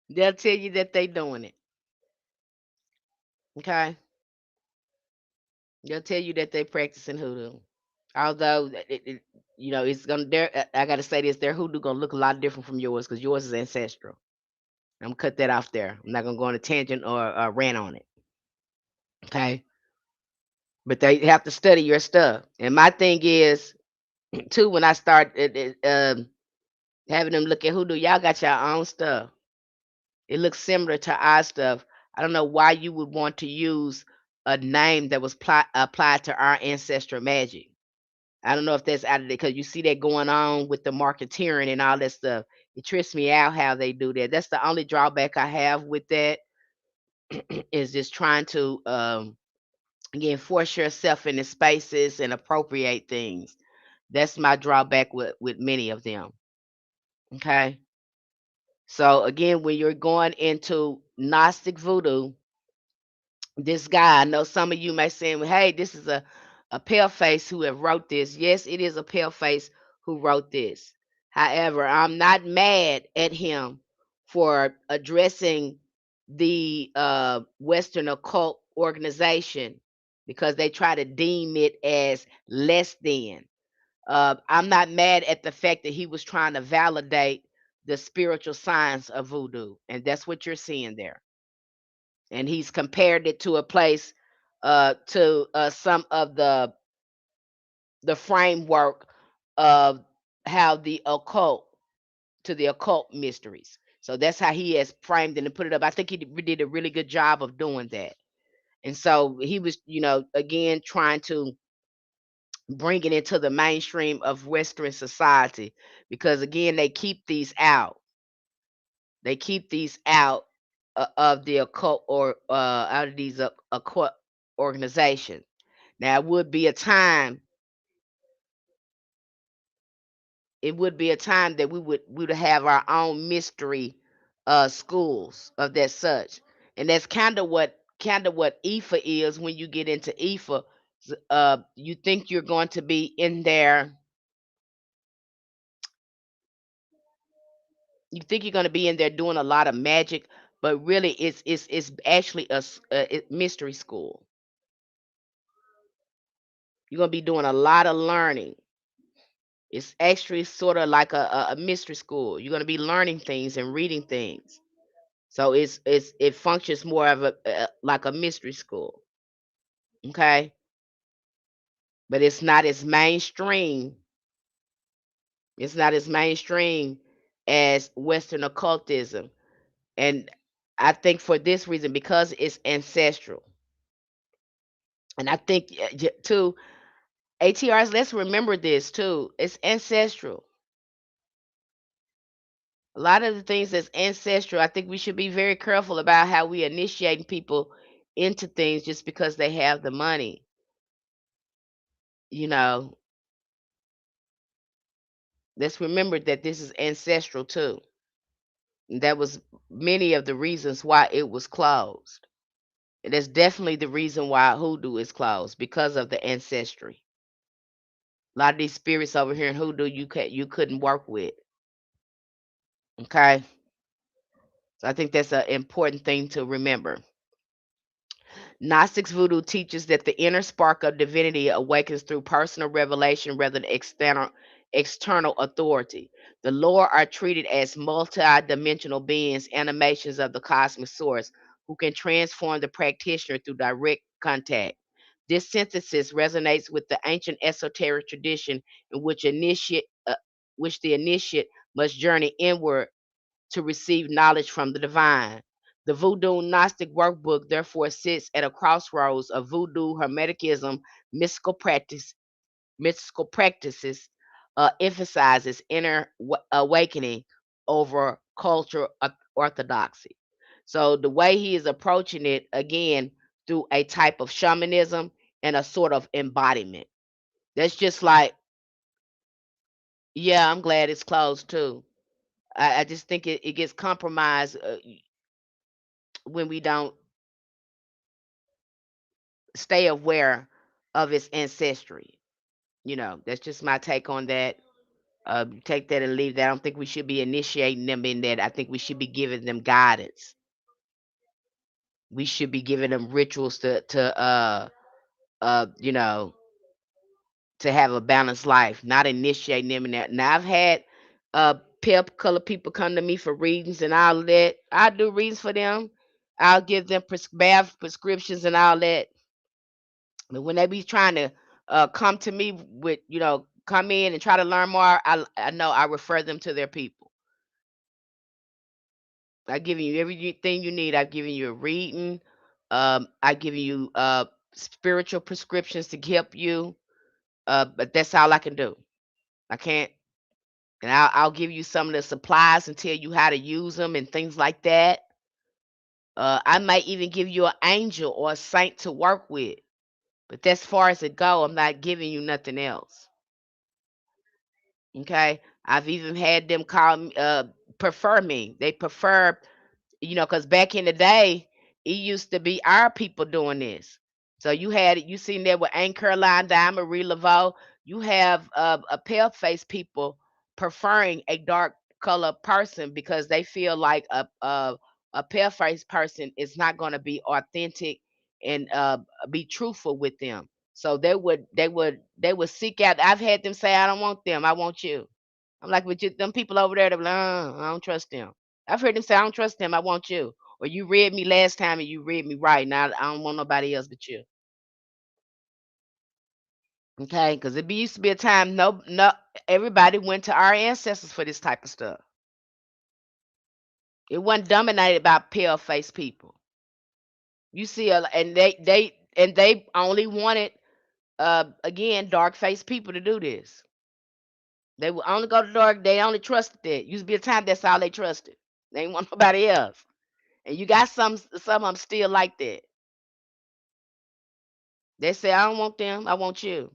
they'll tell you that they doing it. Okay, they'll tell you that they practicing hoodoo. Although you know, it's gonna. I gotta say this: their hoodoo gonna look a lot different from yours because yours is ancestral. I'm gonna cut that off there. I'm not gonna go on a tangent or rant on it. Okay, but they have to study your stuff. And my thing is too when I start having them look at hoodoo, y'all got your own stuff. It looks similar to our stuff. I don't know why you would want to use a name that was applied to our ancestral magic. I don't know if that's out of it because you see that going on with the marketeering and all that stuff. It trips me out how they do that. That's the only drawback I have with that is just trying to again force yourself into spaces and appropriate things. That's my drawback with many of them. Okay. So again, when you're going into Gnostic Voodoo, this guy, I know some of you may say, well, hey, this is a pale face who have wrote this. Yes, it is a pale face who wrote this. However, I'm not mad at him for addressing the Western occult organization because they try to deem it as less than. I'm not mad at the fact that he was trying to validate the spiritual science of voodoo, and that's what you're seeing there. And he's compared it to a place to some of the framework of how the occult to the occult mysteries. So that's how he has framed it and put it up. I think he did a really good job of doing that. And so he was, you know, again trying to bring it into the mainstream of Western society because again they keep these out. They keep these out of the occult or out of these occult organizations. Now it would be a time that we would have our own mystery schools of that such. And that's kind of what Ifa is when you get into Ifa. You think you're going to be in there, you think you're going to be in there doing a lot of magic, but really it's actually a mystery school. You're going to be doing a lot of learning. It's actually sort of like a mystery school. You're going to be learning things and reading things. So it functions more of a like a mystery school. Okay. but it's not as mainstream. It's not as mainstream as Western occultism. And I think for this reason, because it's ancestral. And I think too, ATRs, let's remember this too. It's ancestral. A lot of the things that's ancestral, I think we should be very careful about how we initiate people into things just because they have the money. You know, let's remember that this is ancestral too. And that was many of the reasons why it was closed. And that's definitely the reason why hoodoo is closed because of the ancestry. A lot of these spirits over here in hoodoo you couldn't work with. Okay, so I think that's an important thing to remember. Gnostics voodoo teaches that the inner spark of divinity awakens through personal revelation rather than external authority. The Lord are treated as multi-dimensional beings, animations of the cosmic source, who can transform the practitioner through direct contact. This synthesis resonates with the ancient esoteric tradition in which the initiate must journey inward to receive knowledge from the divine. The Voudon Gnostic Workbook therefore sits at a crossroads of voodoo, hermeticism, mystical practice, mystical practices, emphasizes inner awakening over cultural orthodoxy. So the way he is approaching it again through a type of shamanism and a sort of embodiment. That's just like, yeah, I'm glad it's closed too. I just think it gets compromised when we don't stay aware of its ancestry. That's just my take on that. Take that and leave that. I don't think we should be initiating them in that. I think we should be giving them guidance. We should be giving them rituals uh you know to have a balanced life, not initiating them in that. Now I've had pep color people come to me for readings and all of that. I do readings for them. I'll give them bath prescriptions and all that. But when they be trying to come to me with, come in and try to learn more, I know I refer them to their people. I give you everything you need. I've given you a reading. I give you spiritual prescriptions to help you. But that's all I can do. I can't, and I'll give you some of the supplies and tell you how to use them and things like that. I might even give you an angel or a saint to work with. But as far as it go, I'm not giving you nothing else. Okay, I've even had them call me, prefer me. They prefer, because back in the day, it used to be our people doing this. So you seen that with Aunt Caroline Diamond, Marie Laveau. You have a pale face people preferring a dark color person because they feel like a pale face person is not going to be authentic and be truthful with them. So they would seek out. I've had them say, "I don't want them. I want you." I'm like, "With you, them people over there, they're like, I don't trust them." I've heard them say, "I don't trust them. I want you." Or you read me last time and you read me right. Now I don't want nobody else but you. Okay, because used to be a time no everybody went to our ancestors for this type of stuff. It wasn't dominated by pale faced people. You see, and they only wanted again dark faced people to do this. They would only go to dark. They only trusted that. Used to be a time that's all they trusted. They ain't want nobody else. And you got some of them still like that. They say, "I don't want them. I want you."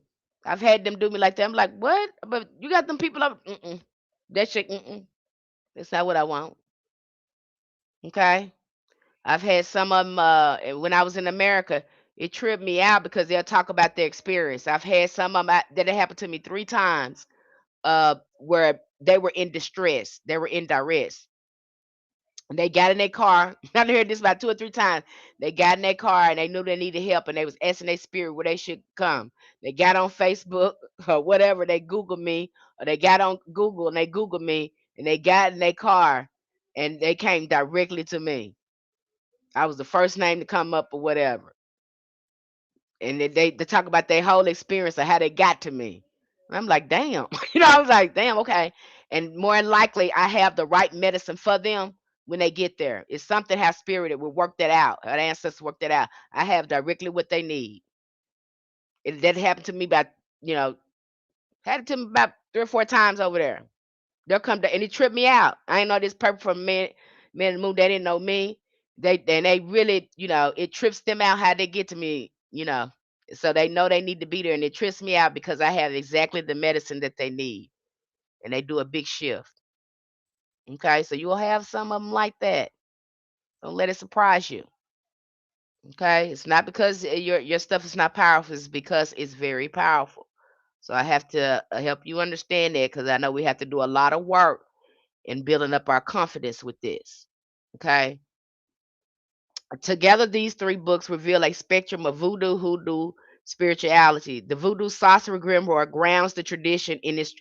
I've had them do me like that. I'm like, "What? But you got them people up? Mm-mm. That shit. Mm-mm. That's not what I want." Okay. I've had some of them. When I was in America, it tripped me out because they'll talk about their experience. I've had some of them that it happened to me 3 times. Where they were in distress. They were in duress. And they got in their car. I've heard this about 2 or 3 times. They got in their car and they knew they needed help and they was asking their spirit where they should come. They got on Facebook or whatever. They Googled me, or they got on Google and they Googled me and they got in their car and they came directly to me. I was the first name to come up or whatever. And they talk about their whole experience of how they got to me. And I'm like, damn. I was like, damn, okay. And more than likely, I have the right medicine for them when they get there. If something has spirit, it will work that out. Our ancestors work that out. I have directly what they need. That happened to me about, you know, had it to me about 3 or 4 times over there. They'll come to, and it tripped me out. I ain't know this purple from man in the moon. They didn't know me. They really, it trips them out how they get to me. So they know they need to be there, and it trips me out because I have exactly the medicine that they need, and they do a big shift. Okay, so you'll have some of them like that. Don't let it surprise you. Okay, it's not because your stuff is not powerful. It's because it's very powerful. So I have to help you understand that because I know we have to do a lot of work in building up our confidence with this. Okay. Together, these three books reveal a spectrum of voodoo, hoodoo, spirituality. The Voodoo Sorcery Grimoire grounds the tradition in its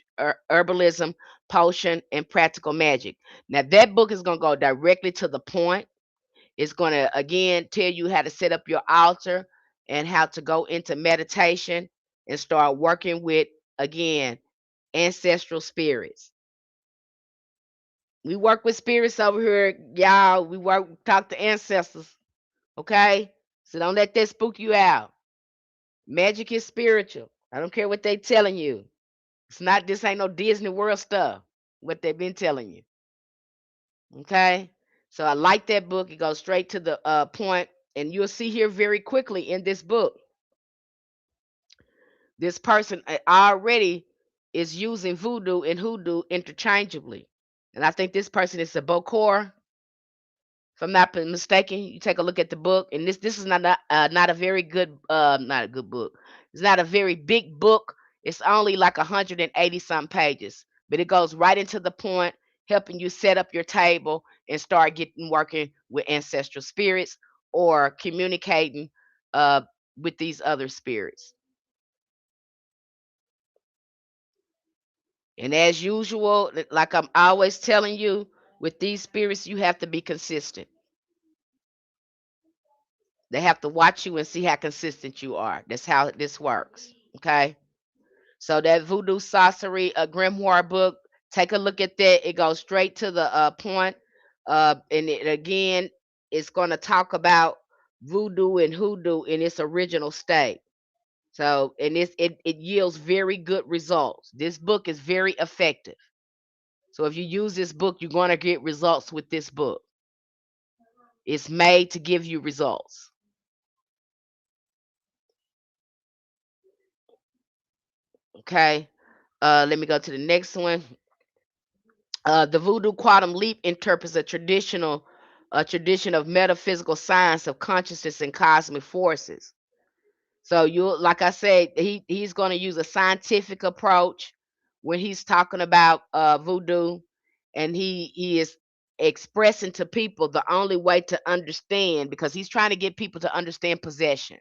herbalism, potion, and practical magic. Now, that book is going to go directly to the point. It's going to, again, tell you how to set up your altar and how to go into meditation and start working with, again, ancestral spirits. We work with spirits over here, y'all. Talk to ancestors, okay? So don't let that spook you out. Magic is spiritual. I don't care what they telling you. It's not, this ain't no Disney World stuff, what they've been telling you, okay? So I like that book. It goes straight to the point, and you'll see here very quickly in this book, this person already is using voodoo and hoodoo interchangeably. And I think this person is a Bokor. If I'm not mistaken, you take a look at the book, and this is not a very good not a good book. It's not a very big book. It's only like 180 some pages, but it goes right into the point, helping you set up your table and start getting working with ancestral spirits or communicating uh, with these other spirits. And as usual, like I'm always telling you, with these spirits, you have to be consistent. They have to watch you and see how consistent you are. That's how this works. Okay. So that Voodoo Sorcery Grimoire book, take a look at that. It goes straight to the point. And it again, it's going to talk about voodoo and hoodoo in its original state. So, and it yields very good results. This book is very effective. So if you use this book, you're going to get results with this book. It's made to give you results. Okay. Let me go to the next one. The Voodoo Quantum Leap interprets a tradition of metaphysical science of consciousness and cosmic forces. So like I said, he's going to use a scientific approach when he's talking about voodoo, and he is expressing to people the only way to understand, because he's trying to get people to understand possession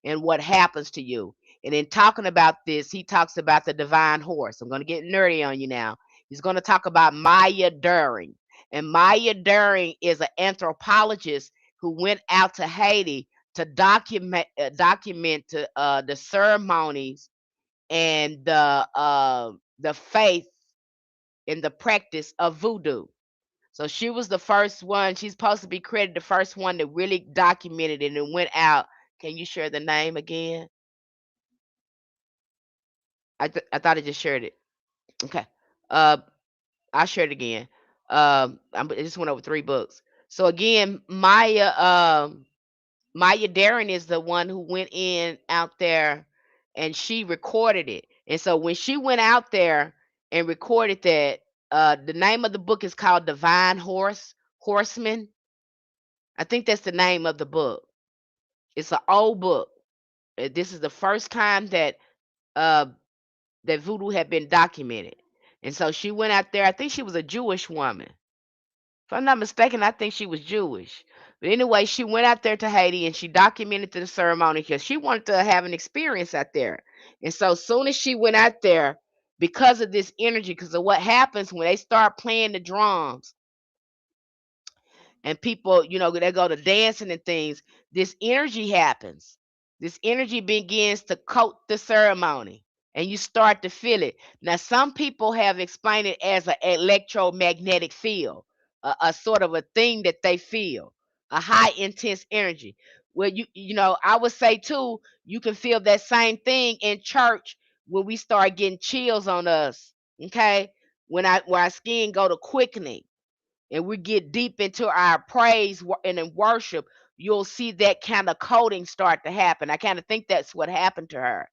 and what happens to you. And in talking about this, he talks about the divine horse. I'm going to get nerdy on you now. He's going to talk about Maya During. And Maya During is an anthropologist who went out to Haiti to document the ceremonies and the faith and the practice of voodoo. So she was the first one. She's supposed to be credited the first one that really documented it and went out. Can you share the name again? I thought I just shared it. Okay. Uh, I shared it again. I just went over 3 books. So again, Maya Deren is the one who went in out there and she recorded it. And so when she went out there and recorded that, the name of the book is called Divine Horseman. I think that's the name of the book. It's an old book. This is the first time uh, that voodoo had been documented. And so she went out there. I think she was a Jewish woman. If I'm not mistaken, I think she was Jewish. But anyway, she went out there to Haiti and she documented the ceremony because she wanted to have an experience out there. And so soon as she went out there, because of this energy, because of what happens when they start playing the drums and people, they go to dancing and things, this energy happens. This energy begins to coat the ceremony and you start to feel it. Now, some people have explained it as an electromagnetic field, a sort of a thing that they feel, a high intense energy. Well, I would say too, you can feel that same thing in church when we start getting chills on us. Okay, when our skin go to quickening and we get deep into our praise and in worship, you'll see that kind of coding start to happen. I kind of think that's what happened to her,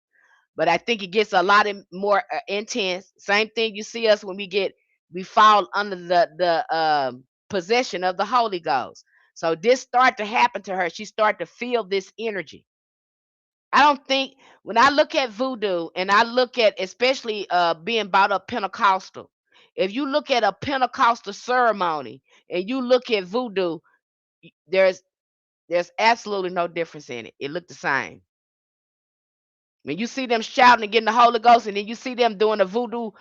but I think it gets a lot more intense. Same thing you see us when we fall under the possession of the Holy Ghost. So this start to happen to her. She start to feel this energy. I don't think when I look at voodoo and I look at especially being brought up Pentecostal, if you look at a Pentecostal ceremony and you look at voodoo, there's absolutely no difference in it. It looked the same. When you see them shouting and getting the Holy Ghost, and then you see them doing the voodoo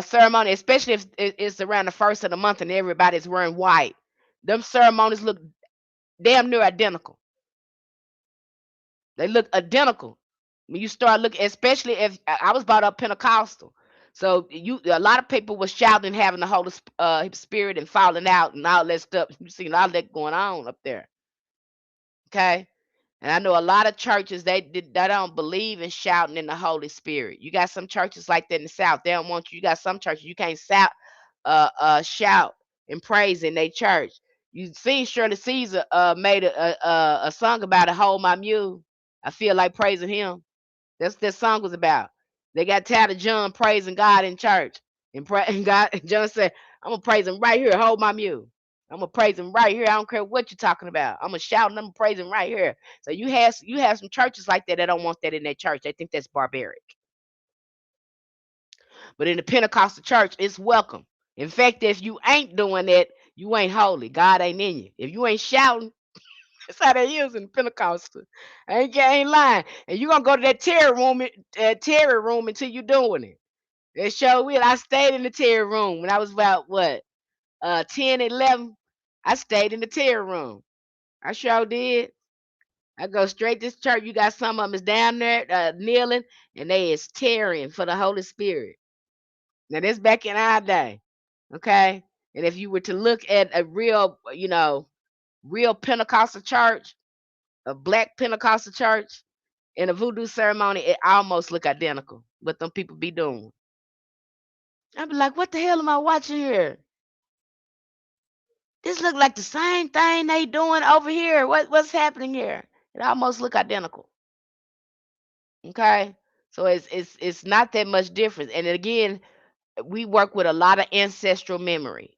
ceremony, especially if it's around the first of the month and everybody's wearing white, them ceremonies look damn near identical. They look identical. When you start looking, especially if I was brought up Pentecostal, so a lot of people was shouting, having the Holy Spirit and falling out and all that stuff. You see all that going on up there. Okay. And I know a lot of churches they don't believe in shouting in the Holy Spirit. You got some churches like that in the South. They don't want you. You got some churches you can't shout and praise in their church. You seen Shirley Caesar made a song about it. Hold my mule. I feel like praising him. That's what that song was about. They got tired of John praising God in church. And God, and John said, I'm gonna praise him right here. Hold my mule. I'm gonna praise him right here. I don't care what you're talking about. I'm gonna shout and I'm gonna praise him right here. So you have some churches like that don't want that in their church. They think that's barbaric. But in the Pentecostal church, it's welcome. In fact, if you ain't doing that, you ain't holy. God ain't in you. If you ain't shouting, that's how they is in Pentecostal. I ain't lying. And you gonna go to that terror room until you doing it. It sure will. I stayed in the terror room when I was about what 10, 11. I stayed in the terror room. I sure did. I go straight to church. You got some of them is down there kneeling, and they is tearing for the Holy Spirit. Now this back in our day, okay. And if you were to look at a real Pentecostal church, a black Pentecostal church, in a voodoo ceremony, it almost look identical. What them people be doing. I'd be like, what the hell am I watching here? This look like the same thing they doing over here. What's happening here? It almost look identical. Okay. So it's not that much difference. And again, we work with a lot of ancestral memory.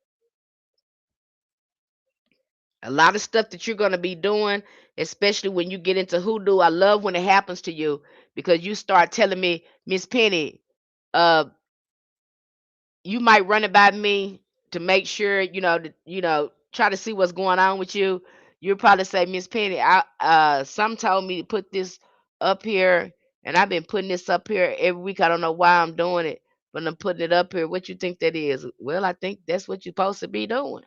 A lot of stuff that you're gonna be doing, especially when you get into hoodoo. I love when it happens to you because you start telling me, Miss Penny, uh, you might run it by me to make sure, try to see what's going on with you. You'll probably say, Miss Penny, some told me to put this up here, and I've been putting this up here every week. I don't know why I'm doing it, but I'm putting it up here. What you think that is? Well, I think that's what you're supposed to be doing.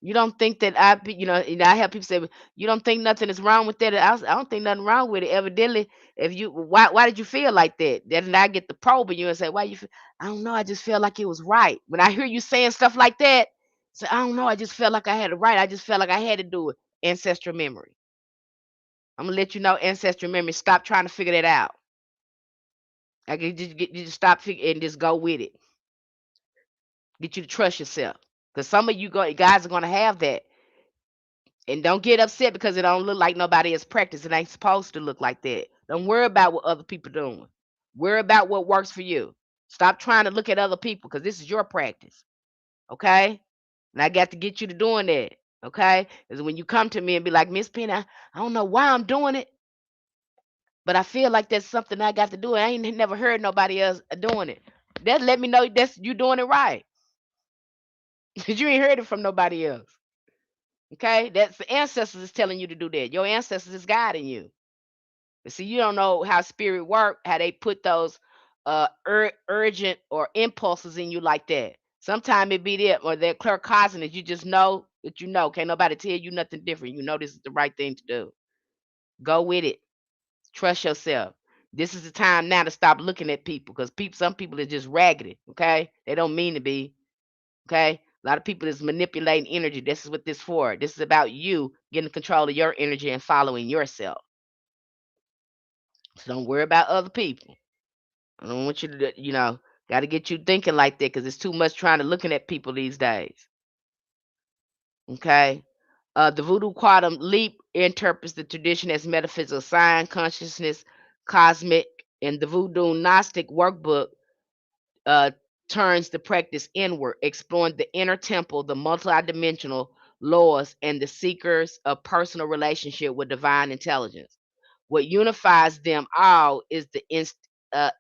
You don't think that I have people say, "Well, you don't think nothing is wrong with that?" I don't think nothing wrong with it. Evidently, if you why did you feel like that? Then I get the probing you and say, why you feel? I don't know. I just felt like it was right. When I hear you saying stuff like that, say, I don't know. I just felt like I had it right. I just felt like I had to do it. Ancestral memory. I'm gonna let you know ancestral memory. Stop trying to figure that out. I can you just stop and just go with it. Get you to trust yourself. Because some of you guys are gonna have that. And don't get upset because it don't look like nobody has practiced. It ain't supposed to look like that. Don't worry about what other people doing. Worry about what works for you. Stop trying to look at other people because this is your practice. Okay? And I got to get you to doing that. Okay? Because when you come to me and be like, Miss Penny, I don't know why I'm doing it, but I feel like that's something I got to do. I ain't never heard nobody else doing it. That let me know that's you doing it right. Because you ain't heard it from nobody else. Okay? That's the ancestors is telling you to do that. Your ancestors is guiding you. But see, you don't know how spirit work, how they put those urgent or impulses in you like that. Sometimes it be there or that claircognizant that you just know that you know. Can't nobody tell you nothing different. You know this is the right thing to do. Go with it. Trust yourself. This is the time now to stop looking at people because some people are just raggedy. Okay, they don't mean to be. Okay, a lot of people is manipulating energy. This is what this for. This is about you getting control of your energy and following yourself. So don't worry about other people. I don't want you to, got to get you thinking like that because it's too much trying to looking at people these days. Okay. The Voodoo Quantum Leap interprets the tradition as metaphysical science, consciousness, cosmic, and the Voodoo Gnostic Workbook uh, turns the practice inward, exploring the inner temple, the multidimensional laws, and the seekers of personal relationship with divine intelligence. What unifies them all is the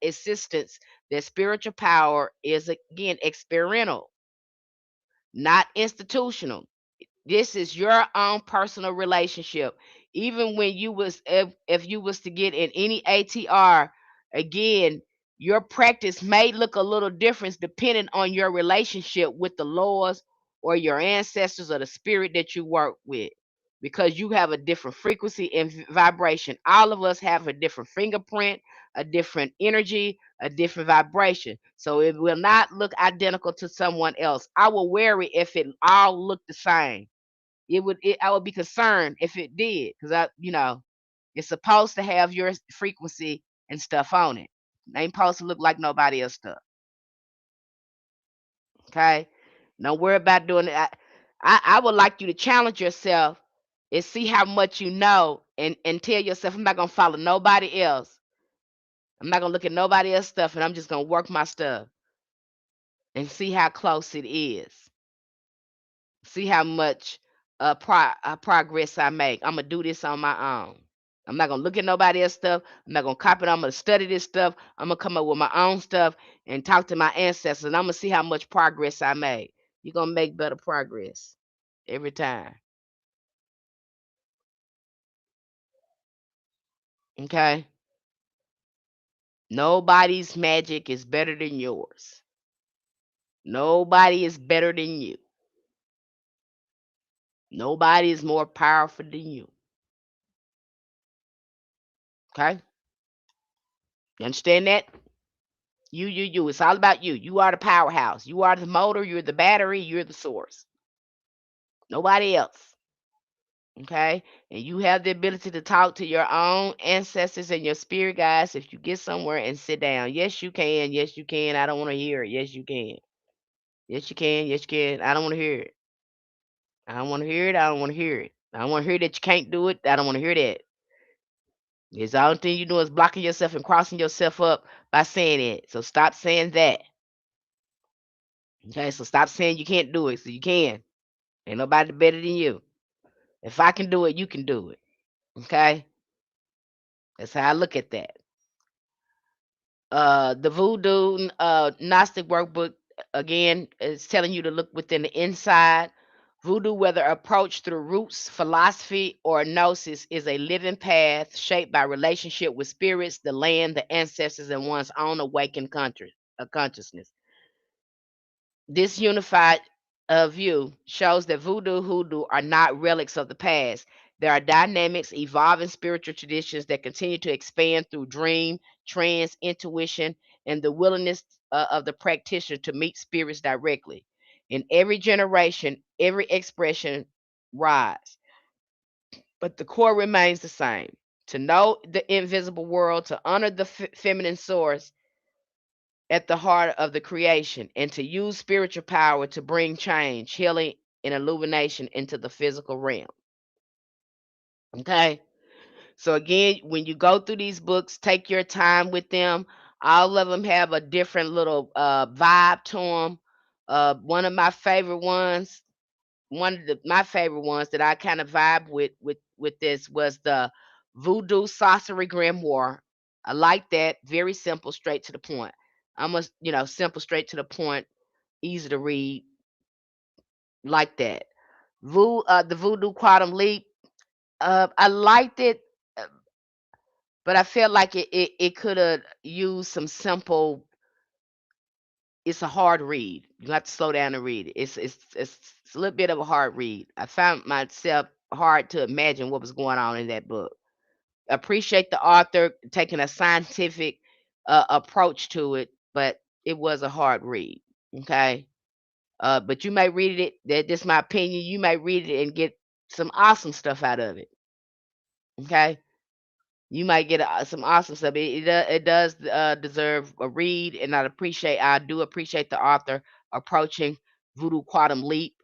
insistence that spiritual power is again experiential, not institutional. This is your own personal relationship. Even when you was if you was to get in any ATR again, your practice may look a little different depending on your relationship with the laws or your ancestors or the spirit that you work with. Because you have a different frequency and vibration. All of us have a different fingerprint, a different energy, a different vibration. So it will not look identical to someone else. I will worry if it all looked the same. I would be concerned if it did because it's supposed to have your frequency and stuff on it. It ain't supposed to look like nobody else stuff. Okay, don't worry about doing it. I would like you to challenge yourself and see how much you know, and tell yourself I'm not gonna follow nobody else. I'm not gonna look at nobody else stuff, and I'm just gonna work my stuff and see how close it is. See how much progress I make. I'm gonna do this on my own. I'm not gonna look at nobody else stuff. I'm not gonna copy it. I'm gonna study this stuff. I'm gonna come up with my own stuff and talk to my ancestors. And I'm gonna see how much progress I made. You're gonna make better progress every time. Okay? Nobody's magic is better than yours. Nobody is better than you. Nobody is more powerful than you. Okay? You understand that? You. It's all about you. You are the powerhouse. You are the motor. You're the battery. You're the source. Nobody else. Okay? And you have the ability to talk to your own ancestors and your spirit guides if you get somewhere and sit down. Yes, you can. Yes, you can. I don't want to hear it. Yes, you can. Yes, you can. Yes, you can. I don't want to hear it. I don't want to hear it. I don't want to hear it. I don't want to hear that you can't do it. I don't want to hear that. It's the only thing you do is blocking yourself and crossing yourself up by saying it. So stop saying that. Okay, so stop saying you can't do it. So you can. Ain't nobody better than you. If I can do it, you can do it. Okay? That's how I look at that. The Voodoo Gnostic Workbook again is telling you to look within the inside. Voodoo, whether approached through roots, philosophy, or gnosis, is a living path shaped by relationship with spirits, the land, the ancestors, and one's own awakened consciousness. This unified view shows that voodoo hoodoo are not relics of the past. There are dynamics, evolving spiritual traditions that continue to expand through dream, trance, intuition, and the willingness of the practitioner to meet spirits directly. In every generation, every expression rise, but the core remains the same. To know the invisible world, to honor the feminine source, at the heart of the creation and to use spiritual power to bring change, healing, and illumination into the physical realm. Okay. So, again, when you go through these books, take your time with them. All of them have a different little vibe to them. One of my favorite ones, my favorite ones that I kind of vibe with this was the Voodoo Sorcery Grimoire. I like that. Very simple, straight to the point. I'm a simple, straight to the point, easy to read, like that. The Voodoo Quantum Leap. I liked it, uh, but I felt like it could have used some simple. It's a hard read. You have to slow down and read it. It's a little bit of a hard read. I found myself hard to imagine what was going on in that book. appreciate the author taking a scientific approach to it, but it was a hard read. Okay. But you may read it. That's my opinion. You may read it and get some awesome stuff out of it. Okay. You might get some awesome stuff. It does deserve a read, and I do appreciate the author approaching Voodoo Quantum Leap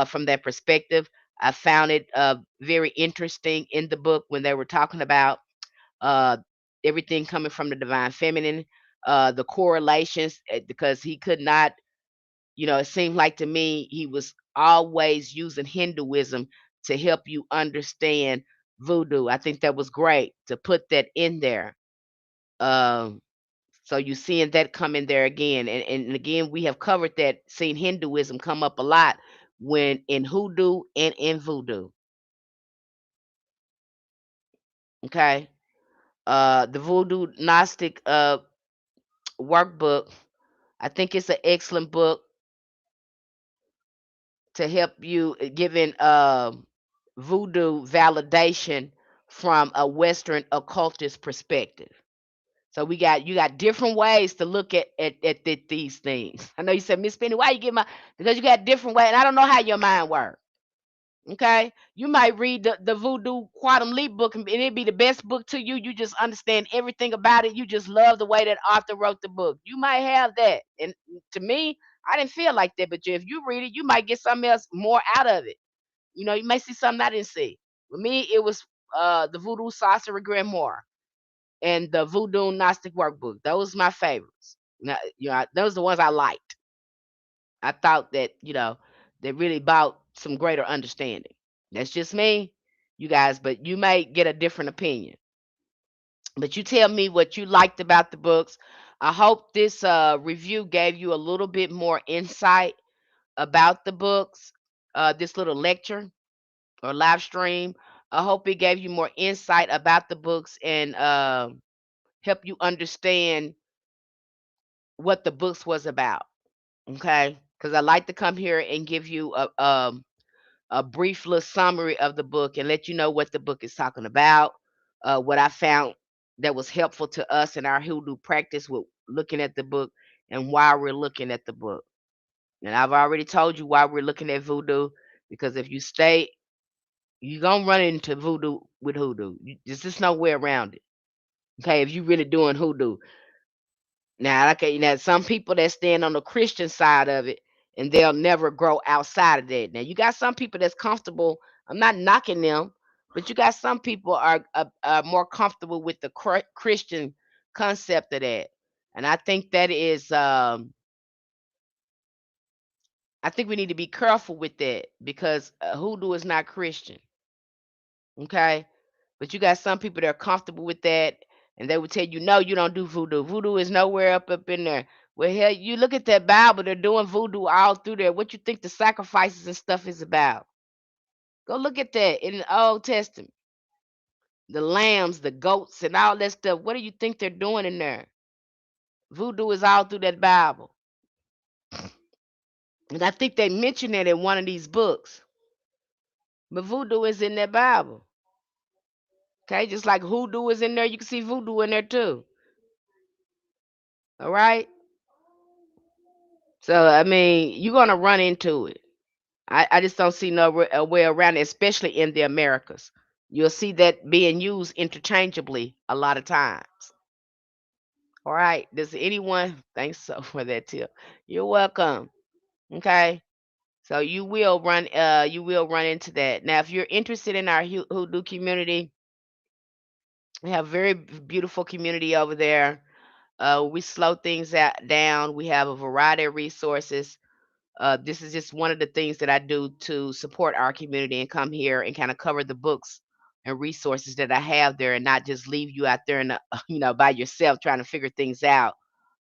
from that perspective. I found it very interesting in the book when they were talking about uh, everything coming from the divine feminine, the correlations, because he could not, it seemed like to me he was always using Hinduism to help you understand voodoo. I think that was great to put that in there. Um, so you seeing that come in there again, and again we have covered that, seen Hinduism come up a lot when in hoodoo and in voodoo. Okay, the Voodoo Gnostic Workbook. I think it's an excellent book to help you giving voodoo validation from a Western occultist perspective. So you got different ways to look at these things. I know you said, Miss Penny, why you get my, because you got different ways, and I don't know how your mind works. Okay, you might read the Voodoo Quantum Leap book, and it'd be the best book to you. You just understand everything about it. You just love the way that author wrote the book. You might have that, and to me, I didn't feel like that. But if you read it, you might get something else more out of it. You may see something I didn't see. For me, it was the Voodoo Sorcery Grimoire and the Voodoo Gnostic Workbook. Those my favorites. Now, those are the ones I liked. I thought that they really brought some greater understanding. That's just me, you guys, but you may get a different opinion. But you tell me what you liked about the books. I hope this review gave you a little bit more insight about the books. This little lecture or live stream. I hope it gave you more insight about the books and help you understand what the books was about. Okay, because I like to come here and give you a brief little summary of the book and let you know what the book is talking about. What I found that was helpful to us in our hoodoo practice with looking at the book and why we're looking at the book. And I've already told you why we're looking at voodoo, because if you stay, you're gonna run into voodoo with hoodoo. There's just no way around it. Okay, if you really doing hoodoo. Now, okay, now some people that stand on the Christian side of it, and they'll never grow outside of that. Now, you got some people that's comfortable. I'm not knocking them, but you got some people are more comfortable with the Christian concept of that, and I think that is. I think we need to be careful with that because hoodoo is not Christian. Okay, but you got some people that are comfortable with that, and they would tell you, no, you don't do voodoo. Voodoo is nowhere up in there. Well, hell, you look at that Bible, they're doing voodoo all through there. What you think the sacrifices and stuff is about? Go look at that in the Old Testament. The lambs, the goats, and all that stuff. What do you think they're doing in there? Voodoo is all through that Bible. And I think they mentioned that in one of these books. But voodoo is in that Bible. Okay, just like hoodoo is in there, you can see voodoo in there too. All right. So I mean, you're gonna run into it. I just don't see no a way around it, especially in the Americas. You'll see that being used interchangeably a lot of times. All right. Does anyone thanks so for that tip? You're welcome. Okay. So you will run into that. Now, if you're interested in our hoodoo community, we have very beautiful community over there. We slow things down. We have a variety of resources. This is just one of the things that I do to support our community and come here and kind of cover the books and resources that I have there, and not just leave you out there and by yourself trying to figure things out.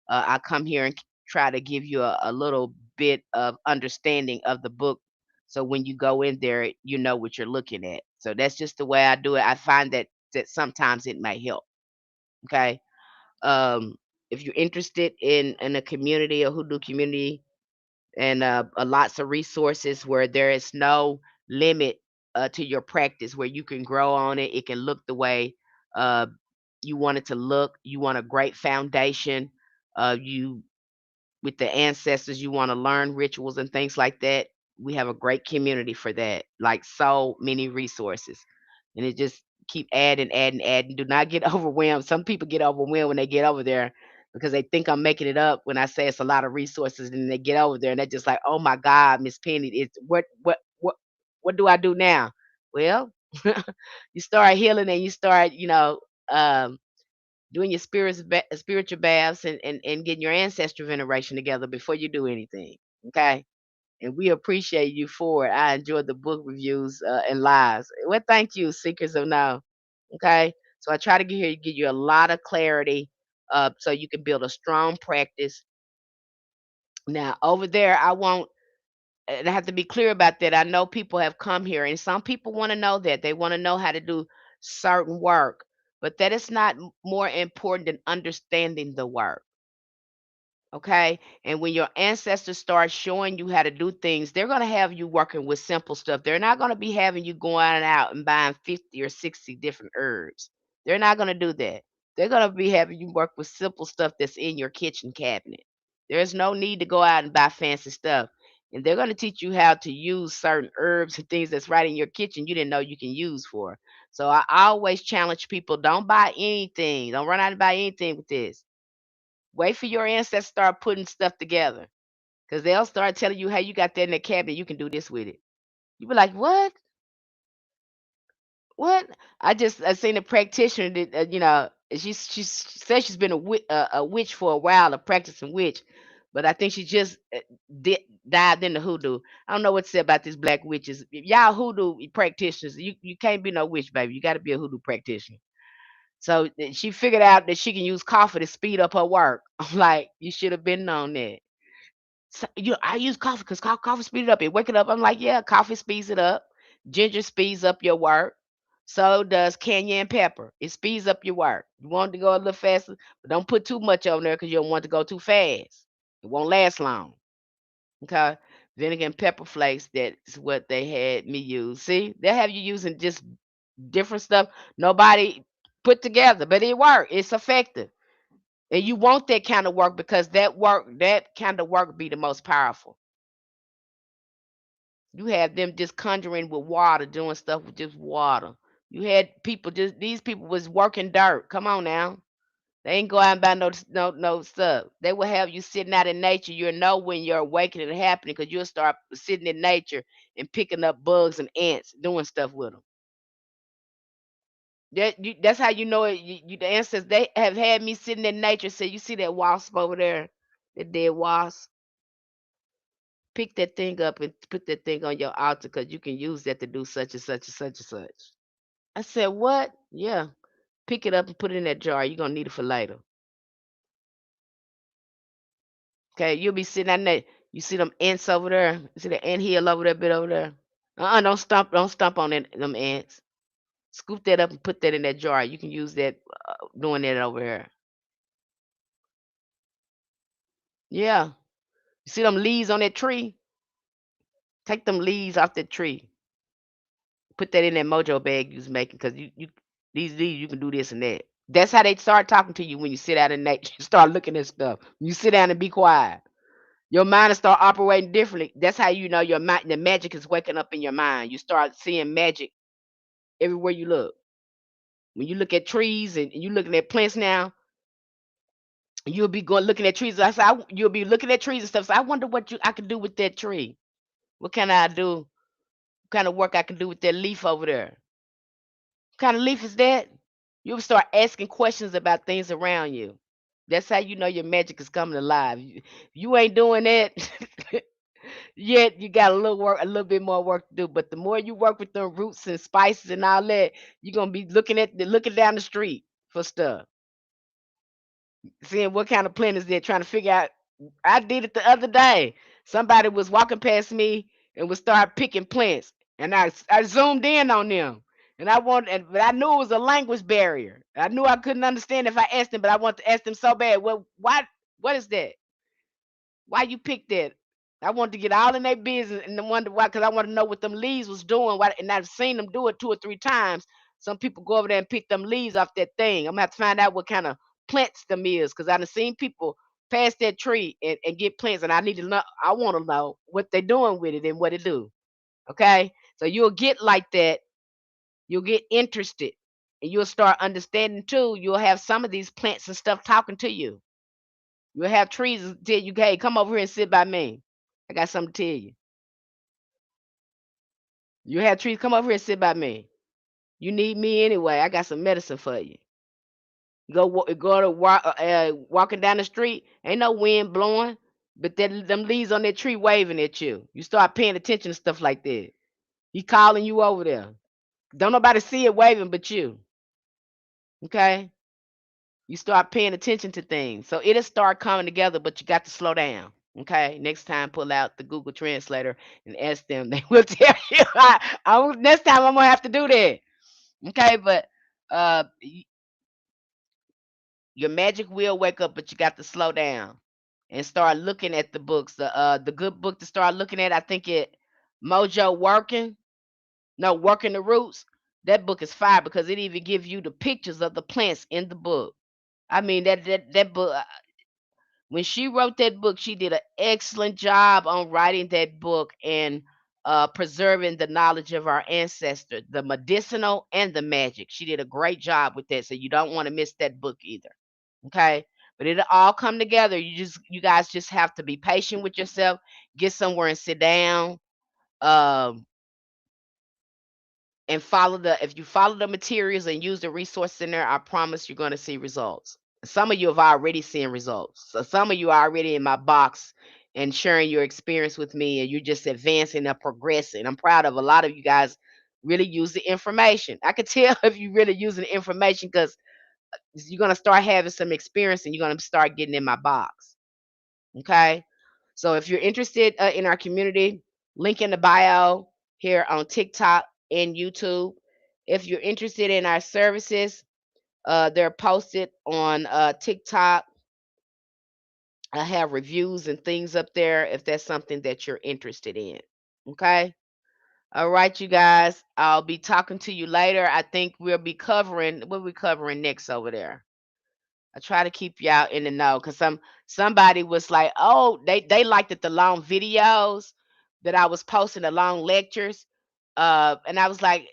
I come here and try to give you a little bit of understanding of the book, so when you go in there, you know what you're looking at. So that's just the way I do it. I find that sometimes it may help. Okay. Um, if you're interested in a community, a hoodoo community, and lots of resources where there is no limit to your practice, where you can grow on it, it can look the way uh, you want it to look. You want a great foundation. You with the ancestors, you want to learn rituals and things like that. We have a great community for that. Like so many resources, and it just keep adding, adding, adding. Do not get overwhelmed. Some people get overwhelmed when they get over there because they think I'm making it up when I say it's a lot of resources, and they get over there and they're just like, "Oh my God, Miss Penny, it's what do I do now?" Well, you start healing and you start, um, doing your spiritual baths and getting your ancestral veneration together before you do anything. Okay. And we appreciate you for it. I enjoyed the book reviews and lives. Well, thank you, Seekers of Now. Okay. So I try to get here to give you a lot of clarity so you can build a strong practice. Now, over there, I won't, and I have to be clear about that. I know people have come here, and some people want to know that. They want to know how to do certain work, but that is not more important than understanding the work. Okay. And when your ancestors start showing you how to do things, they're going to have you working with simple stuff. They're not going to be having you going out and buying 50 or 60 different herbs. They're not going to do that. They're going to be having you work with simple stuff that's in your kitchen cabinet. There's no need to go out and buy fancy stuff. And they're going to teach you how to use certain herbs and things that's right in your kitchen you didn't know you can use for. So I always challenge people, don't buy anything. Don't run out and buy anything with this. Wait for your ancestors to start putting stuff together, because they'll start telling you, "Hey, you got that in the cabinet. You can do this with it." You be like, "What? What?" I seen a practitioner that she says she's been a witch for a while, a practicing witch, but I think she just dived into hoodoo. I don't know what to say about these black witches. Y'all hoodoo practitioners, you can't be no witch, baby. You got to be a hoodoo practitioner. So she figured out that she can use coffee to speed up her work. I'm like, you should have been known that. So, I use coffee because coffee speeds it up. It wake it up. I'm like, yeah, coffee speeds it up. Ginger speeds up your work. So does cayenne pepper. It speeds up your work. You want it to go a little faster, but don't put too much on there because you don't want it to go too fast. It won't last long. Okay. Vinegar and pepper flakes, that's what they had me use. See, they have you using just different stuff nobody put together, but it worked. It's effective. And you want that kind of work because that kind of work be the most powerful. You had them just conjuring with water, doing stuff with just water. You had people just these people was working dirt. Come on now. They ain't go out and buy no stuff. They will have you sitting out in nature. You'll know when your awakening happening because you'll start sitting in nature and picking up bugs and ants, doing stuff with them. That's how you know it. The ancestors they have had me sitting in nature. Say, you see that wasp over there, that dead wasp. Pick that thing up and put that thing on your altar because you can use that to do such and such and such and such. I said, what? Yeah. Pick it up and put it in that jar. You're gonna need it for later. Okay, you'll be sitting out there. You see them ants over there? You see the ant hill over there, bit over there? Don't stomp on them ants. Scoop that up and put that in that jar. You can use that doing that over here. Yeah. You see them leaves on that tree? Take them leaves off that tree. Put that in that mojo bag you was making because you these you can do this and that. That's how they start talking to you when you sit out in nature. You start looking at stuff. You sit down and be quiet. Your mind will start operating differently. That's how you know your mind, the magic is waking up in your mind. You start seeing magic everywhere you look. When you look at trees and you looking at plants now, you'll be going looking at trees. You'll be looking at trees and stuff. So I wonder what I can do with that tree. What can I do? What kind of work I can do with that leaf over there? What kind of leaf is that? You'll start asking questions about things around you. That's how you know your magic is coming alive. You ain't doing that yet. You got a little bit more work to do. But the more you work with the roots and spices and all that, you're gonna be looking down the street for stuff, seeing what kind of plant is there, trying to figure out. I did it the other day. Somebody was walking past me and would start picking plants, and I zoomed in on them, and but I knew it was a language barrier. I knew I couldn't understand if I asked them, but I wanted to ask them so bad. Well, what is that? Why you picked that? I wanted to get all in their business and then wonder why, because I want to know what them leaves was doing. Why, and I've seen them do it 2 or 3 times, some people go over there and pick them leaves off that thing. I'm gonna have to find out what kind of plants them is, because I done seen people pass that tree and get plants, and I need to know. I want to know what they're doing with it and what it do. Okay, so you'll get like that. You'll get interested, and you'll start understanding too. You'll have some of these plants and stuff talking to you. You'll have trees that tell you, "Hey, come over here and sit by me. I got something to tell you." You have trees, come over here and sit by me. You need me anyway. I got some medicine for you. Go to walking down the street. Ain't no wind blowing, but them leaves on that tree waving at you. You start paying attention to stuff like that. He calling you over there. Don't nobody see it waving but you. Okay? You start paying attention to things. So it'll start coming together, but you got to slow down. Okay. Next time, pull out the Google Translator and ask them. They will tell you. Next time, I'm gonna have to do that. Okay, but uh, your magic will wake up, but you got to slow down and start looking at the books. The good book to start looking at, I think it Mojo Working. No, Working the Roots. That book is fire because it even gives you the pictures of the plants in the book. I mean that book. When she wrote that book, she did an excellent job on writing that book and preserving the knowledge of our ancestors, the medicinal and the magic. She did a great job with that, so you don't want to miss that book either. Okay, but it'll all come together. You guys just have to be patient with yourself. Get somewhere and sit down. Um, and follow the if you follow the materials and use the resources in there, I promise you're going to see results. Some of you have already seen results. So some of you are already in my box and sharing your experience with me, and you're just advancing and progressing. I'm proud of a lot of you guys really use the information. I could tell if you really using the information because you're going to start having some experience and you're going to start getting in my box. Okay. So if you're interested in our community, link in the bio here on TikTok and YouTube. If you're interested in our services, they're posted on TikTok. I have reviews and things up there if that's something that you're interested in. Okay. All right, you guys. I'll be talking to you later. I think we'll be covering what we covering next over there. I try to keep y'all in the know because somebody was like, oh, they liked it the long videos that I was posting, the long lectures. And I was like,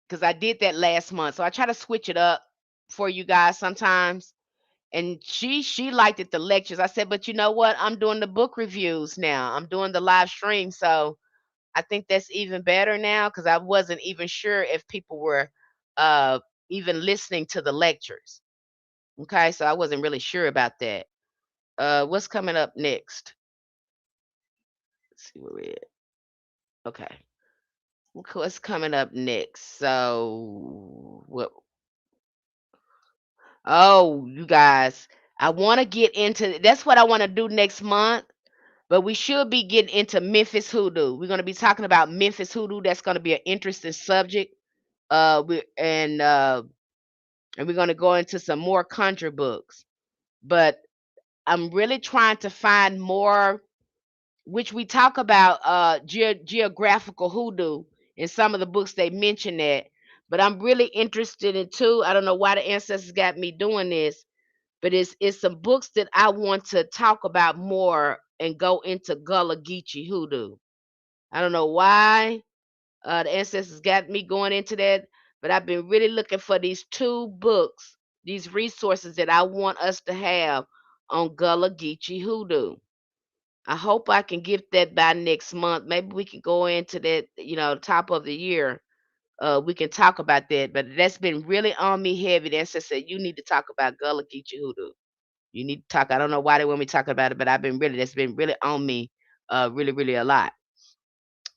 because I did that last month. So I try to switch it up for you guys sometimes. And she liked it the lectures. I said, but you know what? I'm doing the book reviews now. I'm doing the live stream. So I think that's even better now because I wasn't even sure if people were uh even listening to the lectures. Okay, so I wasn't really sure about that. What's coming up next? Let's see where we're at. Okay. What's coming up next? So what oh, you guys, I want to get into that's what I want to do next month, but we should be getting into Memphis Hoodoo. We're going to be talking about Memphis Hoodoo. That's going to be an interesting subject. We and we're going to go into some more conjure books. But I'm really trying to find more which we talk about geographical hoodoo in some of the books they mention that. But I'm really interested in too. I don't know why the ancestors got me doing this, but it's some books that I want to talk about more and go into Gullah Geechee hoodoo. I don't know why the ancestors got me going into that, but I've been really looking for these two books, these resources that I want us to have on Gullah Geechee hoodoo. I hope I can get that by next month. Maybe we can go into that, top of the year. We can talk about that. But that's been really on me heavy. The ancestor said, you need to talk about Gullah Geechee Hoodoo. You need to talk. I don't know why they want me talking about it, but that's been really on me, really, really a lot.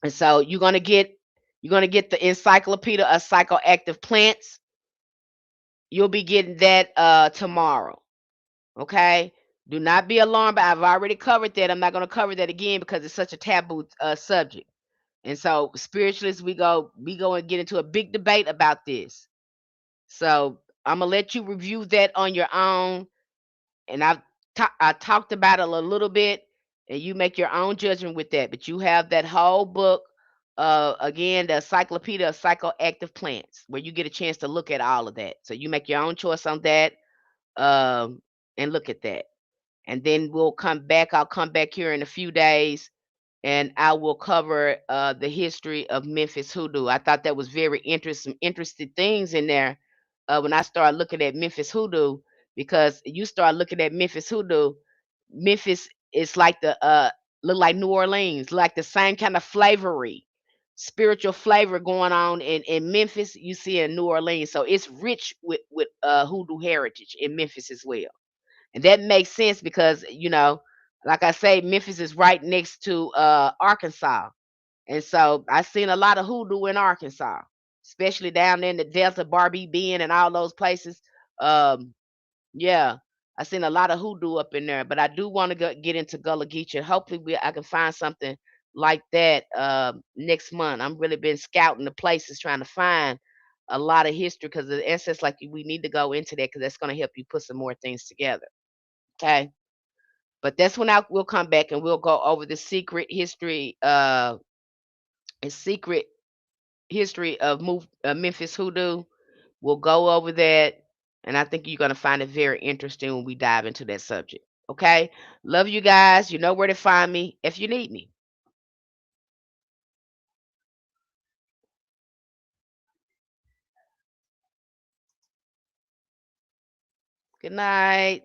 And so you're gonna get the encyclopedia of psychoactive plants. You'll be getting that tomorrow. Okay. Do not be alarmed, but I've already covered that. I'm not going to cover that again because it's such a taboo subject. And so spiritualists, we go and get into a big debate about this. So I'm gonna let you review that on your own. And I talked about it a little bit, and you make your own judgment with that. But you have that whole book again, the Encyclopedia of Psychoactive Plants, where you get a chance to look at all of that. So you make your own choice on that, um, and look at that. And then we'll come back. I'll come back here in a few days, and I will cover the history of Memphis Hoodoo. I thought that was very interesting things in there when I started looking at Memphis Hoodoo, because you start looking at Memphis Hoodoo, Memphis is like the look like New Orleans, like the same kind of flavory, spiritual flavor going on in Memphis. You see in New Orleans, so it's rich with Hoodoo heritage in Memphis as well. And that makes sense because, like I say, Memphis is right next to Arkansas. And so I seen a lot of hoodoo in Arkansas, especially down there in the Delta, Barbie Bend, and all those places. Um, yeah, I seen a lot of hoodoo up in there. But I do want to get into Gullah Geechee. Hopefully, I can find something like that next month. I'm really been scouting the places, trying to find a lot of history, because the ancestors, like, we need to go into that, because that's going to help you put some more things together. Okay. But that's when we'll come back and we'll go over the secret history of Memphis Hoodoo. We'll go over that, and I think you're gonna find it very interesting when we dive into that subject. Okay, love you guys. You know where to find me if you need me. Good night.